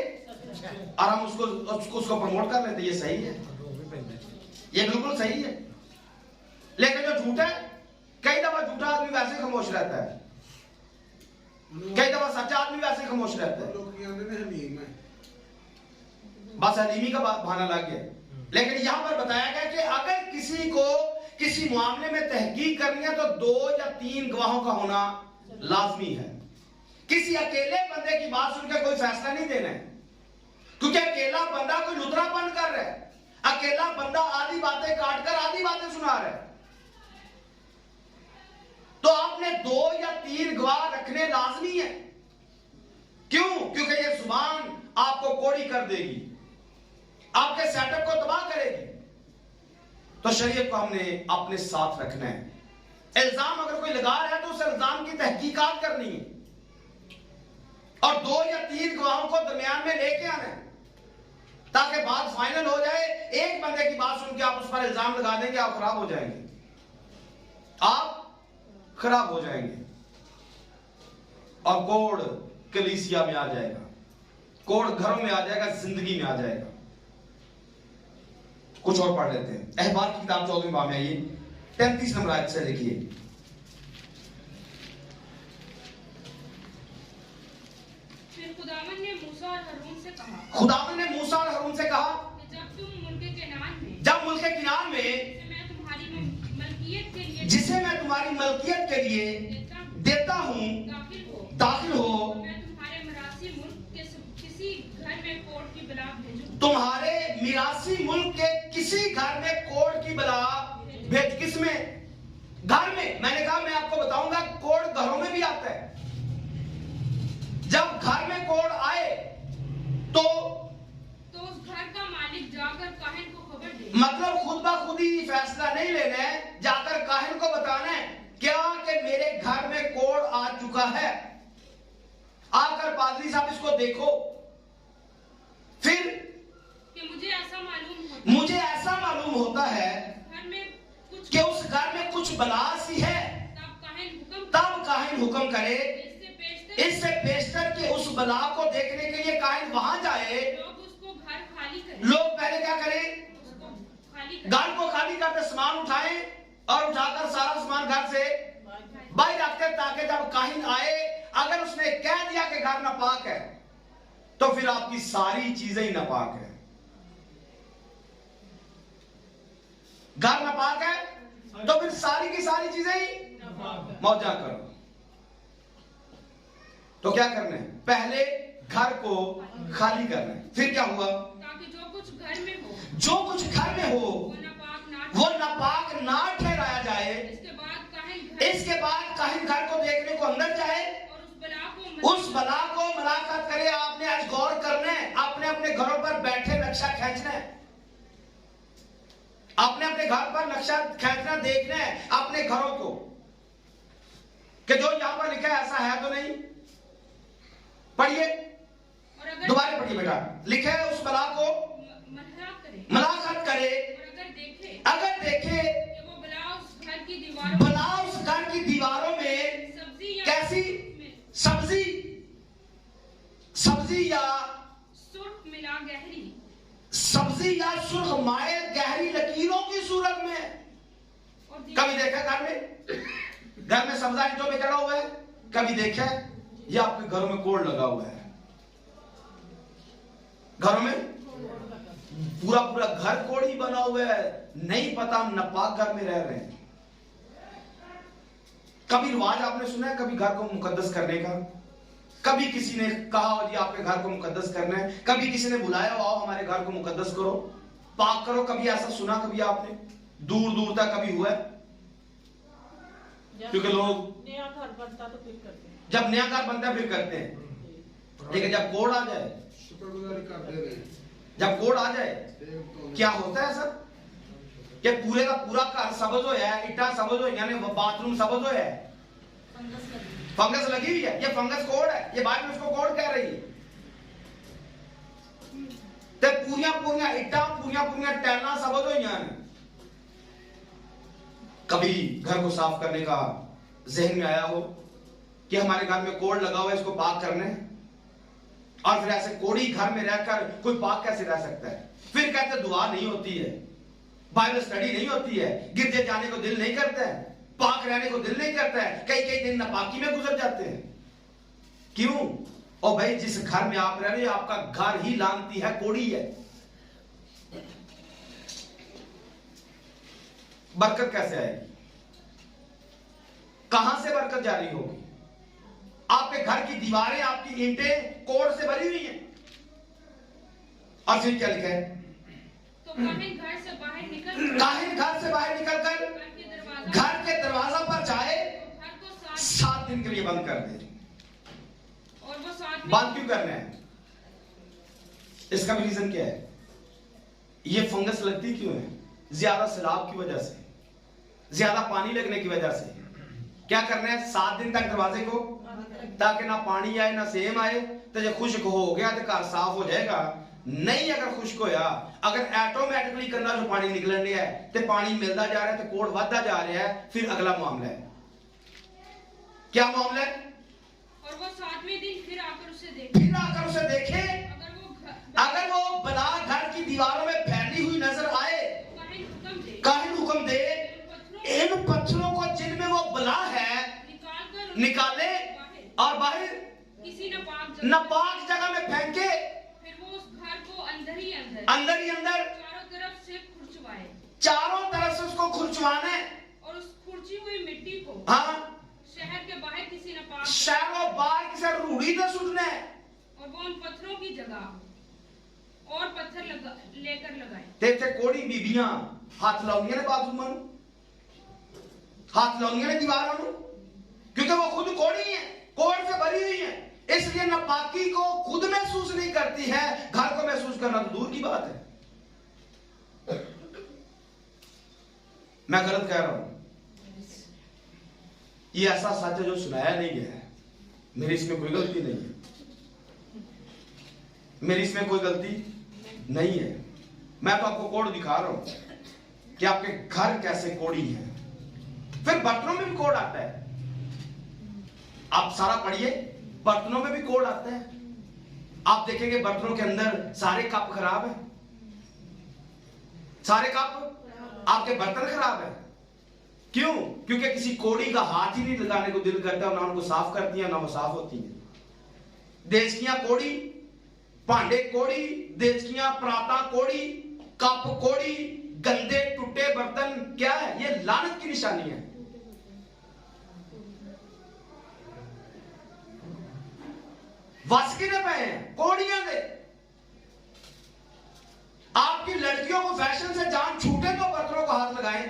और हम उसको प्रमोट कर लेते, ये सही है, ये बिल्कुल सही है। लेकिन जो झूठा है, कई दफा झूठा आदमी वैसे ही खामोश रहता है, कई दफा सच्चा आदमी वैसे ही खामोश रहता है, बस हलीमी का बहाना लग गया। लेकिन यहां पर बताया गया कि अगर किसी को किसी मामले में तहकीक करनी है तो 2 या 3 गवाहों का होना लाजमी है। किसी अकेले बंदे की बात सुनकर कोई फैसला नहीं देना है, क्योंकि अकेला बंदा कोई लुतरापन कर रहा है, अकेला बंदा आधी बातें काट कर आधी बातें सुना रहा है। तो आपने 2 या 3 गवाह रखने लाजमी है। क्यों? क्योंकि ये जुबान आपको कोड़ी कर देगी, आपके सेटअप को तबाह करेगी। तो शरीयत को हमने अपने साथ रखना है। इल्जाम अगर कोई लगा रहा है तो उस इल्जाम की तहकीकात करनी है, और 2 या 3 गवाहों को दरमियान में लेके आना है, ताकि बात फाइनल हो जाए। एक बंदे की बात सुन के आप उस पर इल्जाम लगा देंगे, आप खराब हो जाएंगे, आप खराब हो जाएंगे, और कोड कलीसिया में आ जाएगा, कोड घरों में आ जाएगा, जिंदगी में आ जाएगा। कुछ और पढ़ लेते हैं। अहबार की किताब 14वें बाब में आइए, 33 नंबर आयत से लिखिए। फिर खुदावन ने मूसा और हारून से कहा, जब तुम मुल्क किनान में जिसे मैं तुम्हारी मलकियत के लिए देता हूं दाखिल हो, मैं तुम्हारे मिरासी मुल्क के किसी घर में कोढ़ की बला भेजूं। तुम्हारे मिरासी मुल्क के किसी घर में कोढ़ की बला भेज। किसमें? घर में। मैंने कहा मैं आपको बताऊंगा, कोढ़ घरों में भी आता है। जब घर में कोढ़ आए तो उस घर का मालिक जाकर काहिन को खबर दे। मतलब खुद ब खुद ही फैसला नहीं लेना है, जाकर काहिन को बताना है क्या कि मेरे घर में कोढ़ आ चुका है। आकर पादरी साहब इसको देखो। फिर कि मुझे ऐसा मालूम होता है घर में कुछ कि उस घर में कुछ बला सी है। तब काहिन हुक्म करे इससे पेशतर के उस बला को देखने के लिए काहिन वहां जाए। लोग उसको घर खाली करें, लोग पहले क्या करें? उसको खाली करें, घर को खाली करते, सामान उठाएं और उठाकर सारा सामान घर से बाहर रखते, ताकि जब काहिन आए, अगर उसने कह दिया कि घर नापाक है, तो फिर आपकी सारी चीजें ही नापाक है। घर नापाक है तो फिर सारी की सारी चीजें ही मौजा करो। तो क्या करना है? पहले घर को खाली करना है। फिर क्या हुआ? ताकि जो कुछ घर में हो वो नापाक ना ठहराया जाए। इसके बाद काहिन घर को देखने को अंदर जाए और उस बला को मुलाकात करे। आपने आज गौर करना है, अपने अपने घरों पर बैठे नक्शा खींचना है, अपने अपने घर पर नक्शा खींचना, देखना है अपने घरों को कि जो यहां पर लिखा है ऐसा है तो नहीं। पढ़िए, दोबारा पढ़िए बेटा। लिखा है उस बला को मुलाकात करे, अगर देखे कि वो बला उस घर की दीवारों में कैसी सब्जी या सुर्ख मिला गहरी, सब्जी या सुर्ख मायल गहरी लकीरों की सूरत में। कभी देखा घर में सब्जा ईंटों में चढ़ा हुआ है? कभी देखा है? या आपके घरों में कोड लगा हुआ है? घरों में पूरा पूरा घर कोड ही बना हुआ है, नहीं पता हम नापाक घर में रह रहे हैं। कभी रिवाज आपने सुना है कभी घर को मुकद्दस करने का? कभी किसी ने कहा और ये आपके घर को मुकद्दस करना है? कभी किसी ने बुलाया आओ हमारे घर को मुकद्दस करो, पाक करो? कभी ऐसा सुना? कभी आपने? दूर दूर तक कभी हुआ है? क्योंकि लोग नया घर बनता तो फिर करते हैं, जब नया घर बनता है फिर करते हैं, लेकिन जब कोड आ जाए, जब कोड आ जाए क्या होता है सर? कि पूरे का पूरा घर सबज हो है, इटा सबज हो, यानी बाथरूम सबज हो है, फंगस लगी हुई है। ये फंगस कोड है, ये बाइबल उसको कोड कह रही है। ते पूरियां इटा पूरियां टैला सबज हो यानी। कभी घर को साफ करने का जहन में आया हो कि हमारे घर में कोड लगा हुआ है, इसको पाक करना है, और फिर ऐसे कोड़ी घर में रहकर कोई पाक कैसे रह सकता है? फिर कहते दुआ नहीं होती है, बाइबल स्टडी नहीं होती है, गिरजे जाने को दिल नहीं करता है, पाक रहने को दिल नहीं करता है, कई कई दिन नापाकी में गुजर जाते हैं। क्यों? और भाई जिस घर में आप रह रहे हो आपका घर ही लानती है, कोड़ी है। बरकत कैसे आएगी? कहां से बरकत जारी होगी? आपके घर की दीवारें, आपकी ईंटें कोड से भरी हुई हैं। और फिर क्या लिखा है? तो काहिन घर से बाहर निकलकर घर के दरवाजा पर जाए, घर को 7 दिन के लिए बंद कर दे। और वो 7 बंद क्यों करना है? इसका भी रीजन क्या है? ये फंगस लगती क्यों है? ज्यादा सैलाब की वजह से, ज्यादा पानी लगने की वजह से। क्या करना है? 7 दिन तक दरवाजे को, ताकि ना पानी आए ना सेम आए। तो जब खुश्क हो गया तो घर साफ हो जाएगा। नहीं अगर खुश्क होया, अगर ऑटोमेटिकली करना जो पानी निकलने है तो पानी मिलता जा रहा है, तो कोड बढ़ता जा रहा है। फिर अगला मामला है, क्या मामला है? और वो 7वें दिन फिर आकर उसे देखे, अगर वो बला घर की दीवारों में फैली हुई नजर आए, काहिन हुक्म दे इन पत्थरों को जिनमें वो बला है निकाले और बाहर किसी नापाक जगह में फेंके। फिर वो उस घर को अंदर ही अंदर चारों तरफ से उसको खुरचवाना है। और उस खुरची हुई मिट्टी को हाँ, शहर के बाहर किसी नापाक शहरों बाहर किसी रूढ़ी से सुटना है। और वो उन पत्थरों की जगह और पत्थर लेकर लगाए। ते कोड़ी बीबियां हाथ लाउंगियां ने बाथरूम में, हाथ लाउंगियां ने दीवारों में, क्योंकि वो खुद कोड़ी है, कोड़ से भरी हुई है, इसलिए नापाकी को खुद महसूस नहीं करती है, घर को महसूस करना तो दूर की बात है। मैं गलत कह रहा हूं? ये ऐसा सच है जो सुनाया नहीं गया है, मेरी इसमें कोई गलती नहीं है। मेरी इसमें कोई गलती नहीं है। मैं तो आपको कोड दिखा रहा हूं कि आपके घर कैसे कोड़ी है। फिर बर्तनों में भी कोड आता है, आप सारा पढ़िए, बर्तनों में भी कोड आता है। आप देखेंगे बर्तनों के अंदर सारे कप खराब है, सारे कप आपके बर्तन खराब है। क्यों? क्योंकि किसी कोड़ी का हाथ ही नहीं लगाने को दिल करता, ना उनको साफ करती है ना वो साफ होती है। देचकियां कोड़ी, भांडे कोड़ी, देचकियां पराता कोड़ी, कप कोड़ी, गंदे टूटे बर्तन, क्या है? ये लानत की निशानी है। वस की न पे कोड़ियां दे। आपकी लड़कियों को फैशन से जान छूटे तो बर्तनों को हाथ लगाएं,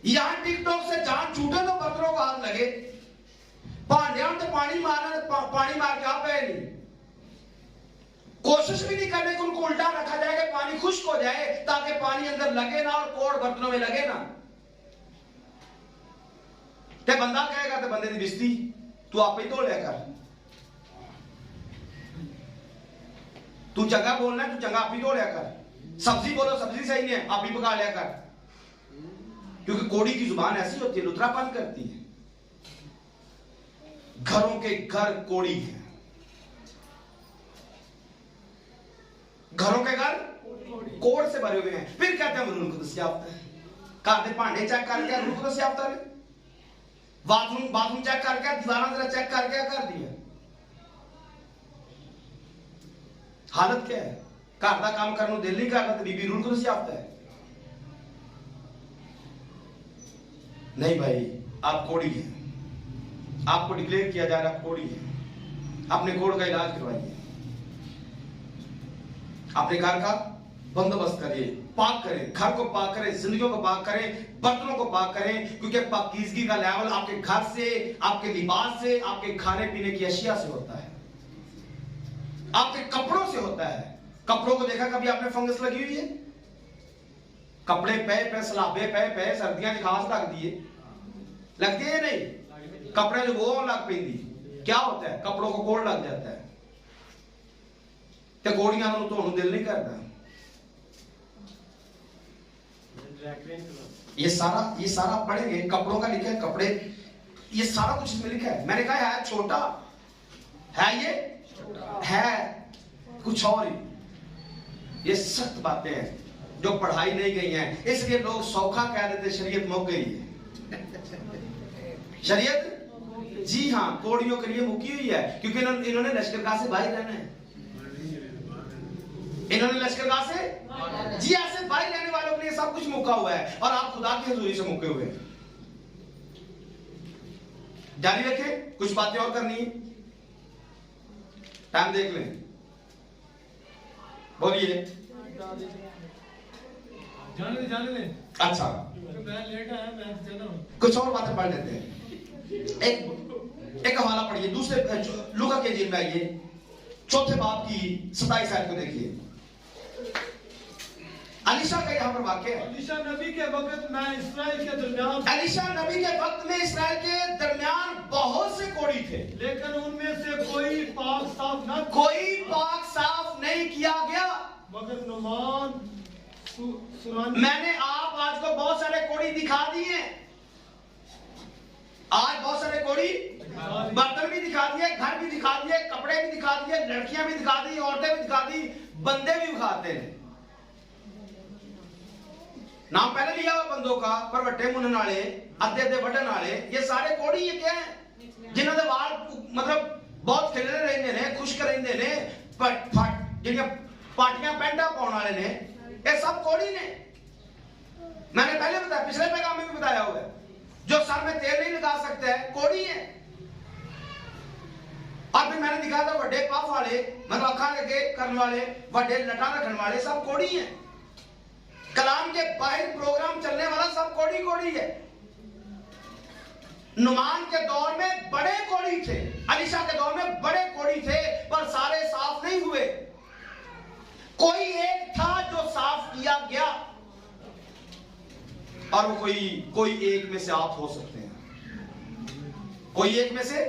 यहां टिकटॉक से जान छूटे तो बर्तनों को हाथ लगे। भांडिया तो पानी मार के आप है नहीं, कोशिश भी नहीं करने कि उनको उल्टा रखा जाए कि पानी खुश्क हो जाए ताकि पानी अंदर लगे ना और कोड़ बर्तनों में लगे ना। ते बंदा कहेगा तो बंदे की बिस्ती तू आप ही धो लिया कर, तू चंगा बोलना है, तू चंगा आप ही धो लिया कर। सब्जी बोलो सब्जी सही नहीं है, आप ही पका लिया कर। क्योंकि कोड़ी की जुबान ऐसी होती है, लुतरापन करती है। घरों के घर कोड़ी है, घरों के घर कोड़ से भरे हुए हैं। फिर कहते हैं रूल कुदस याफ्ता है। कहते भांडे चेक करके रूल कुदस याफ्ता है, बाथरूम चेक करके, दीवार जरा चेक करके कर दिया। हालत क्या है? घर का काम करने को दिल नहीं करता तो बीबी रूल कुदस याफ्ता है। नहीं भाई, आप कोड़ी हैं, आपको डिक्लेयर किया जा रहा है आप कोड़ी हैं। अपने कोड़ का इलाज करवाइए, अपने घर का बंदोबस्त करिए, पाक करें, घर को पाक करें, जिंदगियों को पाक करें, बर्तनों को पाक करें। क्योंकि पाकीज़गी का लेवल आपके घर से, आपके लिबास से, आपके खाने पीने की अशिया से होता है, आपके कपड़ों से होता है। कपड़ों को देखा कभी आपने फंगस लगी हुई है? कपड़े पे सलाबे पे सर्दियां की खास लग दिए, लगती है नहीं? कपड़े जो वो लग पेंदी, क्या होता है? कपड़ों को कोड़ लग जाता है, ते कोड़ियां तो दिल नहीं करता। ये सारा पढ़ेंगे, कपड़ों का लिखा है, कपड़े, ये सारा कुछ इसमें लिखा है। मैंने कहा है छोटा है, ये है कुछ और ही। ये सख्त बातें हैं जो पढ़ाई नहीं गई हैं, इसलिए लोग सौखा कह देते शरीयत मुक गई है। शरीयत जी हाँ कोड़ियों के लिए मुकी हुई है, क्योंकि इन्होंने लश्करगाह से बाहर रहना है। इन्होंने लश्करगाह से जी ऐसे बाहर रहने वालों के लिए सब कुछ मुका हुआ है, और आप खुदा की हुजूरी से मुके हुए हैं। जारी रखें, कुछ बातें और करनी है, टाइम देख लें, बोलिए। जाने ले। अच्छा, मैं लेट आया, मैं चला हूं। कुछ और बातें पढ़ लेते हैं। एक हवाला पढ़िए, दूसरे लूका के इंजील में आइए, चौथे बाब की 27 आयत को देखिए। अलीशा का यहाँ पर वाक्य है। अलीशा नबी के वक्त में इस्राएल के दरमियान, अलीशा नबी के वक्त में इस्राएल के दरमियान बहुत से कोड़ी थे, लेकिन उनमें से कोई पाक साफ न, कोई पाक साफ नहीं किया गया, मगर नुमान सुरानी। मैंने आज को बहुत सारे कोड़ी दिखा दिए, आज बहुत सारे कोड़ी बर्तन भी दिखा दिए, घर भी दिखा दिए, कपड़े भी दिखा दिए, लड़कियां भी दिखा दी, औरतें भी दिखा दी, बंदे भी दिखाते हैं। नाम पहले लिया हुआ बंदों का, पर वट्टे मुनन वाले, अद्धे वड्डन वाले, ये सारे कोड़ी ये क्या है? जिन्होंने वाल मतलब बहुत खिले रहते ने, खुश्क रहते ने, जिनके पाटियां पैंटा पाने वाले ने, ये सब कोड़ी ने। मैंने पहले बताया, पिछले पैगाम में भी बताया हुआ है, जो सर में तेल नहीं लगा सकते हैं कोड़ी है। और फिर मैंने दिखाया था वड्डे पाफ वाले, मतलब अखा लगे करने वाले, वड्डे लटा रखने वाले, सब कोड़ी है। कलाम के बाहर प्रोग्राम चलने वाला सब कोड़ी है। नुमान के दौर में बड़े कोड़ी थे, अलीशा के दौर में बड़े कोड़ी थे, पर सारे साफ नहीं हुए। कोई एक था जो साफ किया गया, और वो कोई एक में से आप हो सकते हैं, कोई एक में से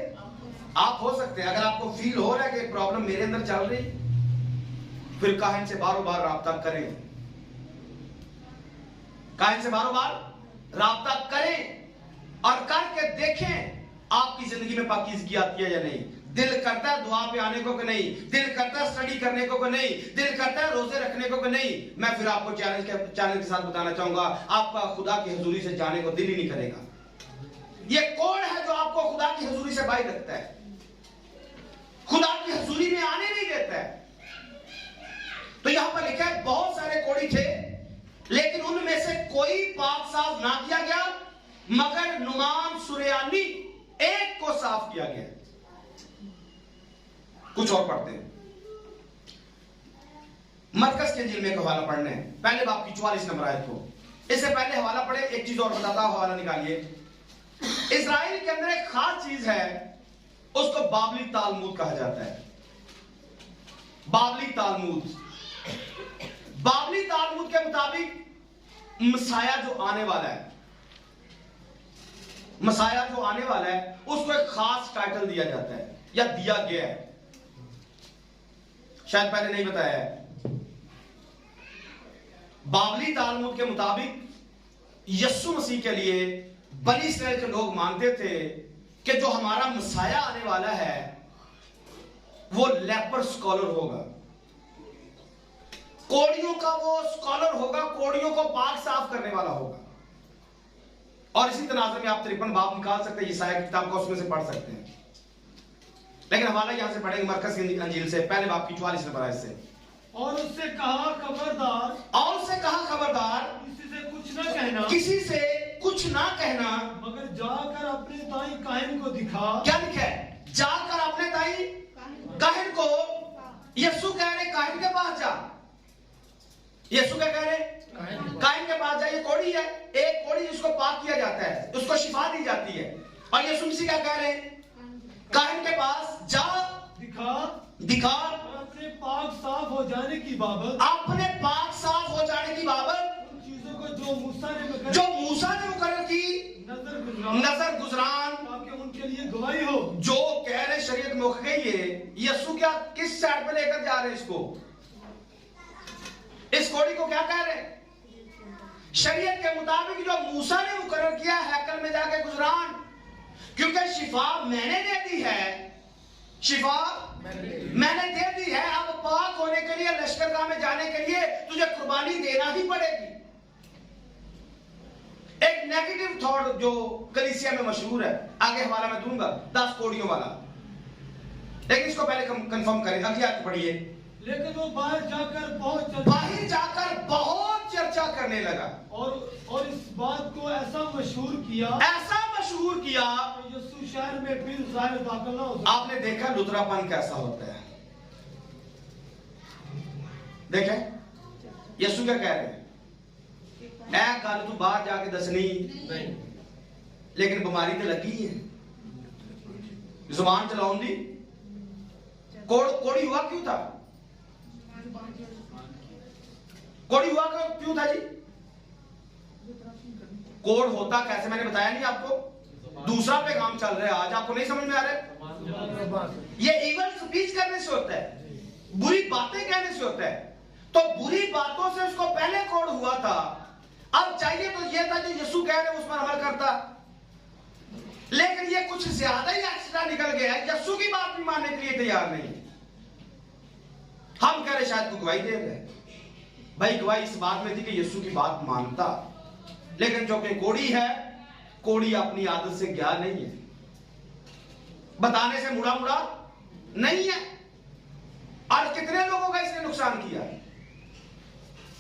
आप हो सकते हैं, अगर आपको फील हो रहा है कि प्रॉब्लम मेरे अंदर चल रही, फिर काहिन से बारों बार राब्ता करें, काहिन से बारों बार राब्ता करें और करके देखें आपकी जिंदगी में पाकीज़गी आती है या नहीं। दिल करता है दुआ पे आने को कि नहीं, दिल करता है स्टडी करने को कि नहीं, दिल करता है रोजे रखने को कि नहीं। मैं फिर आपको चैलेंज के साथ बताना चाहूंगा, आपका खुदा की हुजूरी से जाने को दिल ही नहीं करेगा। ये कौन है जो आपको खुदा की हुजूरी से बाहर रखता है, खुदा की हुजूरी में आने नहीं देता है? तो यहां पर लिखा है बहुत सारे कोड़ी थे, लेकिन उनमें से कोई पाक साफ ना किया गया, मगर नुमान सुरयानी एक को साफ किया गया। कुछ और पढ़ते हैं, मरकज के इंजील में एक हवाला पढ़ने, पहले बाब की 44 नंबर आयत को। इससे पहले हवाला पढ़े, एक चीज और बताता हूं, हवाला निकालिए। इजराइल के अंदर एक खास चीज है, उसको बाबली तालमूद कहा जाता है। बाबली तालमूद, बाबली तालमूद के मुताबिक मसाया जो आने वाला है, मसाया जो आने वाला है, उसको एक खास टाइटल दिया जाता है या दिया गया है, शायद पहले नहीं बताया है। बाबली तालमूद के मुताबिक यीशु मसीह के लिए बनी इस्राएल के लोग मानते थे कि जो हमारा मसाया आने वाला है वो लेपर स्कॉलर होगा, कोड़ियों का वो स्कॉलर होगा, कोड़ियों को पाक साफ करने वाला होगा। और इसी तनाज़ुर में आप 53 बाब निकाल सकते हैं, यशायाह की किताब को उसमें से पढ़ सकते हैं। लेकिन हवाला यहां से पढ़ेंगे मरकज की इंजील से, पहले बाब की 44 नंबर आयत से। और उससे कहा खबरदार, और उससे कहा खबरदार, किसी से कुछ न कहना, किसी से कुछ ना कहना, मगर जाकर अपने ताई काहिन को दिखा। क्या लिखा है? जाकर अपने ताई काहिन को, यीशु कह रहे काहिन के पास जा। यीशु क्या कह रहे? काहिन के पास जा। ये कोड़ी है, एक कोड़ी जिसको पाक किया जाता है, उसको शिफा दी जाती है। और यीशु मसीह क्या कह रहे? काहिन के पास जा, दिखा, दिखा, और अपने पाक साफ हो जाने की बाबत, अपने पाक साफ हो जाने की बाबत, उन चीजों को जो मूसा ने मुकर्रर की नजर गुजरान, ताकि उनके लिए गवाही हो। जो कह रहे शरीयत मुख गई है, यीशु क्या किस साइड पे लेकर जा रहे हैं इसको? इस कोड़ी को क्या कह रहे हैं? शरीयत के मुताबिक जो मूसा ने मुकर्रर किया हैकल में जाके गुजरान, क्योंकि शिफा मैंने दे दी है, शिफा मैंने दे दी है। अब पाक होने के लिए, लश्करगाह में जाने के लिए तुझे कुर्बानी देना ही पड़ेगी। एक नेगेटिव थॉट जो कलीसिया में मशहूर है, आगे हवाला मैं दूंगा 10 कोड़ियों वाला, लेकिन इसको पहले कंफर्म करें। अगली आयत पढ़िए। लेकिन वो बाहर जाकर बहुत चर्चा करने लगा और इस बात को ऐसा मशहूर किया यीशु शहर में फिर जाहिर दाखिल ना हो सका। आपने देखा लुतरापन कैसा होता है? देखे यीशु क्या कह रहे हैं? ऐ गल तू बाहर जाके दसनी नहीं, लेकिन बीमारी तो लगी है, जुबान चलाउन दी। कोड़ी हुआ क्यों था? कोड़ी हुआ क्यों था जी? कोड होता कैसे, मैंने बताया नहीं आपको? दूसरा पैगाम चल रहा है आज, आपको नहीं समझ में आ रहा है? ये इवल स्पीच करने से होता है, बुरी बातें कहने से होता है। तो बुरी बातों से उसको पहले कोड हुआ था। अब चाहिए तो ये था कि यीशु कह रहे उस पर अमल करता, लेकिन ये कुछ ज्यादा ही एक्स्ट्रा निकल गया है। यीशु की बात भी मानने के लिए तैयार नहीं। हम कह रहे शायद गवाही दे रहे, भाई गवाही इस बात में थी कि यीशु की बात मानता, लेकिन जो कि कोड़ी है, कोड़ी अपनी आदत से ज्ञान नहीं है, बताने से मुड़ा मुड़ा नहीं है। और कितने लोगों का इसने नुकसान किया?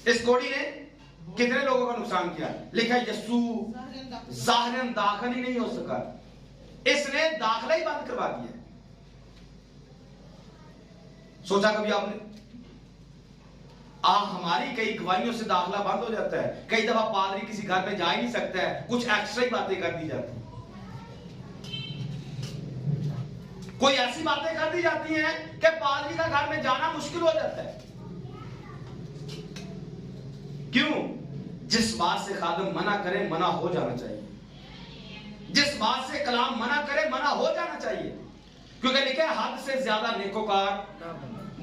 इस कोड़ी ने कितने लोगों का नुकसान किया? लिखा है यीशु ज़ाहिरन दाखिल ही नहीं हो सका, इसने दाखिला ही बंद करवा दिया। सोचा कभी आपने? हमारी कई गवाहियों से दाखिला बंद हो जाता है। कई दफा पादरी किसी घर में जा ही नहीं सकता है, कुछ एक्स्ट्रा ही बातें कर दी जाती हैं, कोई ऐसी बातें कर दी जाती हैं कि पादरी का घर में जाना मुश्किल हो जाता है। क्यों? जिस बात से खादम मना करे मना हो जाना चाहिए, जिस बात से कलाम मना करे मना हो जाना चाहिए। क्योंकि लिखा है हद से ज्यादा नेकोकार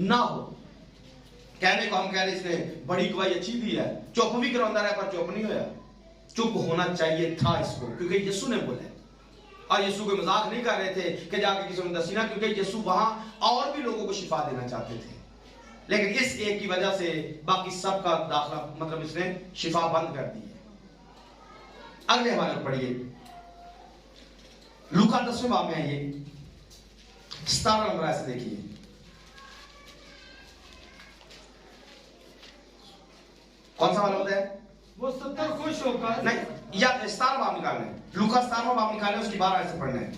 ना हो। कहने को हम कह रहे इसने बड़ी गवाही अच्छी दी है, चुप भी करवाता रहा पर चुप नहीं होया। चुप होना चाहिए था इसको, क्योंकि यीशु ने बोला। और यीशु कोई मजाक नहीं कर रहे थे कि जाके किसी ने दसी ना, क्योंकि यीशु वहां और भी लोगों को शिफा देना चाहते थे, लेकिन इस एक की वजह से बाकी सबका दाखला मतलब इसने शिफा बंद कर दी है। अगले हवाले में पढ़िए, लूका 10वें बाब में है ये 17 नंबर ऐसे देखिए। कौन सा वाला होता है? वो 70 खुश होकर नहीं, या 17 बाब निकालना है, लूका 17वां बाब निकालना है, उसकी 12 ऐसे पढ़ना है।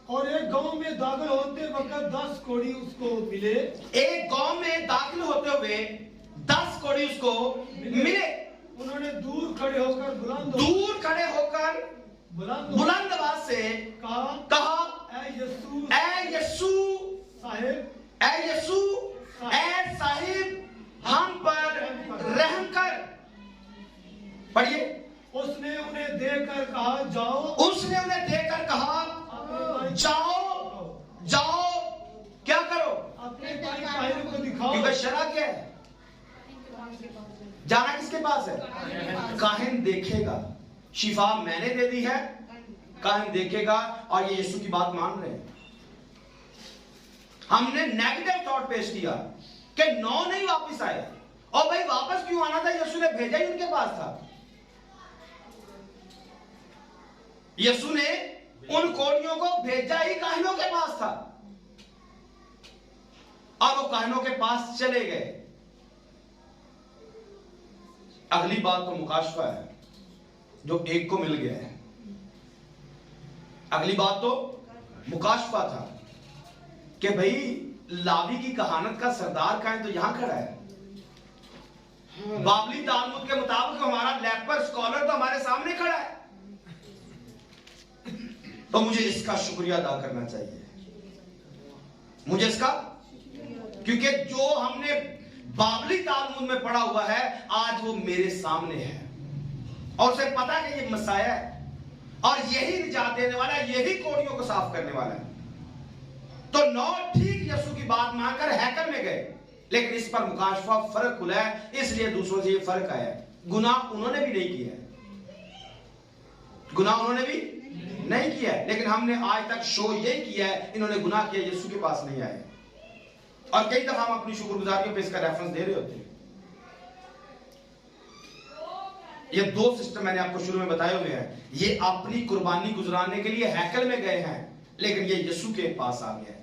और एक गांव में दाखिल होते वक्त 10 कोढ़ी उसको मिले। एक गांव में दाखिल होते हुए 10 कोढ़ी उसको मिले। उन्होंने दूर खड़े होकर बुलंद आवाज से कहा, ऐ यीशु साहिब हम पर रहम कर। पढ़िए। उसने उन्हें देखकर कहा, जाओ क्या करो? अपने काहिन को दिखाओ। क्योंकि शरा क्या है? जाना किसके पास है? काहिन देखेगा। शिफा मैंने दे दी है, काहिन देखेगा। और ये यीशु की बात मान रहे हैं। हमने नेगेटिव थॉट पेश किया कि 9 नहीं वापस आए। और भाई वापस क्यों आना था? यीशु ने भेजा ही उनके पास था। यीशु ने उन कोढ़ियों को भेजा ही काहिनों के पास था, और वो काहिनों के पास चले गए। अगली बात तो मुकाशफा है, जो एक को मिल गया है। अगली बात तो मुकाशफा था कि भाई लावी की कहानत का सरदार काहिन तो यहां खड़ा है। बाबली तालमुद के मुताबिक हमारा लेपर स्कॉलर तो हमारे सामने खड़ा है। तो मुझे इसका शुक्रिया अदा करना चाहिए, मुझे इसका, क्योंकि जो हमने बाबली तालमुद में पढ़ा हुआ है आज वो मेरे सामने है, और उसे पता है कि ये मसाया है और यही निजात देने वाला है, यही कोढ़ियों को साफ करने वाला है। तो 9 ठीक यीशु की बात मानकर हैकल में गए, लेकिन इस पर मुकाशफा फर्क खुला है, इसलिए दूसरों से ये फर्क आया है। गुनाह उन्होंने भी नहीं किया है, गुनाह उन्होंने भी नहीं किया है, लेकिन हमने आज तक शो यही किया है इन्होंने गुनाह किया, यीशु के पास नहीं आए। और कई दफा हम अपनी शुक्रगुजारियों पे इसका रेफरेंस दे रहे होते हैं। ये 2 सिस्टम मैंने आपको शुरू में बताए हुए हैं। ये अपनी कुर्बानी गुजराने के लिए हैकल में गए हैं, लेकिन ये यीशु के पास आ गया है।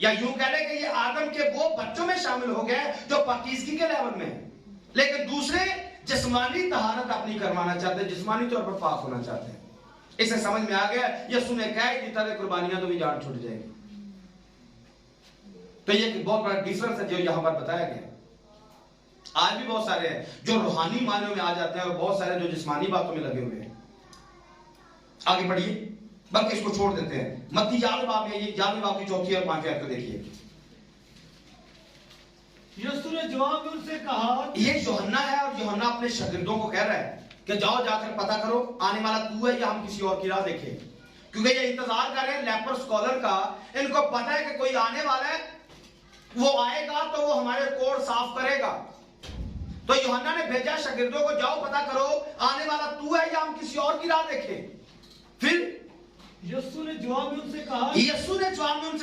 या यूं कह लें कि ये आदम के वो बच्चों में शामिल हो गए जो पाकीज़गी के लेवल में है, लेकिन दूसरे जिस्मानी तहारत अपनी करवाना चाहते हैं, जिस्मानी तौर पर पाक होना चाहते हैं। इसे समझ में आ गया, यीशु ने कहा कि तरह कुर्बानियां तो भी जान छूट जाएगी। तो ये बहुत बड़ा डिफरेंस है जो यहां पर बताया गया। आज भी बहुत सारे हैं जो रूहानी मायनों में आ जाते हैं और बहुत सारे जो जिस्मानी बातों में लगे हुए हैं। आगे बढ़िए, बल्कि इसको छोड़ देते हैं। मत्ती 11 बाब में, ये 11 बाब की 4 और 5 आयत को देखिए। यीशु ने जवाब में उनसे कहा, ये यूहन्ना है और यूहन्ना अपने शागिर्दों को कह रहा है कि जाओ जाकर पता करो आने वाला तू है या हम किसी और की राह देखें, क्योंकि ये इंतजार कर रहे हैं लेपर स्कॉलर का। इनको पता है कि कोई आने वाला है, वो आएगा तो वो हमारे कोड साफ करेगा। तो यूहन्ना ने भेजा शागिर्दों को, जाओ पता करो आने वाला तू है या हम किसी और की राह देखें। फिर यीशु ने जवाब में उनसे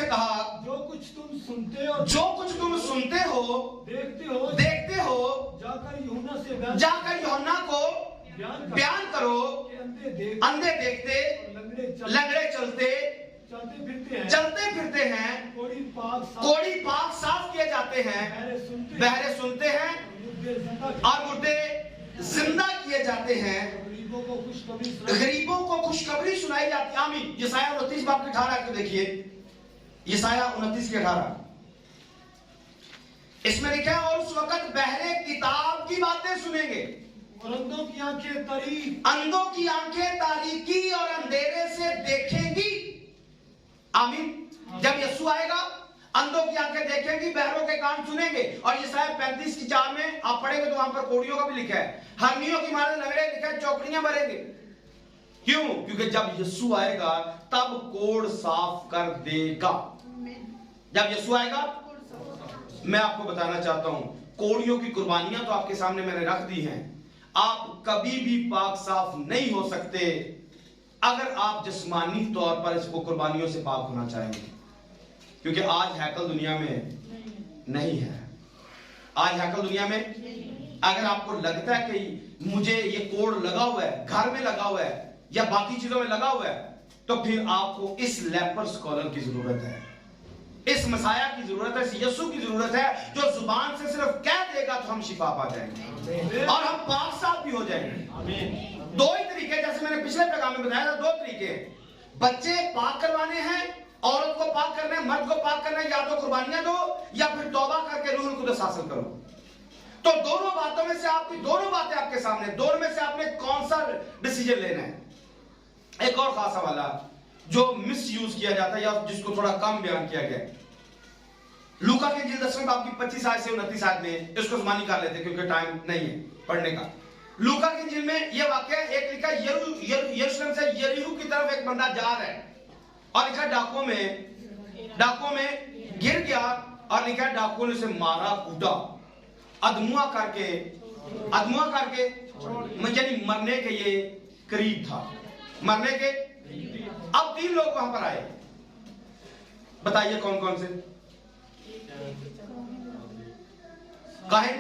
कहा, जो कुछ तुम सुनते हो, देखते हो, जाकर यूहन्ना को बयान करो। अंधे देखते, लंगड़े चलते फिरते हैं, कोढ़ी पाक साफ किए जाते हैं, बहरे सुनते हैं और मुर्दे जिंदा किए जाते हैं, गरीबों को खुशखबरी सुनाई जाती है। आमीन। यशाया 29 बाब की 18 को देखिए, यशाया 29 की 18, इसमें लिखा है, और उस वक्त बहरे किताब की बातें सुनेंगे और अंधों की आंखें तारीकी और अंधेरे से देखेंगी। आमीन। जब यीशु आएगा अंधों की आंखें देखेंगी, बहरों के कान सुनेंगे। और यशाया 35 की 4 में आप पढ़ेंगे तो वहां पर कोढ़ियों का भी लिखा है, हरनियों की माने लंगड़े लिखा है, चौकड़ियां भरेंगे। क्यों? क्योंकि जब यीशु आएगा तब कोड साफ कर देगा। जब यीशु आएगा, मैं आपको बताना चाहता हूं, कोड़ियों की कुर्बानियां तो आपके सामने मैंने रख दी हैं। आप कभी भी पाक साफ नहीं हो सकते अगर आप जिस्मानी तौर पर इसको कुर्बानियों से पाक होना चाहेंगे, क्योंकि आज हैकल दुनिया में नहीं है। आज हैकल दुनिया में अगर आपको लगता है कि मुझे ये कोड लगा हुआ है, घर में लगा हुआ है या बाकी चीजों में लगा हुआ है, तो फिर आपको इस लेपर स्कॉलर की जरूरत है, इस मसाया की जरूरत है, इस यीशु की जरूरत है, जो जुबान से सिर्फ कह देगा तो हम शिफा पा जाएंगे और हम पाक साफ भी हो जाएंगे। दो ही तरीके, जैसे मैंने पिछले पैगाम में बताया था, दो तरीके। बच्चे पाक करवाने हैं, औरत को पाक करना है, मर्द को पाक करना है, या तो कुर्बानियां दो या फिर तौबा करके रूहुल कुद्दस हासिल करो। तो दोनों बातों में से आपकी दोनों बातें आपके सामने, दोनों में से आपने कौन सा डिसीजन लेना है? एक और खास हवाला जो मिस यूज किया जाता है या जिसको थोड़ा कम बयान किया गया, लूका के इंजील 10वें बाब की 25 आयत से 29 आयत में, इसको ज़बानी कर लेते क्योंकि टाइम नहीं है पढ़ने का। लूका के इंजील में यह वाक्य एक लिखा, यरूशलेम से यरीहो की तरफ एक बंदा जा रहा है और लिखा डाकुओं में गिर गया और लिखा डाकुओं ने उसे मारा कूटा, अधमुआ करके यानी मरने के ये करीब था, मरने के। अब 3 लोग वहां पर आए, बताइए कौन कौन से? काहिन,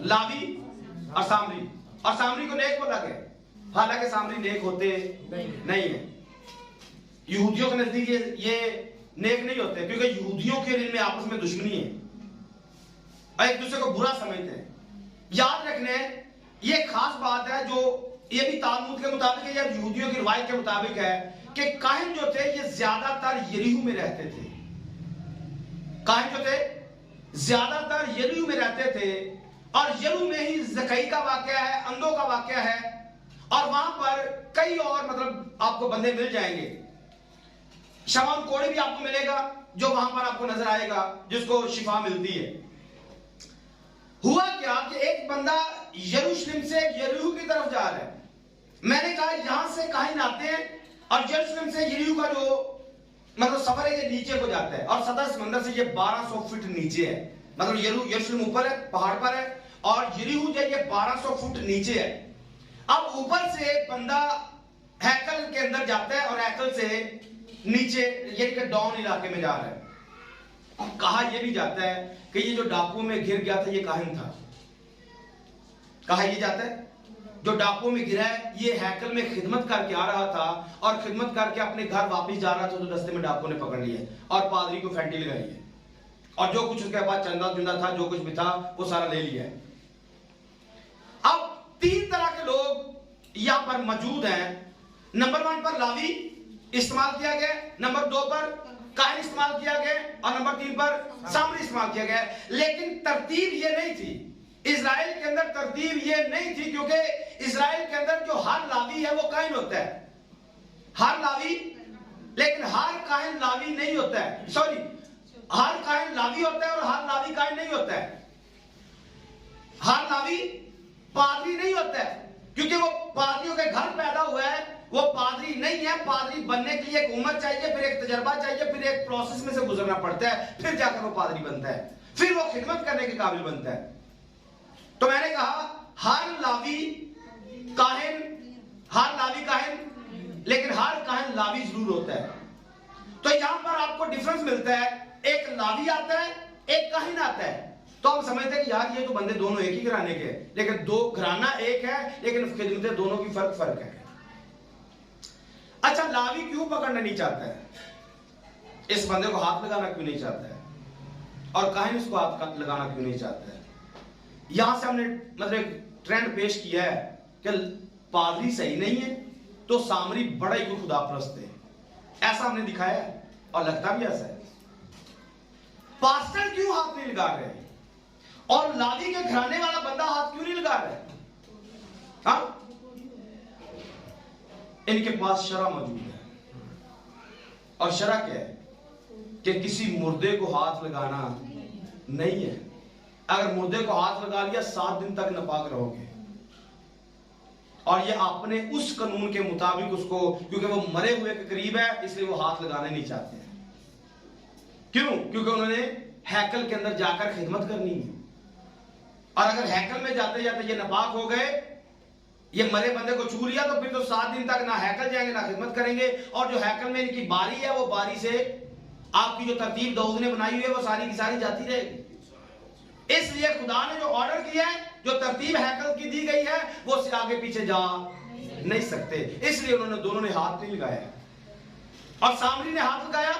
लावी और सामरी। और सामरी को नेक बोला गया, हालांकि सामरी नेक होते नहीं है। यहूदियों के नजदीक ये नेक नहीं होते, क्योंकि यहूदियों के इनमें आपस में दुश्मनी है और एक दूसरे को बुरा समझते हैं। याद रखने ये खास बात है, जो ये भी तालमुद के मुताबिक है या यहूदियों की रिवायत के मुताबिक है कि काहिन जो थे ये ज्यादातर यरीहो में रहते थे। काहिन जो थे ज्यादातर यरीहो में रहते थे और यरीहो में ही ज़कई का वाकया है, अंधों का वाकया है, और वहां पर कई और मतलब आपको बंदे मिल जाएंगे। शमौन कोढ़ी भी आपको मिलेगा जो वहां पर आपको नजर आएगा, जिसको शिफा मिलती है। हुआ क्या कि एक बंदा यरूशलेम से यरीहो की तरफ जा रहा है। मैंने कहा यहां से काहिन आते हैं और यरूशलेम से यरीहो का जो मतलब सफर है ये नीचे को जाता है और सतह समंदर से ये 1200 फीट नीचे है। मतलब यरूशलेम ऊपर है, पहाड़ पर है, और यरीहो जो ये 1200 फुट नीचे है। अब ऊपर से बंदा हैकल के अंदर जाता है और हैकल से नीचे ये डाउन इलाके में जा रहा है। कहा यह भी जाता है कि ये जो डाकुओं में गिर गया था ये काहिन था। कहा यह जाता है जो डाकुओं में गिरा है ये हैकल में खिदमत करके आ रहा था और खिदमत करके अपने घर वापस जा रहा था, तो रास्ते में डाकुओं ने पकड़ लिया और पादरी को फैंटी लगाई है और जो कुछ उसके पास चंदा चुंदा था, जो कुछ भी था, वो सारा ले लिया है। अब 3 तरह के लोग यहां पर मौजूद हैं। नंबर 1 पर लावी इस्तेमाल किया गया, नंबर 2 पर काहिन इस्तेमाल किया गया और नंबर 3 पर सामरी इस्तेमाल किया गया। लेकिन तरतीब ये नहीं थी, इजराइल के अंदर तरतीब ये नहीं थी, क्योंकि इजराइल के अंदर जो हर लावी है वो काहिन होता है, हर लावी, लेकिन हर काहिन लावी नहीं होता है। सॉरी, हर काहिन लावी होता है और हर लावी काहिन नहीं होता है। हर लावी पादरी नहीं होता है, क्योंकि वो पादरियों के घर पैदा हुआ है, वो पादरी नहीं है। पादरी बनने के लिए एक उम्र चाहिए, फिर एक तजर्बा चाहिए, फिर एक प्रोसेस में से गुजरना पड़ता है, फिर जाकर वो पादरी बनता है, फिर वो खिदमत करने के काबिल बनता है। तो मैंने कहा हर लावी काहिन, लेकिन हर काहिन लावी जरूर होता है। तो यहां पर आपको डिफरेंस मिलता है, एक लावी आता है, एक काहिन आता है। तो हम समझते हैं कि यार ये तो बंदे दोनों एक ही घराने के, लेकिन दो घराना एक है, लेकिन खिदमतें दोनों की फर्क है। अच्छा, लावी क्यों पकड़ना नहीं चाहता है? इस बंदे को हाथ लगाना क्यों नहीं चाहता है? और काहिन इसको हाथ लगाना क्यों नहीं चाहता है? यहां से हमने मतलब एक ट्रेंड पेश किया है कि पादरी सही नहीं है तो सामरी बड़ा ही खुदा परस्त है, ऐसा हमने दिखाया है और लगता भी ऐसा है। पास्टर क्यों हाथ नहीं लगा रहे और लावी के घराने वाला बंदा हाथ क्यों नहीं लगा रहा है? हाँ? इनके पास शरा मौजूद है, और शरा क्या है कि किसी मुर्दे को हाथ लगाना नहीं है। अगर मुर्दे को हाथ लगा लिया 7 दिन तक नापाक रहोगे। और ये अपने उस कानून के मुताबिक उसको, क्योंकि वो मरे हुए के करीब है इसलिए वो हाथ लगाने नहीं चाहते हैं। क्यों? क्योंकि उन्होंने हैकल के अंदर जाकर खिदमत करनी है, और अगर हैकल में जाते जाते ये नापाक हो गए, ये मरे बंदे को छू लिया, तो फिर तो 7 दिन तक ना हैकल जाएंगे ना खिदमत करेंगे, और जो हैकल में इनकी बारी है वो बारी से आपकी जो तरतीब दाऊद ने बनाई हुई है वो सारी की सारी जाती रहेगी। इसलिए खुदा ने जो ऑर्डर किया है, जो तरतीब हैकल की दी गई है, वो उससे आगे पीछे जा नहीं सकते। इसलिए उन्होंने दोनों ने हाथ नहीं लगाया, और सामरी ने हाथ लगाया।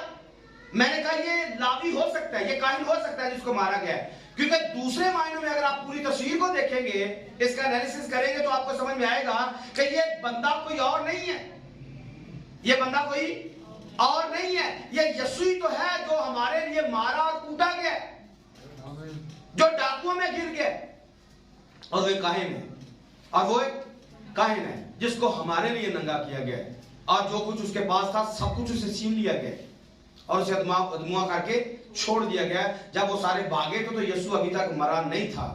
मैंने कहा ये लावी हो सकता है, ये काहिन हो सकता है जिसको मारा गया है, क्योंकि दूसरे मायनों में अगर आप पूरी तस्वीर को देखेंगे, इसका एनालिसिस करेंगे, तो आपको समझ में आएगा कि ये बंदा कोई और नहीं है, ये बंदा कोई और नहीं है, ये यीशु ही तो है जो हमारे लिए मारा और कूटा गया, जो डाकुओं में गिर गया, और वो एक काहिन है, और वो एक काहिन है जिसको हमारे लिए नंगा किया गया, और जो कुछ उसके पास था सब कुछ उसे छीन लिया गया और उसे अदमुआ करके छोड़ दिया गया। जब वो सारे भागे तो यीशु अभी तक मरा नहीं था,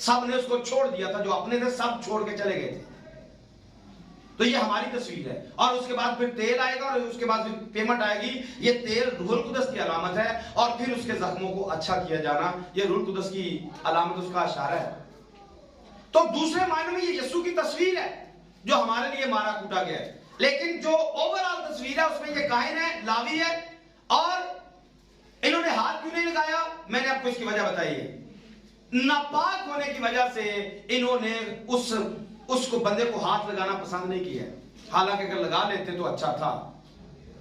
सब ने उसको छोड़ दिया था, जो अपने थे सब छोड़ के चले गए थे। तो ये हमारी तस्वीर है, और उसके बाद फिर तेल आएगा, और उसके बाद फिर पेमेंट आएगी। ये तेल रूहुल कुदस की अलामत है, और फिर उसके जख्मों को अच्छा किया जाना, ये रूहुल कुदस की अलामत, उसका इशारा है। तो दूसरे मायने में ये यीशु की तस्वीर है जो हमारे लिए मारा कूटा गया है, लेकिन जो ओवरऑल तस्वीर है उसमें ये काहिन है, लावी है, और इन्होंने हाथ क्यों नहीं लगाया? मैंने आपको इसकी वजह बताई है। नापाक होने की वजह से इन्होंने उसको बंदे को हाथ लगाना पसंद नहीं किया, हालांकि अगर लगा लेते तो अच्छा था,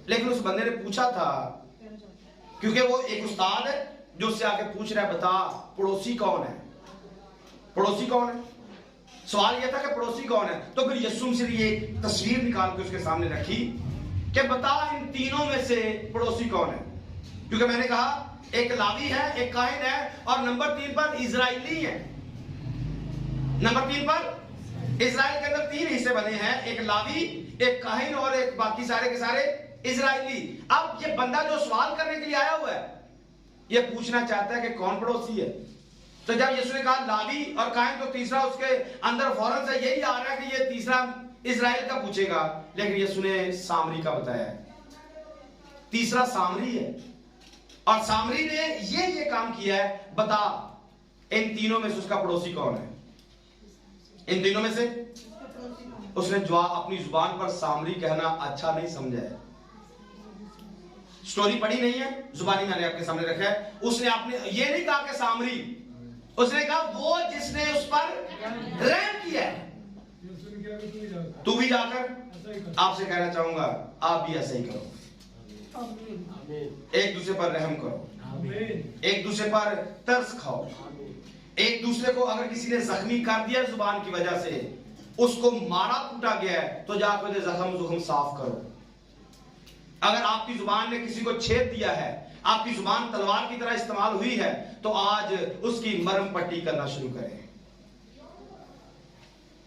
लेकिन उस बंदे ने पूछा था, क्योंकि वो एक उस्ताद है जो उससे आके पूछ रहा है, बता पड़ोसी कौन है, पड़ोसी कौन है। सवाल यह था कि पड़ोसी कौन है, तो फिर यीशु से ये तस्वीर निकाल के उसके सामने रखी कि बता इन तीनों में से पड़ोसी कौन है, क्योंकि मैंने कहा एक लावी है, एक काहिन है, और नंबर 3 पर इजराइली है। नंबर 3 पर इजराइल के अंदर 3 हिस्से बने हैं, एक लावी, एक काहिन, और एक बाकी सारे के सारे इजराइली। अब ये बंदा जो सवाल करने के लिए आया हुआ है, ये पूछना चाहता है कि कौन पड़ोसी है। तो जब यीशु ने कहा लावी और काहिन, तो तीसरा उसके अंदर फौरन से यही आ रहा है कि ये तीसरा इजराइल का पूछेगा, लेकिन यीशु ने सामरी का बताया। तीसरा सामरी है, और सामरी ने ये काम किया है, बता इन तीनों में से उसका पड़ोसी कौन है। इन तीनों में से उसने जवाब अपनी जुबान पर सामरी कहना अच्छा नहीं समझा है। स्टोरी पढ़ी नहीं है, जुबानी मैंने आपके सामने रखा है। उसने आपने ये नहीं कहा कि सामरी, उसने कहा वो जिसने उस पर रहम किया है। तू भी जाकर आपसे कहना चाहूंगा, आप भी ऐसा ही करो, एक दूसरे पर रहम करो, एक दूसरे पर तरस खाओ, एक दूसरे को अगर किसी ने जख्मी कर दिया जुबान की वजह से, उसको मारा कूटा गया है, तो जाकर जख्म साफ करो। अगर आपकी जुबान ने किसी को छेद दिया है, आपकी जुबान तलवार की तरह इस्तेमाल हुई है, तो आज उसकी मरहम पट्टी करना शुरू करें।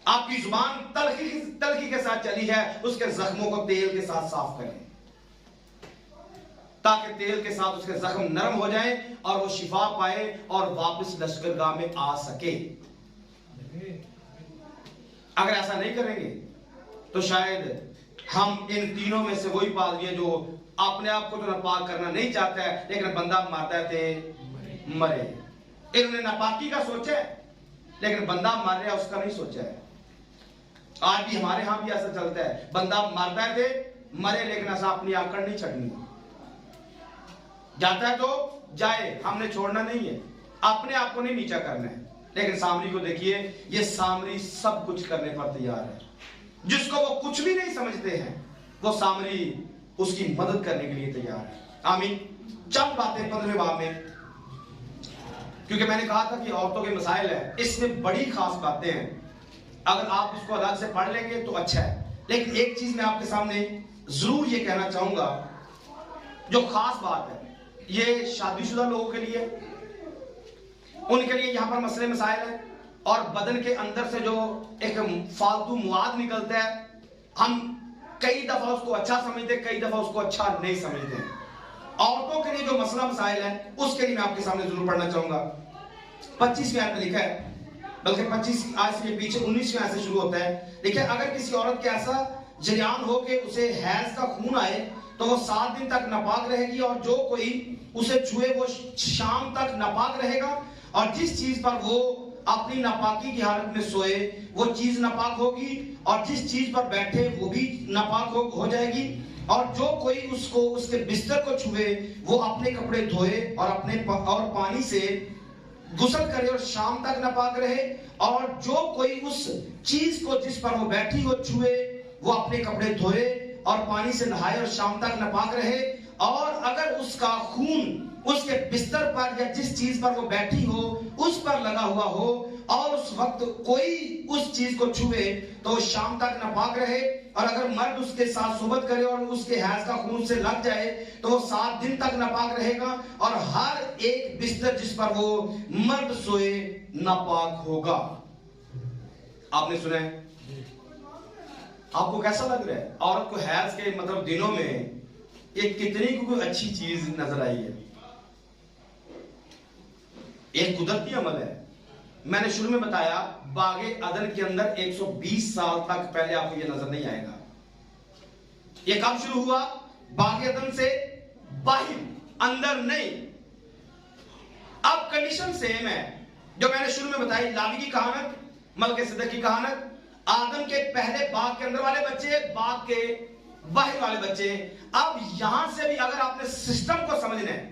आपकी जुबान तलखी के साथ चली है, उसके जख्मों को तेल के साथ साफ करें, ताकि तेल के साथ उसके जख्म नरम हो जाए और वो शिफा पाए और वापस लश्करगाह में आ सके। अगर ऐसा नहीं करेंगे तो शायद हम इन तीनों में से वही पादरी हैं जो अपने आप को तो नापाक करना नहीं चाहता है, लेकिन बंदा मारता है थे मरे। इन्होंने नापाकी का सोचा है, लेकिन बंदा मार रहा है उसका नहीं सोचा है। आज भी हमारे यहां भी ऐसा चलता है, बंदा मारता है थे मरे, लेकिन ऐसा अपनी आकड़ नहीं छड़नी, जाता है तो जाए, हमने छोड़ना नहीं है, अपने आप को नहीं नीचा करना है। लेकिन सामरी को देखिए, ये सामरी सब कुछ करने पर तैयार है, जिसको वो कुछ भी नहीं समझते हैं, वो सामरी उसकी मदद करने के लिए तैयार है। आमीन। चंद बातें 15वें बाब में, क्योंकि मैंने कहा था कि औरतों के मसाइल है, इसमें बड़ी खास बातें हैं, अगर आप इसको अलग से पढ़ लेंगे तो अच्छा है। लेकिन एक चीज मैं आपके सामने जरूर ये कहना चाहूंगा, जो खास बात है, ये शादीशुदा लोगों के लिए, उनके लिए यहां पर मसले मसाइल है, और बदन के अंदर से जो एक फालतू मुआद निकलता है, हम कई दफा उसको अच्छा समझते, कई दफा उसको अच्छा नहीं समझते। औरतों के लिए जो मसला मसाइल है, उसके लिए मैं आपके सामने जरूर पढ़ना चाहूंगा। 25वें आयत में लिखा है, बल्कि 25 आयत से पीछे 19वें आयत से शुरू होता है। देखिए, अगर किसी औरत के ऐसा जरियान हो कि उसे हैज का खून आए तो वो 7 दिन तक नापाक रहेगी, और जो कोई उसे छुए वो शाम तक नापाक रहेगा, और जिस चीज पर वो अपनी नापाकी की हालत में सोए वो चीज नापाक होगी, और जिस चीज पर बैठे वो भी नापाक हो जाएगी, और जो कोई उसको उसके बिस्तर को छुए वो अपने कपड़े धोए और पानी से गुस्ल करे और शाम तक नापाक रहे, और जो कोई उस चीज को जिस पर वो बैठी हो छुए वो अपने कपड़े धोए और पानी से नहाए और शाम तक नापाक रहे। और अगर उसका खून उसके बिस्तर पर या जिस चीज पर वो बैठी हो उस पर लगा हुआ हो और उस वक्त कोई उस चीज को छुए तो वो शाम तक नापाक रहे, और अगर मर्द उसके साथ सोबत करे और उसके हैज का खून से लग जाए तो वो 7 दिन तक नापाक रहेगा, और हर एक बिस्तर जिस पर वो मर्द सोए नापाक होगा। आपने सुना है? आपको कैसा लग रहा है? औरत को हैज के मतलब दिनों में ये कितनी कोई अच्छी चीज नजर आई है। एक कुदरती अमल है। मैंने शुरू में बताया बागे अदन के अंदर 120 साल तक पहले आपको ये नजर नहीं आएगा। ये कब शुरू हुआ? बागे अदन से बाहर, अंदर नहीं। अब कंडीशन सेम है जो मैंने शुरू में बताई, लावी की कहानत, मलकिसिदक की कहानत, आदम के पहले बाग के अंदर वाले बच्चे, बाग के बाहर वाले बच्चे। अब यहां से भी अगर आपने सिस्टम को समझना है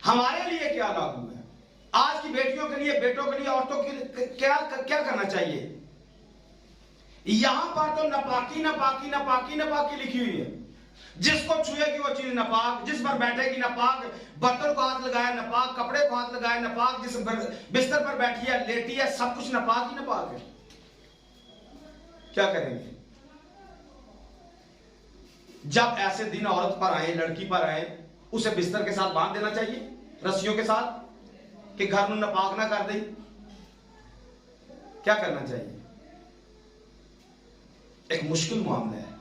हमारे लिए क्या लागू है, आज की बेटियों के लिए, बेटों के लिए, औरतों के लिए क्या करना चाहिए। यहां पर तो नापाकी नापाकी नापाकी नापाकी लिखी हुई है। जिसको छुएगी वो चीज नापाक, जिस पर बैठेगी नापाक, बर्तन को हाथ लगाया नापाक, कपड़े को हाथ लगाया नापाक, जिस बिस्तर पर बैठी है लेटी है सब कुछ नापाक ही नापाक है। क्या करेंगे जब ऐसे दिन औरत पर आए, लड़की पर आए, उसे बिस्तर के साथ बांध देना चाहिए, रस्सियों के साथ, कि घर में नापाक ना कर दे। क्या करना चाहिए? एक मुश्किल मामला है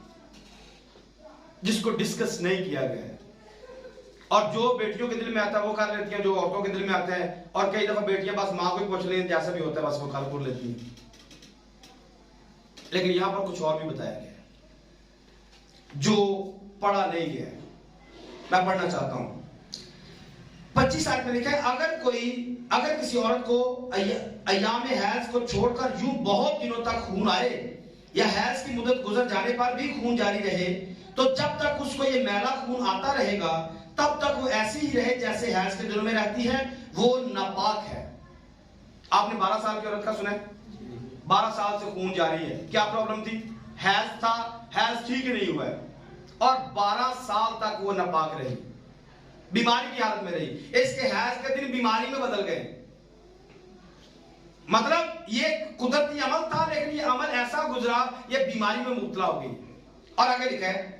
जिसको डिस्कस नहीं किया गया है, और जो बेटियों के दिल में आता है वो कर लेती हैं, जो औरतों के दिल में आता है। और कई दफा बेटियां बस मां को ही पूछ लें, जैसा भी होता है बस वो कर लेती हैं। लेकिन यहां पर कुछ और भी बताया गया है जो पढ़ा नहीं गया है, मैं पढ़ना चाहता हूं। 25 आयत में लिखा है, अगर किसी औरत को अय्याम हैज को छोड़कर यूं बहुत दिनों तक खून आए या हैज की मुद्दत गुजर जाने पर भी खून जारी रहे, तो जब तक उसको ये मैला खून आता रहेगा तब तक वो ऐसी ही रहे जैसे हैज के दिनों में रहती है, वो नापाक है। आपने 12 साल की औरत का सुना है? 12 साल से खून जारी है। क्या प्रॉब्लम थी? हैज था, हैज ठीक नहीं हुआ है, और 12 साल तक वो नापाक रही, बीमारी की हालत में रही। इसके हैज के दिन बीमारी में बदल गए। मतलब ये कुदरती अमल था, लेकिन ये अमल ऐसा गुजरा ये बीमारी में मुब्तला हो गई। और आगे लिखा है,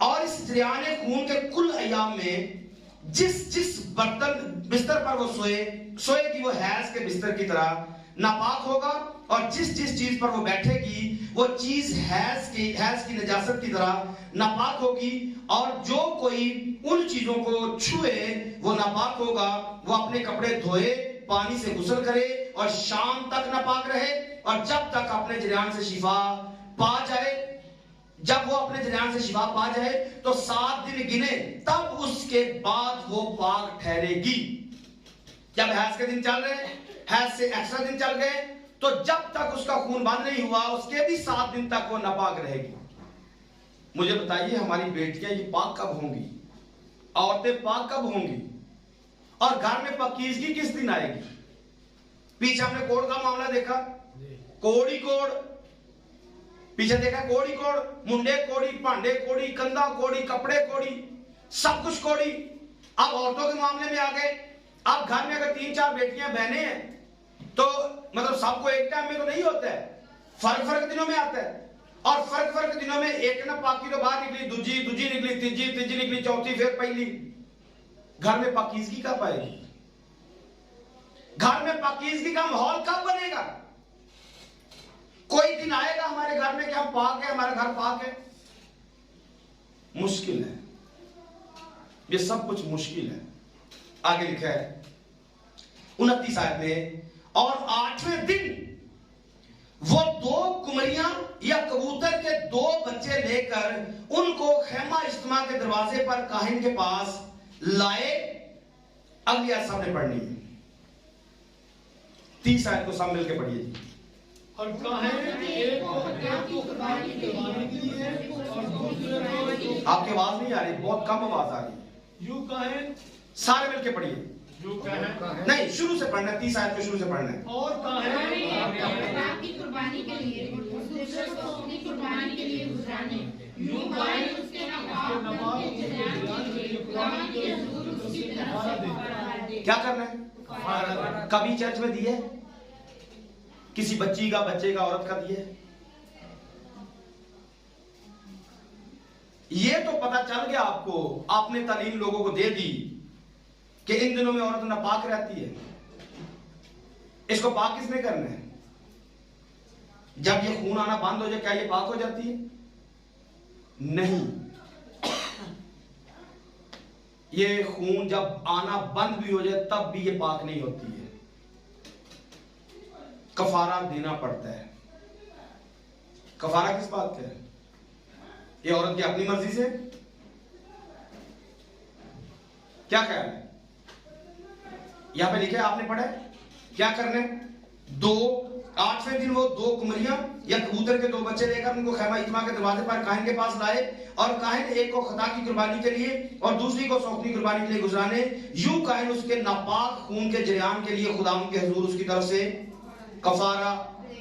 और इस जरियान खून के कुल अय्याम में जिस बर्तन बिस्तर पर वो सोएगी वो हैज के बिस्तर की तरह नापाक होगा, और जिस चीज पर वो बैठेगी वो चीज हैज की नजासत की तरह नापाक होगी, और जो कोई उन चीजों को छुए वो नापाक होगा। वो अपने कपड़े धोए, पानी से गुस्ल करे और शाम तक नापाक रहे, और जब तक अपने जरियान से शिफा पा जाए, जब वो अपने जरियान से शिफा पा जाए तो 7 दिन गिने, तब उसके बाद वो पाक ठहरेगी। जब हैज के दिन चल रहे, हैज से एक्स्ट्रा दिन चल गए, तो जब तक उसका खून बंद नहीं हुआ उसके भी 7 दिन तक वो नापाक रहेगी। मुझे बताइए हमारी बेटियां ये पाक कब होंगी? औरतें पाक कब होंगी? और घर में पाकीज़गी किस दिन आएगी? पीछे हमने कोड़ का मामला देखा, कोड़ी कोड़ पीछे देखा, कोड़ी कोड़, मुंडे कोड़ी, भांडे कोड़ी, कंधा कोड़ी, कपड़े कोड़ी, सब कुछ कोड़ी। अब औरतों के मामले में आ गए। अब घर में अगर 3-4 बेटियां बहनें हैं तो मतलब सबको एक टाइम में तो नहीं होता है, फर्क दिनों में आता है, और फर्क दिनों में एक ना पाकी तो बाहर निकली, दूजी निकली, तीजी निकली, चौथी, फिर पहली। घर में पाकीज़गी कब आएगी? घर में पाकीज़गी का माहौल कब बनेगा? कोई दिन आएगा हमारे घर में कि हम पाक है, हमारा घर पाक है? मुश्किल है, ये सब कुछ मुश्किल है। आगे लिखा है 29 आयत में, और 8वें दिन वो 2 कुमरियां या कबूतर के 2 बच्चे लेकर उनको खेमा इज्तिमा के दरवाजे पर काहिन के पास लाए। अगली आयत सामने पढ़नी है, 30 आयत को सब मिलकर पढ़िए। और काहिन एक को खुदा की कुर्बानी के लिए और दूसरे को आपकी आवाज नहीं आ रही, बहुत कम आवाज आ रही। यूं काहिन सारे मिलके पढ़िए। यूं काहिन नहीं, शुरू से पढ़ना है, 30 आयत को शुरू से पढ़ना है। और काहिन की कुर्बानी के लिए और दूसरे को अपनी कुर्बानी के लिए गुजराने, यूं काहिन उसके नवाब के जरियान के लिए खुदा के हुजूर उसकी तरफ से कफारा दे। क्या करना है? कभी चर्च में दिए किसी बच्चे का, औरत का दिए? ये तो पता चल गया आपको, आपने तालीम लोगों को दे दी कि इन दिनों में औरत नापाक रहती है। इसको पाक किसने करना है? जब ये खून आना बंद हो जाए क्या ये पाक हो जाती है? नहीं, ये खून जब आना बंद भी हो जाए तब भी ये पाक नहीं होती है, कफारा देना पड़ता है। कफारा किस बात का है? ये औरत की अपनी मर्जी से? क्या ख्याल है? यहां पे लिखे, आपने पढ़ा है क्या करने? 8वें दिन वो 2 कुमरियां या कबूतर के 2 बच्चे लेकर उनको खेमा इज्तिमा के दरवाजे पर काहिन के पास लाए, और काहिन एक को खुदा की कुर्बानी के लिए और दूसरी को सौखनी कुर्बानी के लिए गुजराने, यूं काहिन उसके नापाक खून के जरियान के लिए खुदा के हुजूर उसकी तरफ से कफारा।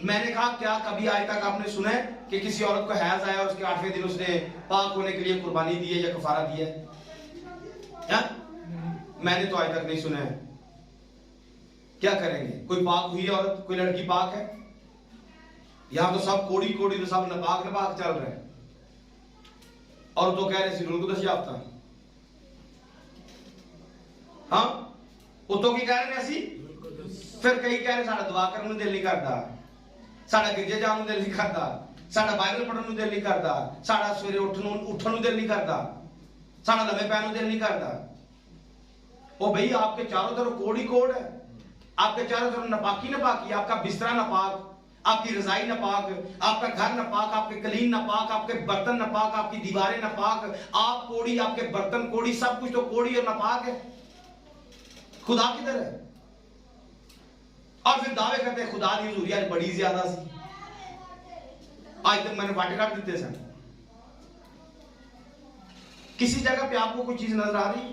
मैंने कहा क्या कभी आज तक आपने सुना है कि किसी औरत को हैज आया और उसके 8वें दिन उसने पाक होने के लिए कुर्बानी दी है या कफारा दिया है? मैंने तो आज तक नहीं सुना है। क्या करेंगे? कोई पाक हुई है औरत? कोई लड़की पाक है? यहां तो सब कोड़ी तो सब नपाक चल रहे हैं, और तो कह रहे सिरुल को दस याफ्ता। हाँ, उतो की कह रहे ऐसी, फिर कई कह रहे साडा दुआ करने ਨੂੰ दिल नहीं करता, साडा गिरजे जाने ਨੂੰ दिल नहीं करता, साडा बाइबल पढ़ने ਨੂੰ दिल नहीं करता, साडा सवेरे उठने ਨੂੰ दिल नहीं करता, साडा लम्बे पैन ਨੂੰ दिल नहीं करता। ओ भाई, आपके चारों तरफ कोड़ी कोड है, आपके चारों तरफ नपाकी, आपका बिस्तरा नपाक, आपकी रजाई नपाक, आपका घर नपाक, आपके कलीन नपाक, आपके बर्तन नपाक, आपकी दीवारें नपाक, आप कोड़ी, आपके बर्तन कोड़ी, सब कुछ तो कोड़ी और नपाक है। खुदा किधर है? और फिर दावे करते हैं खुदा की हुजूरी आज बड़ी ज्यादा सी, आज तक मैंने बांटे काट देते सन। किसी जगह पे आपको कोई चीज नजर आ रही?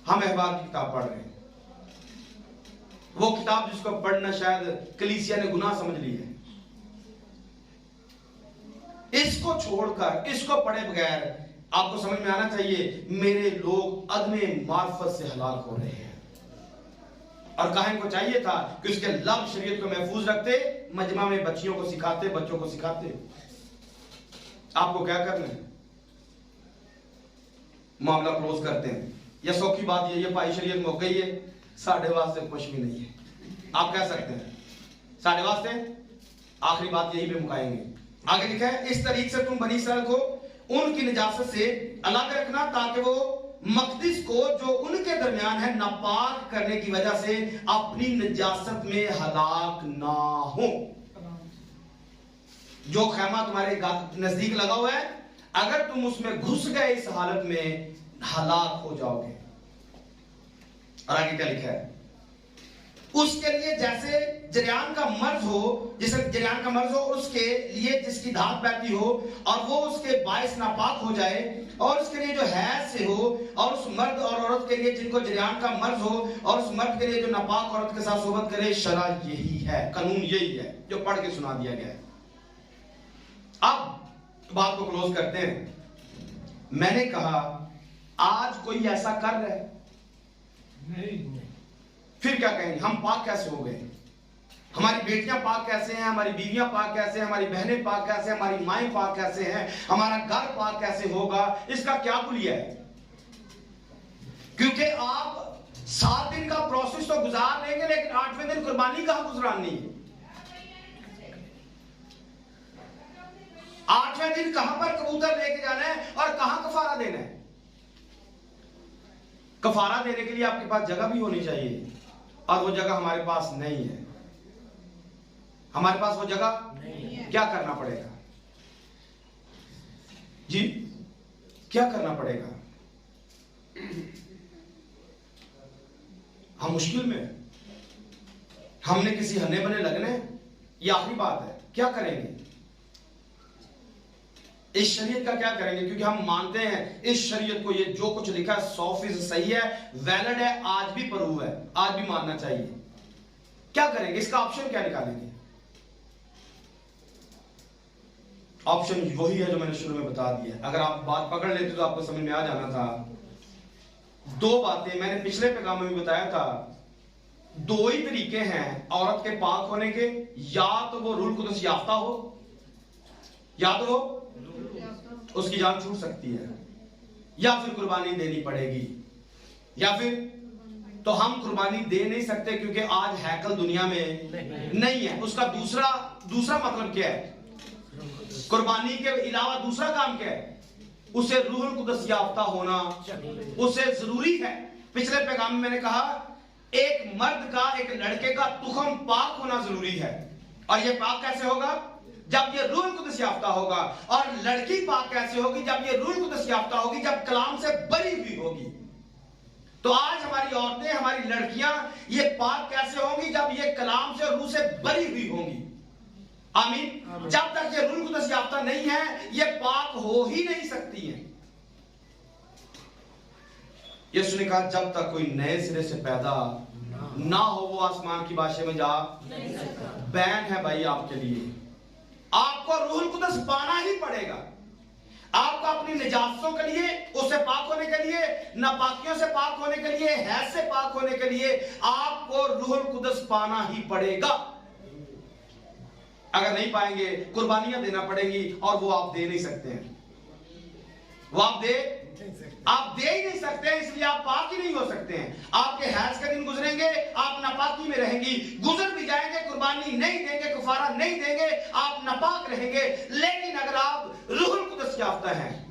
हम अहबार की किताब पढ़ रहे हैं, वो किताब जिसको पढ़ना शायद कलीसिया ने गुनाह समझ ली है। इसको छोड़कर, इसको पढ़े बगैर आपको समझ में आना चाहिए मेरे लोग अदमे मार्फत से हलाक हो रहे हैं। और काहिन को चाहिए था कि उसके लब शरीयत को महफूज रखते, मजमा में बच्चियों को सिखाते, बच्चों को सिखाते। आपको क्या करना है? मामला क्लोज करते हैं, या सौखी बात ये भाई शरीयत मुक गई है, साढ़े वास्ते कुछ भी नहीं है। आप कह सकते हैं साढ़े वास्ते आखिरी बात यही पे मुकाएंगे। आगे लिखा है, इस तरीके से तुम बनी इस्राएल को उनकी निजासत से अलग रखना, ताकि वो मकदिस को जो उनके दरमियान है नापाक करने की वजह से अपनी निजासत में हलाक ना हो। जो खेमा तुम्हारे नजदीक लगा हुआ है, अगर तुम उसमें घुस गए इस हालत में हलाक हो जाओगे। और आगे क्या लिखा है? उसके लिए जैसे जरियान का मर्ज हो, जैसे जरियान का मर्ज हो उसके लिए जिसकी धात बहती हो और वो उसके बायस नापाक हो जाए, और उसके लिए जो हैज से हो, और उस मर्द और औरत के लिए जिनको जरियान का मर्ज हो, और उस मर्द के लिए जो नापाक औरत के साथ सोबत करे। शरा यही है, कानून यही है जो पढ़ के सुना दिया गया है। अब बात को क्लोज करते हैं। मैंने कहा आज कोई ऐसा कर रहा है? नहीं। फिर क्या कहेंगे? हम पाक कैसे हो गए? हमारी बेटियां पाक कैसे हैं? हमारी बीवियां पाक कैसे हैं? हमारी बहनें पाक कैसे हैं? हमारी माएं पाक कैसे हैं? हमारा घर पाक कैसे होगा? इसका क्या कुलिया है? क्योंकि आप 7 दिन का प्रोसेस तो गुजार लेंगे, लेकिन 8वें दिन कुर्बानी कहां गुजरानी है? 8वें दिन कहां पर कबूतर लेके जाना है और कहां कफारा देना है? कफारा देने के लिए आपके पास जगह भी होनी चाहिए, और वो जगह हमारे पास नहीं है, हमारे पास वो जगह क्या करना पड़ेगा जी? क्या करना पड़ेगा? हम मुश्किल में, हमने किसी हन्ने बने लगने, ये आखिरी बात है। क्या करेंगे? इस शरीयत का क्या करेंगे? क्योंकि हम मानते हैं इस शरीयत को, ये जो कुछ लिखा है 100% सही है, वैलिड है, आज भी प्रूव है, आज भी मानना चाहिए। क्या करेंगे? इसका ऑप्शन क्या निकालेंगे? ऑप्शन वही है जो मैंने शुरू में बता दिया। अगर आप बात पकड़ लेते तो आपको समझ में आ जाना था। दो बातें मैंने पिछले पैगाम में भी बताया था। दो ही तरीके हैं औरत के पाक होने के, या तो वो रूह कुदस याफ्ता हो, या तो वो उसकी जान छूट सकती है, या फिर कुर्बानी देनी पड़ेगी, या फिर तो हम कुर्बानी दे नहीं सकते क्योंकि आज हैकल दुनिया में नहीं है। उसका दूसरा मतलब क्या है? कुर्बानी के अलावा दूसरा काम क्या है? उसे रूह कुदस याफ्ता होना उसे जरूरी है। पिछले पैगाम में मैंने कहा एक मर्द का, एक लड़के का तुखम पाक होना जरूरी है। और ये पाक कैसे होगा? जब ये रूह कुदस याफ्ता होगा। और लड़की पाक कैसे होगी? जब ये रूह कुदस याफ्ता होगी, जब कलाम से बरी हुई होगी। तो आज हमारी औरतें, हमारी लड़कियां ये पाक कैसे होंगी? जब ये कलाम से, रूह से बरी हुई होंगी। आमीन। जब तक ये रूह कुदस याफ्ता नहीं है, ये पाक हो ही नहीं सकती है। यीशु ने कहा जब तक कोई नए सिरे से पैदा ना हो वो आसमान की भाषा में जा नहीं सकता। बैन है भाई आपके लिए। आपको रूह कुदस पाना ही पड़ेगा। आपको अपनी निजातों के लिए, उससे पाक होने के लिए, नापाकियों से पाक होने के लिए, हैज से पाक होने के लिए आपको रूह कुदस पाना ही पड़ेगा। अगर नहीं पाएंगे कुर्बानियां देना पड़ेगी, और वो आप दे नहीं सकते हैं। वो आप दे ही नहीं सकते हैं, इसलिए आप पाक ही नहीं हो सकते हैं। आपके हैज के दिन गुजरेंगे, आप नापाकी में रहेंगी। गुजर भी जाएंगे, कुर्बानी नहीं देंगे, कुफारा नहीं देंगे, आप नापाक रहेंगे। लेकिन अगर आप रूहुल कुदस याफ्ता हैं,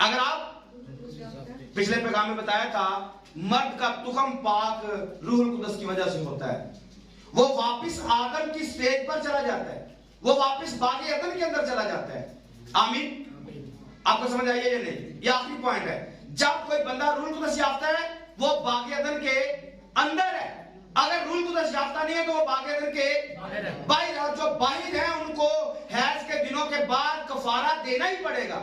अगर आप, पिछले पैगाम में बताया था मर्द का तुखम पाक रूहुल कुदस की वजह से होता है। वो वापस आदम की स्टेज पर चला जाता है, वो वापस बागे अदन के अंदर चला जाता है। आमीन। आपको समझ आई है या नहीं? ये आखिरी पॉइंट है। जब कोई बंदा रूह कुदस याफ्ता है, वो बागे अदन के अंदर है। अगर रूह कुदस याफ्ता नहीं है तो वो बागे अदन के बाहर है। जो बाहर है उनको हैज के दिनों के बाद कफारा देना ही पड़ेगा।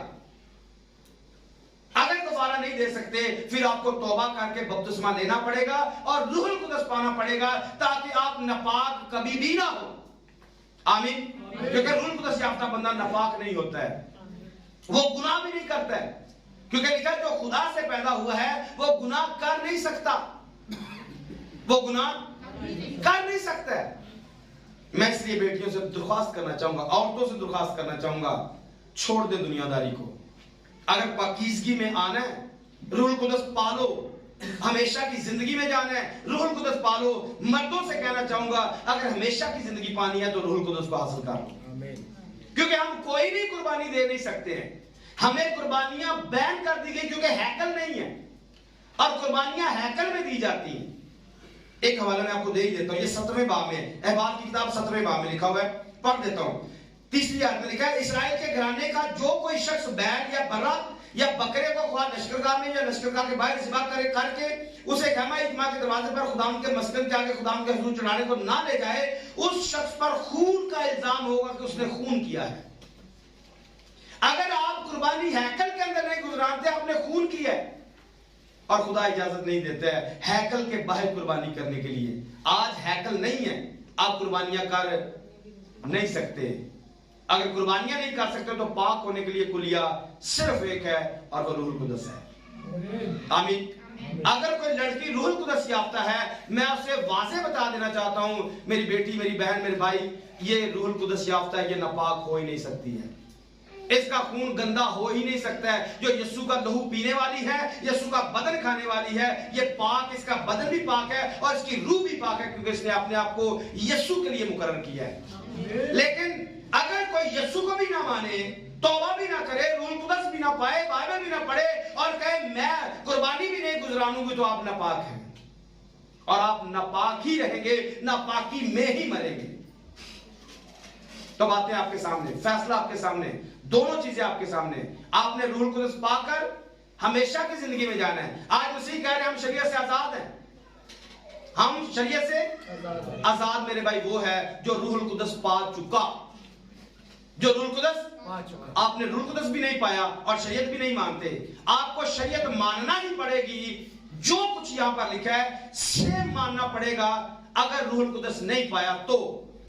अगर कफारा नहीं दे सकते, फिर आपको तौबा करके बपतिस्मा लेना पड़ेगा और रूहुल कुदस पाना पड़ेगा, ताकि आप नापाक कभी भी ना हो। आमीन। क्योंकि रूहुल कुदस याफ्ता बंदा नापाक नहीं होता है, वो गुनाह भी नहीं करता है। क्योंकि लिखा जो खुदा से पैदा हुआ है वो गुनाह कर नहीं सकता, वो गुनाह कर नहीं सकता है। मैं इसलिए बेटियों से दरख्वास्त करना चाहूंगा, औरतों से दरख्वास्त करना चाहूंगा, छोड़ दे दुनियादारी को। अगर पाकीज़गी में आना है, रूहुल कुदस पालो। हमेशा की जिंदगी में जाना है, रूहुल कुदस पालो। मर्दों से कहना चाहूंगा अगर हमेशा की जिंदगी पानी है तो रूहुल कुदस को हासिल कर लो। क्योंकि हम कोई भी कुर्बानी दे नहीं सकते हैं। हमें कुर्बानियां बैन कर दी गई क्योंकि हैकल नहीं है, और कुर्बानियां हैकल में दी जाती हैं। एक हवाला मैं आपको दे ही देता हूं, ये 17वें बाब में, अहबार की किताब 17वें बाब में लिखा हुआ है, पढ़ देता हूं। 30वीं आयत में लिखा है, इस्राएल के घराने का जो कोई शख्स बैल या बर्रा या बकरे को ख्वाह लश्करगाह में या लश्करगाह के बाहर ज़िबा करके उसे खैमा इज्मा के दरवाजे पर खुदाम के मस्कन के आगे खुदाम के हुजूर चढ़ाने को ना ले जाए, उस शख्स पर खून का इल्जाम होगा कि उसने खून किया है। अगर आप कुर्बानी हैकल के अंदर नहीं गुजराते, आपने खून किया है, और खुदा इजाजत नहीं देता है हैकल के बाहर कुर्बानी करने के लिए। आज हैकल नहीं है, आप कुर्बानियां कर नहीं सकते। अगर कुर्बानियां नहीं कर सकते तो पाक होने के लिए कुलिया सिर्फ एक है, और वो रूहुल कुदस है। आमीन। अगर कोई लड़की रूहुल कुदस याफ्ता है, मैं आपसे वाज़े बता देना चाहता हूं, मेरी बेटी, मेरी बहन, मेरे भाई, ये रूहुल कुदस याफ्ता है, ये नापाक हो ही नहीं सकती है। इसका खून गंदा हो ही नहीं सकता है। जो यीशु का लहू पीने वाली है, यीशु का बदन खाने वाली है, ये पाक, इसका बदन भी पाक है और इसकी रूह भी पाक है, क्योंकि इसने अपने आप को यीशु के लिए मुकर्रर किया है। लेकिन अगर कोई यीशु को भी ना माने, तौबा भी ना करे, रूहुल कुदस भी ना पाए, बाइबल भी ना पढ़े और कहे मैं कुर्बानी भी नहीं गुजरानूंगी, तो आप नापाक हैं। और आप नापाक ही रहेंगे, नापाकी में ही मरेंगे। तो बातें आपके सामने, फैसला आपके सामने, दोनों चीजें आपके सामने। आपने रूहुल कुद्दस पाकर हमेशा की जिंदगी में जाना है। आज मसीह कह रहे हैं हम शरीयत से आजाद हैं, हम शरीयत से आजाद। मेरे भाई वो है जो रूहुल कुद्दस पा चुका। जो रूहुल कुद्दस आपने रूहुल कुद्दस भी नहीं पाया और शरीयत भी नहीं मानते, आपको शरीयत मानना ही पड़ेगी। जो कुछ यहां पर लिखा है सेम मानना पड़ेगा। अगर रूहुल कुद्दस नहीं पाया तो,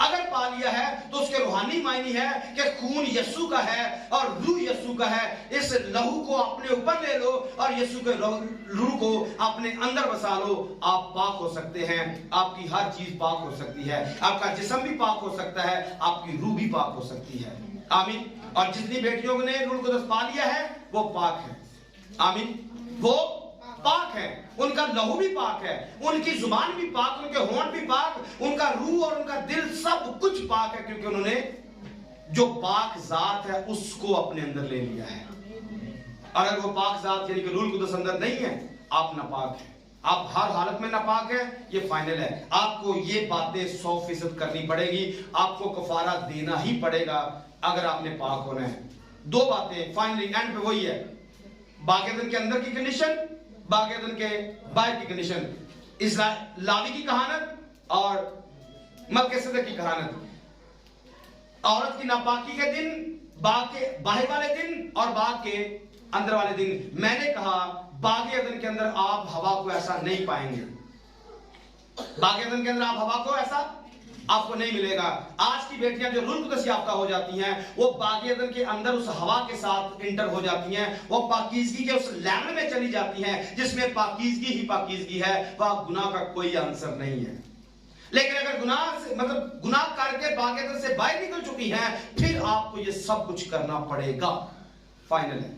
अगर पा लिया है तो उसके रूहानी मायने है कि खून यीशु का है और रूह यीशु का है। इस लहू को अपने ऊपर ले लो और यीशु के रूह को अपने अंदर बसा लो। आप पाक हो सकते हैं, आपकी हर चीज पाक हो सकती है, आपका जिस्म भी पाक हो सकता है, आपकी रूह भी पाक हो सकती है। आमीन। और जितनी बेटियों ने रूहुल कुद्दस पा लिया है वो पाक है। आमीन। वो पाक है, उनका लहू भी पाक है, उनकी जुबान भी पाक, उनके होंठ भी पाक, उनका रूह और उनका दिल सब कुछ पाक है, क्योंकि उन्होंने जो पाक जात है उसको अपने अंदर ले लिया है। और अगर वो पाक जात यानी कि रूहुल कुद्दस अंदर नहीं है, आप नापाक हैं, आप हर हालत में नापाक है। ये फाइनल है। आपको ये बातें 100% करनी पड़ेगी, आपको कफारा देना ही पड़ेगा अगर आपने पाक होना है। दो बातें फाइनली एंड पे वही है, बागेदन के अंदर की कंडीशन, बागेदन के बाहर की कंडीशन, इस लावी की कहानत और मलकिसेदेक की कहानत। औरत की नापाकी के दिन, बाग के बाहर वाले दिन और बाग के अंदर वाले दिन। मैंने कहा बागे अदन के अंदर आप हवा को ऐसा नहीं पाएंगे, बागे अदन के अंदर आप हवा को ऐसा आपको नहीं मिलेगा। आज की बेटियां जो रूहुल कुद्दस याफ्ता हो जाती हैं वो बागे अदन के अंदर उस हवा के साथ इंटर हो जाती हैं, वो पाकीज़गी के उस लैंड में चली जाती हैं जिसमें पाकीज़गी ही पाकीज़गी है, वह गुनाह का कोई आंसर नहीं है। लेकिन अगर गुनाह से मतलब गुनाह करके बागे अदन से बाहर निकल चुकी हैं, फिर आपको ये सब कुछ करना पड़ेगा। फाइनल है।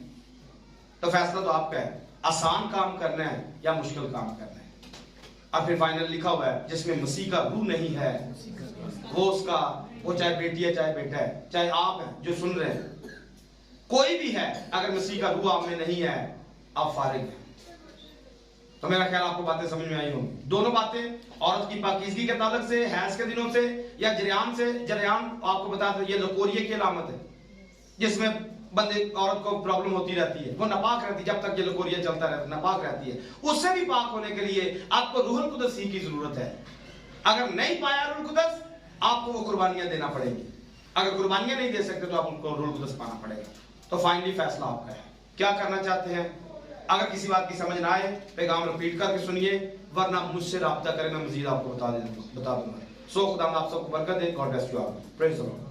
तो फैसला तो आपका है, आसान काम करना है या मुश्किल काम करना है। और फिर फाइनल लिखा हुआ है जिसमें मसीह का रूह नहीं है वो उसका, वो चाहे बेटी है चाहे बेटा है, चाहे आप हैं जो सुन रहे हैं, कोई भी है, अगर मसीह का रूह आप में नहीं है आप फारिग हैं। तो मेरा ख्याल आपको बातें समझ में आई होंगी। दोनों बातें औरत की पाकीज़गी के ताल्लुक से, हैज के दिनों से या जरियान से। जरियान आपको बता दो ये लकोरिये की अलामत है, जिसमें बंदे औरत को प्रॉब्लम होती रहती है, वो नापाक रहती है जब तक ये लकोरिया चलता रहता है, नापाक रहती है। उससे भी पाक होने के लिए आपको रूहुल कुद्दस ही की जरूरत है। अगर नहीं पाया रूहुल कुद्दस, आपको वो कुर्बानियां देना पड़ेंगी। अगर कुर्बानियां नहीं दे सकते तो आपको रूहुल कुद्दस पाना पड़ेगा। तो फाइनली फैसला आपका है, क्या करना चाहते हैं। अगर किसी बात की समझ ना आए पैगाम रिपीट करके सुनिए, वरना मुझसे राब्ता करें, मैं मजीद आपको बता दूंगा। सो खुदा आप सबको बरकत दे। God bless you all. Praise the Lord.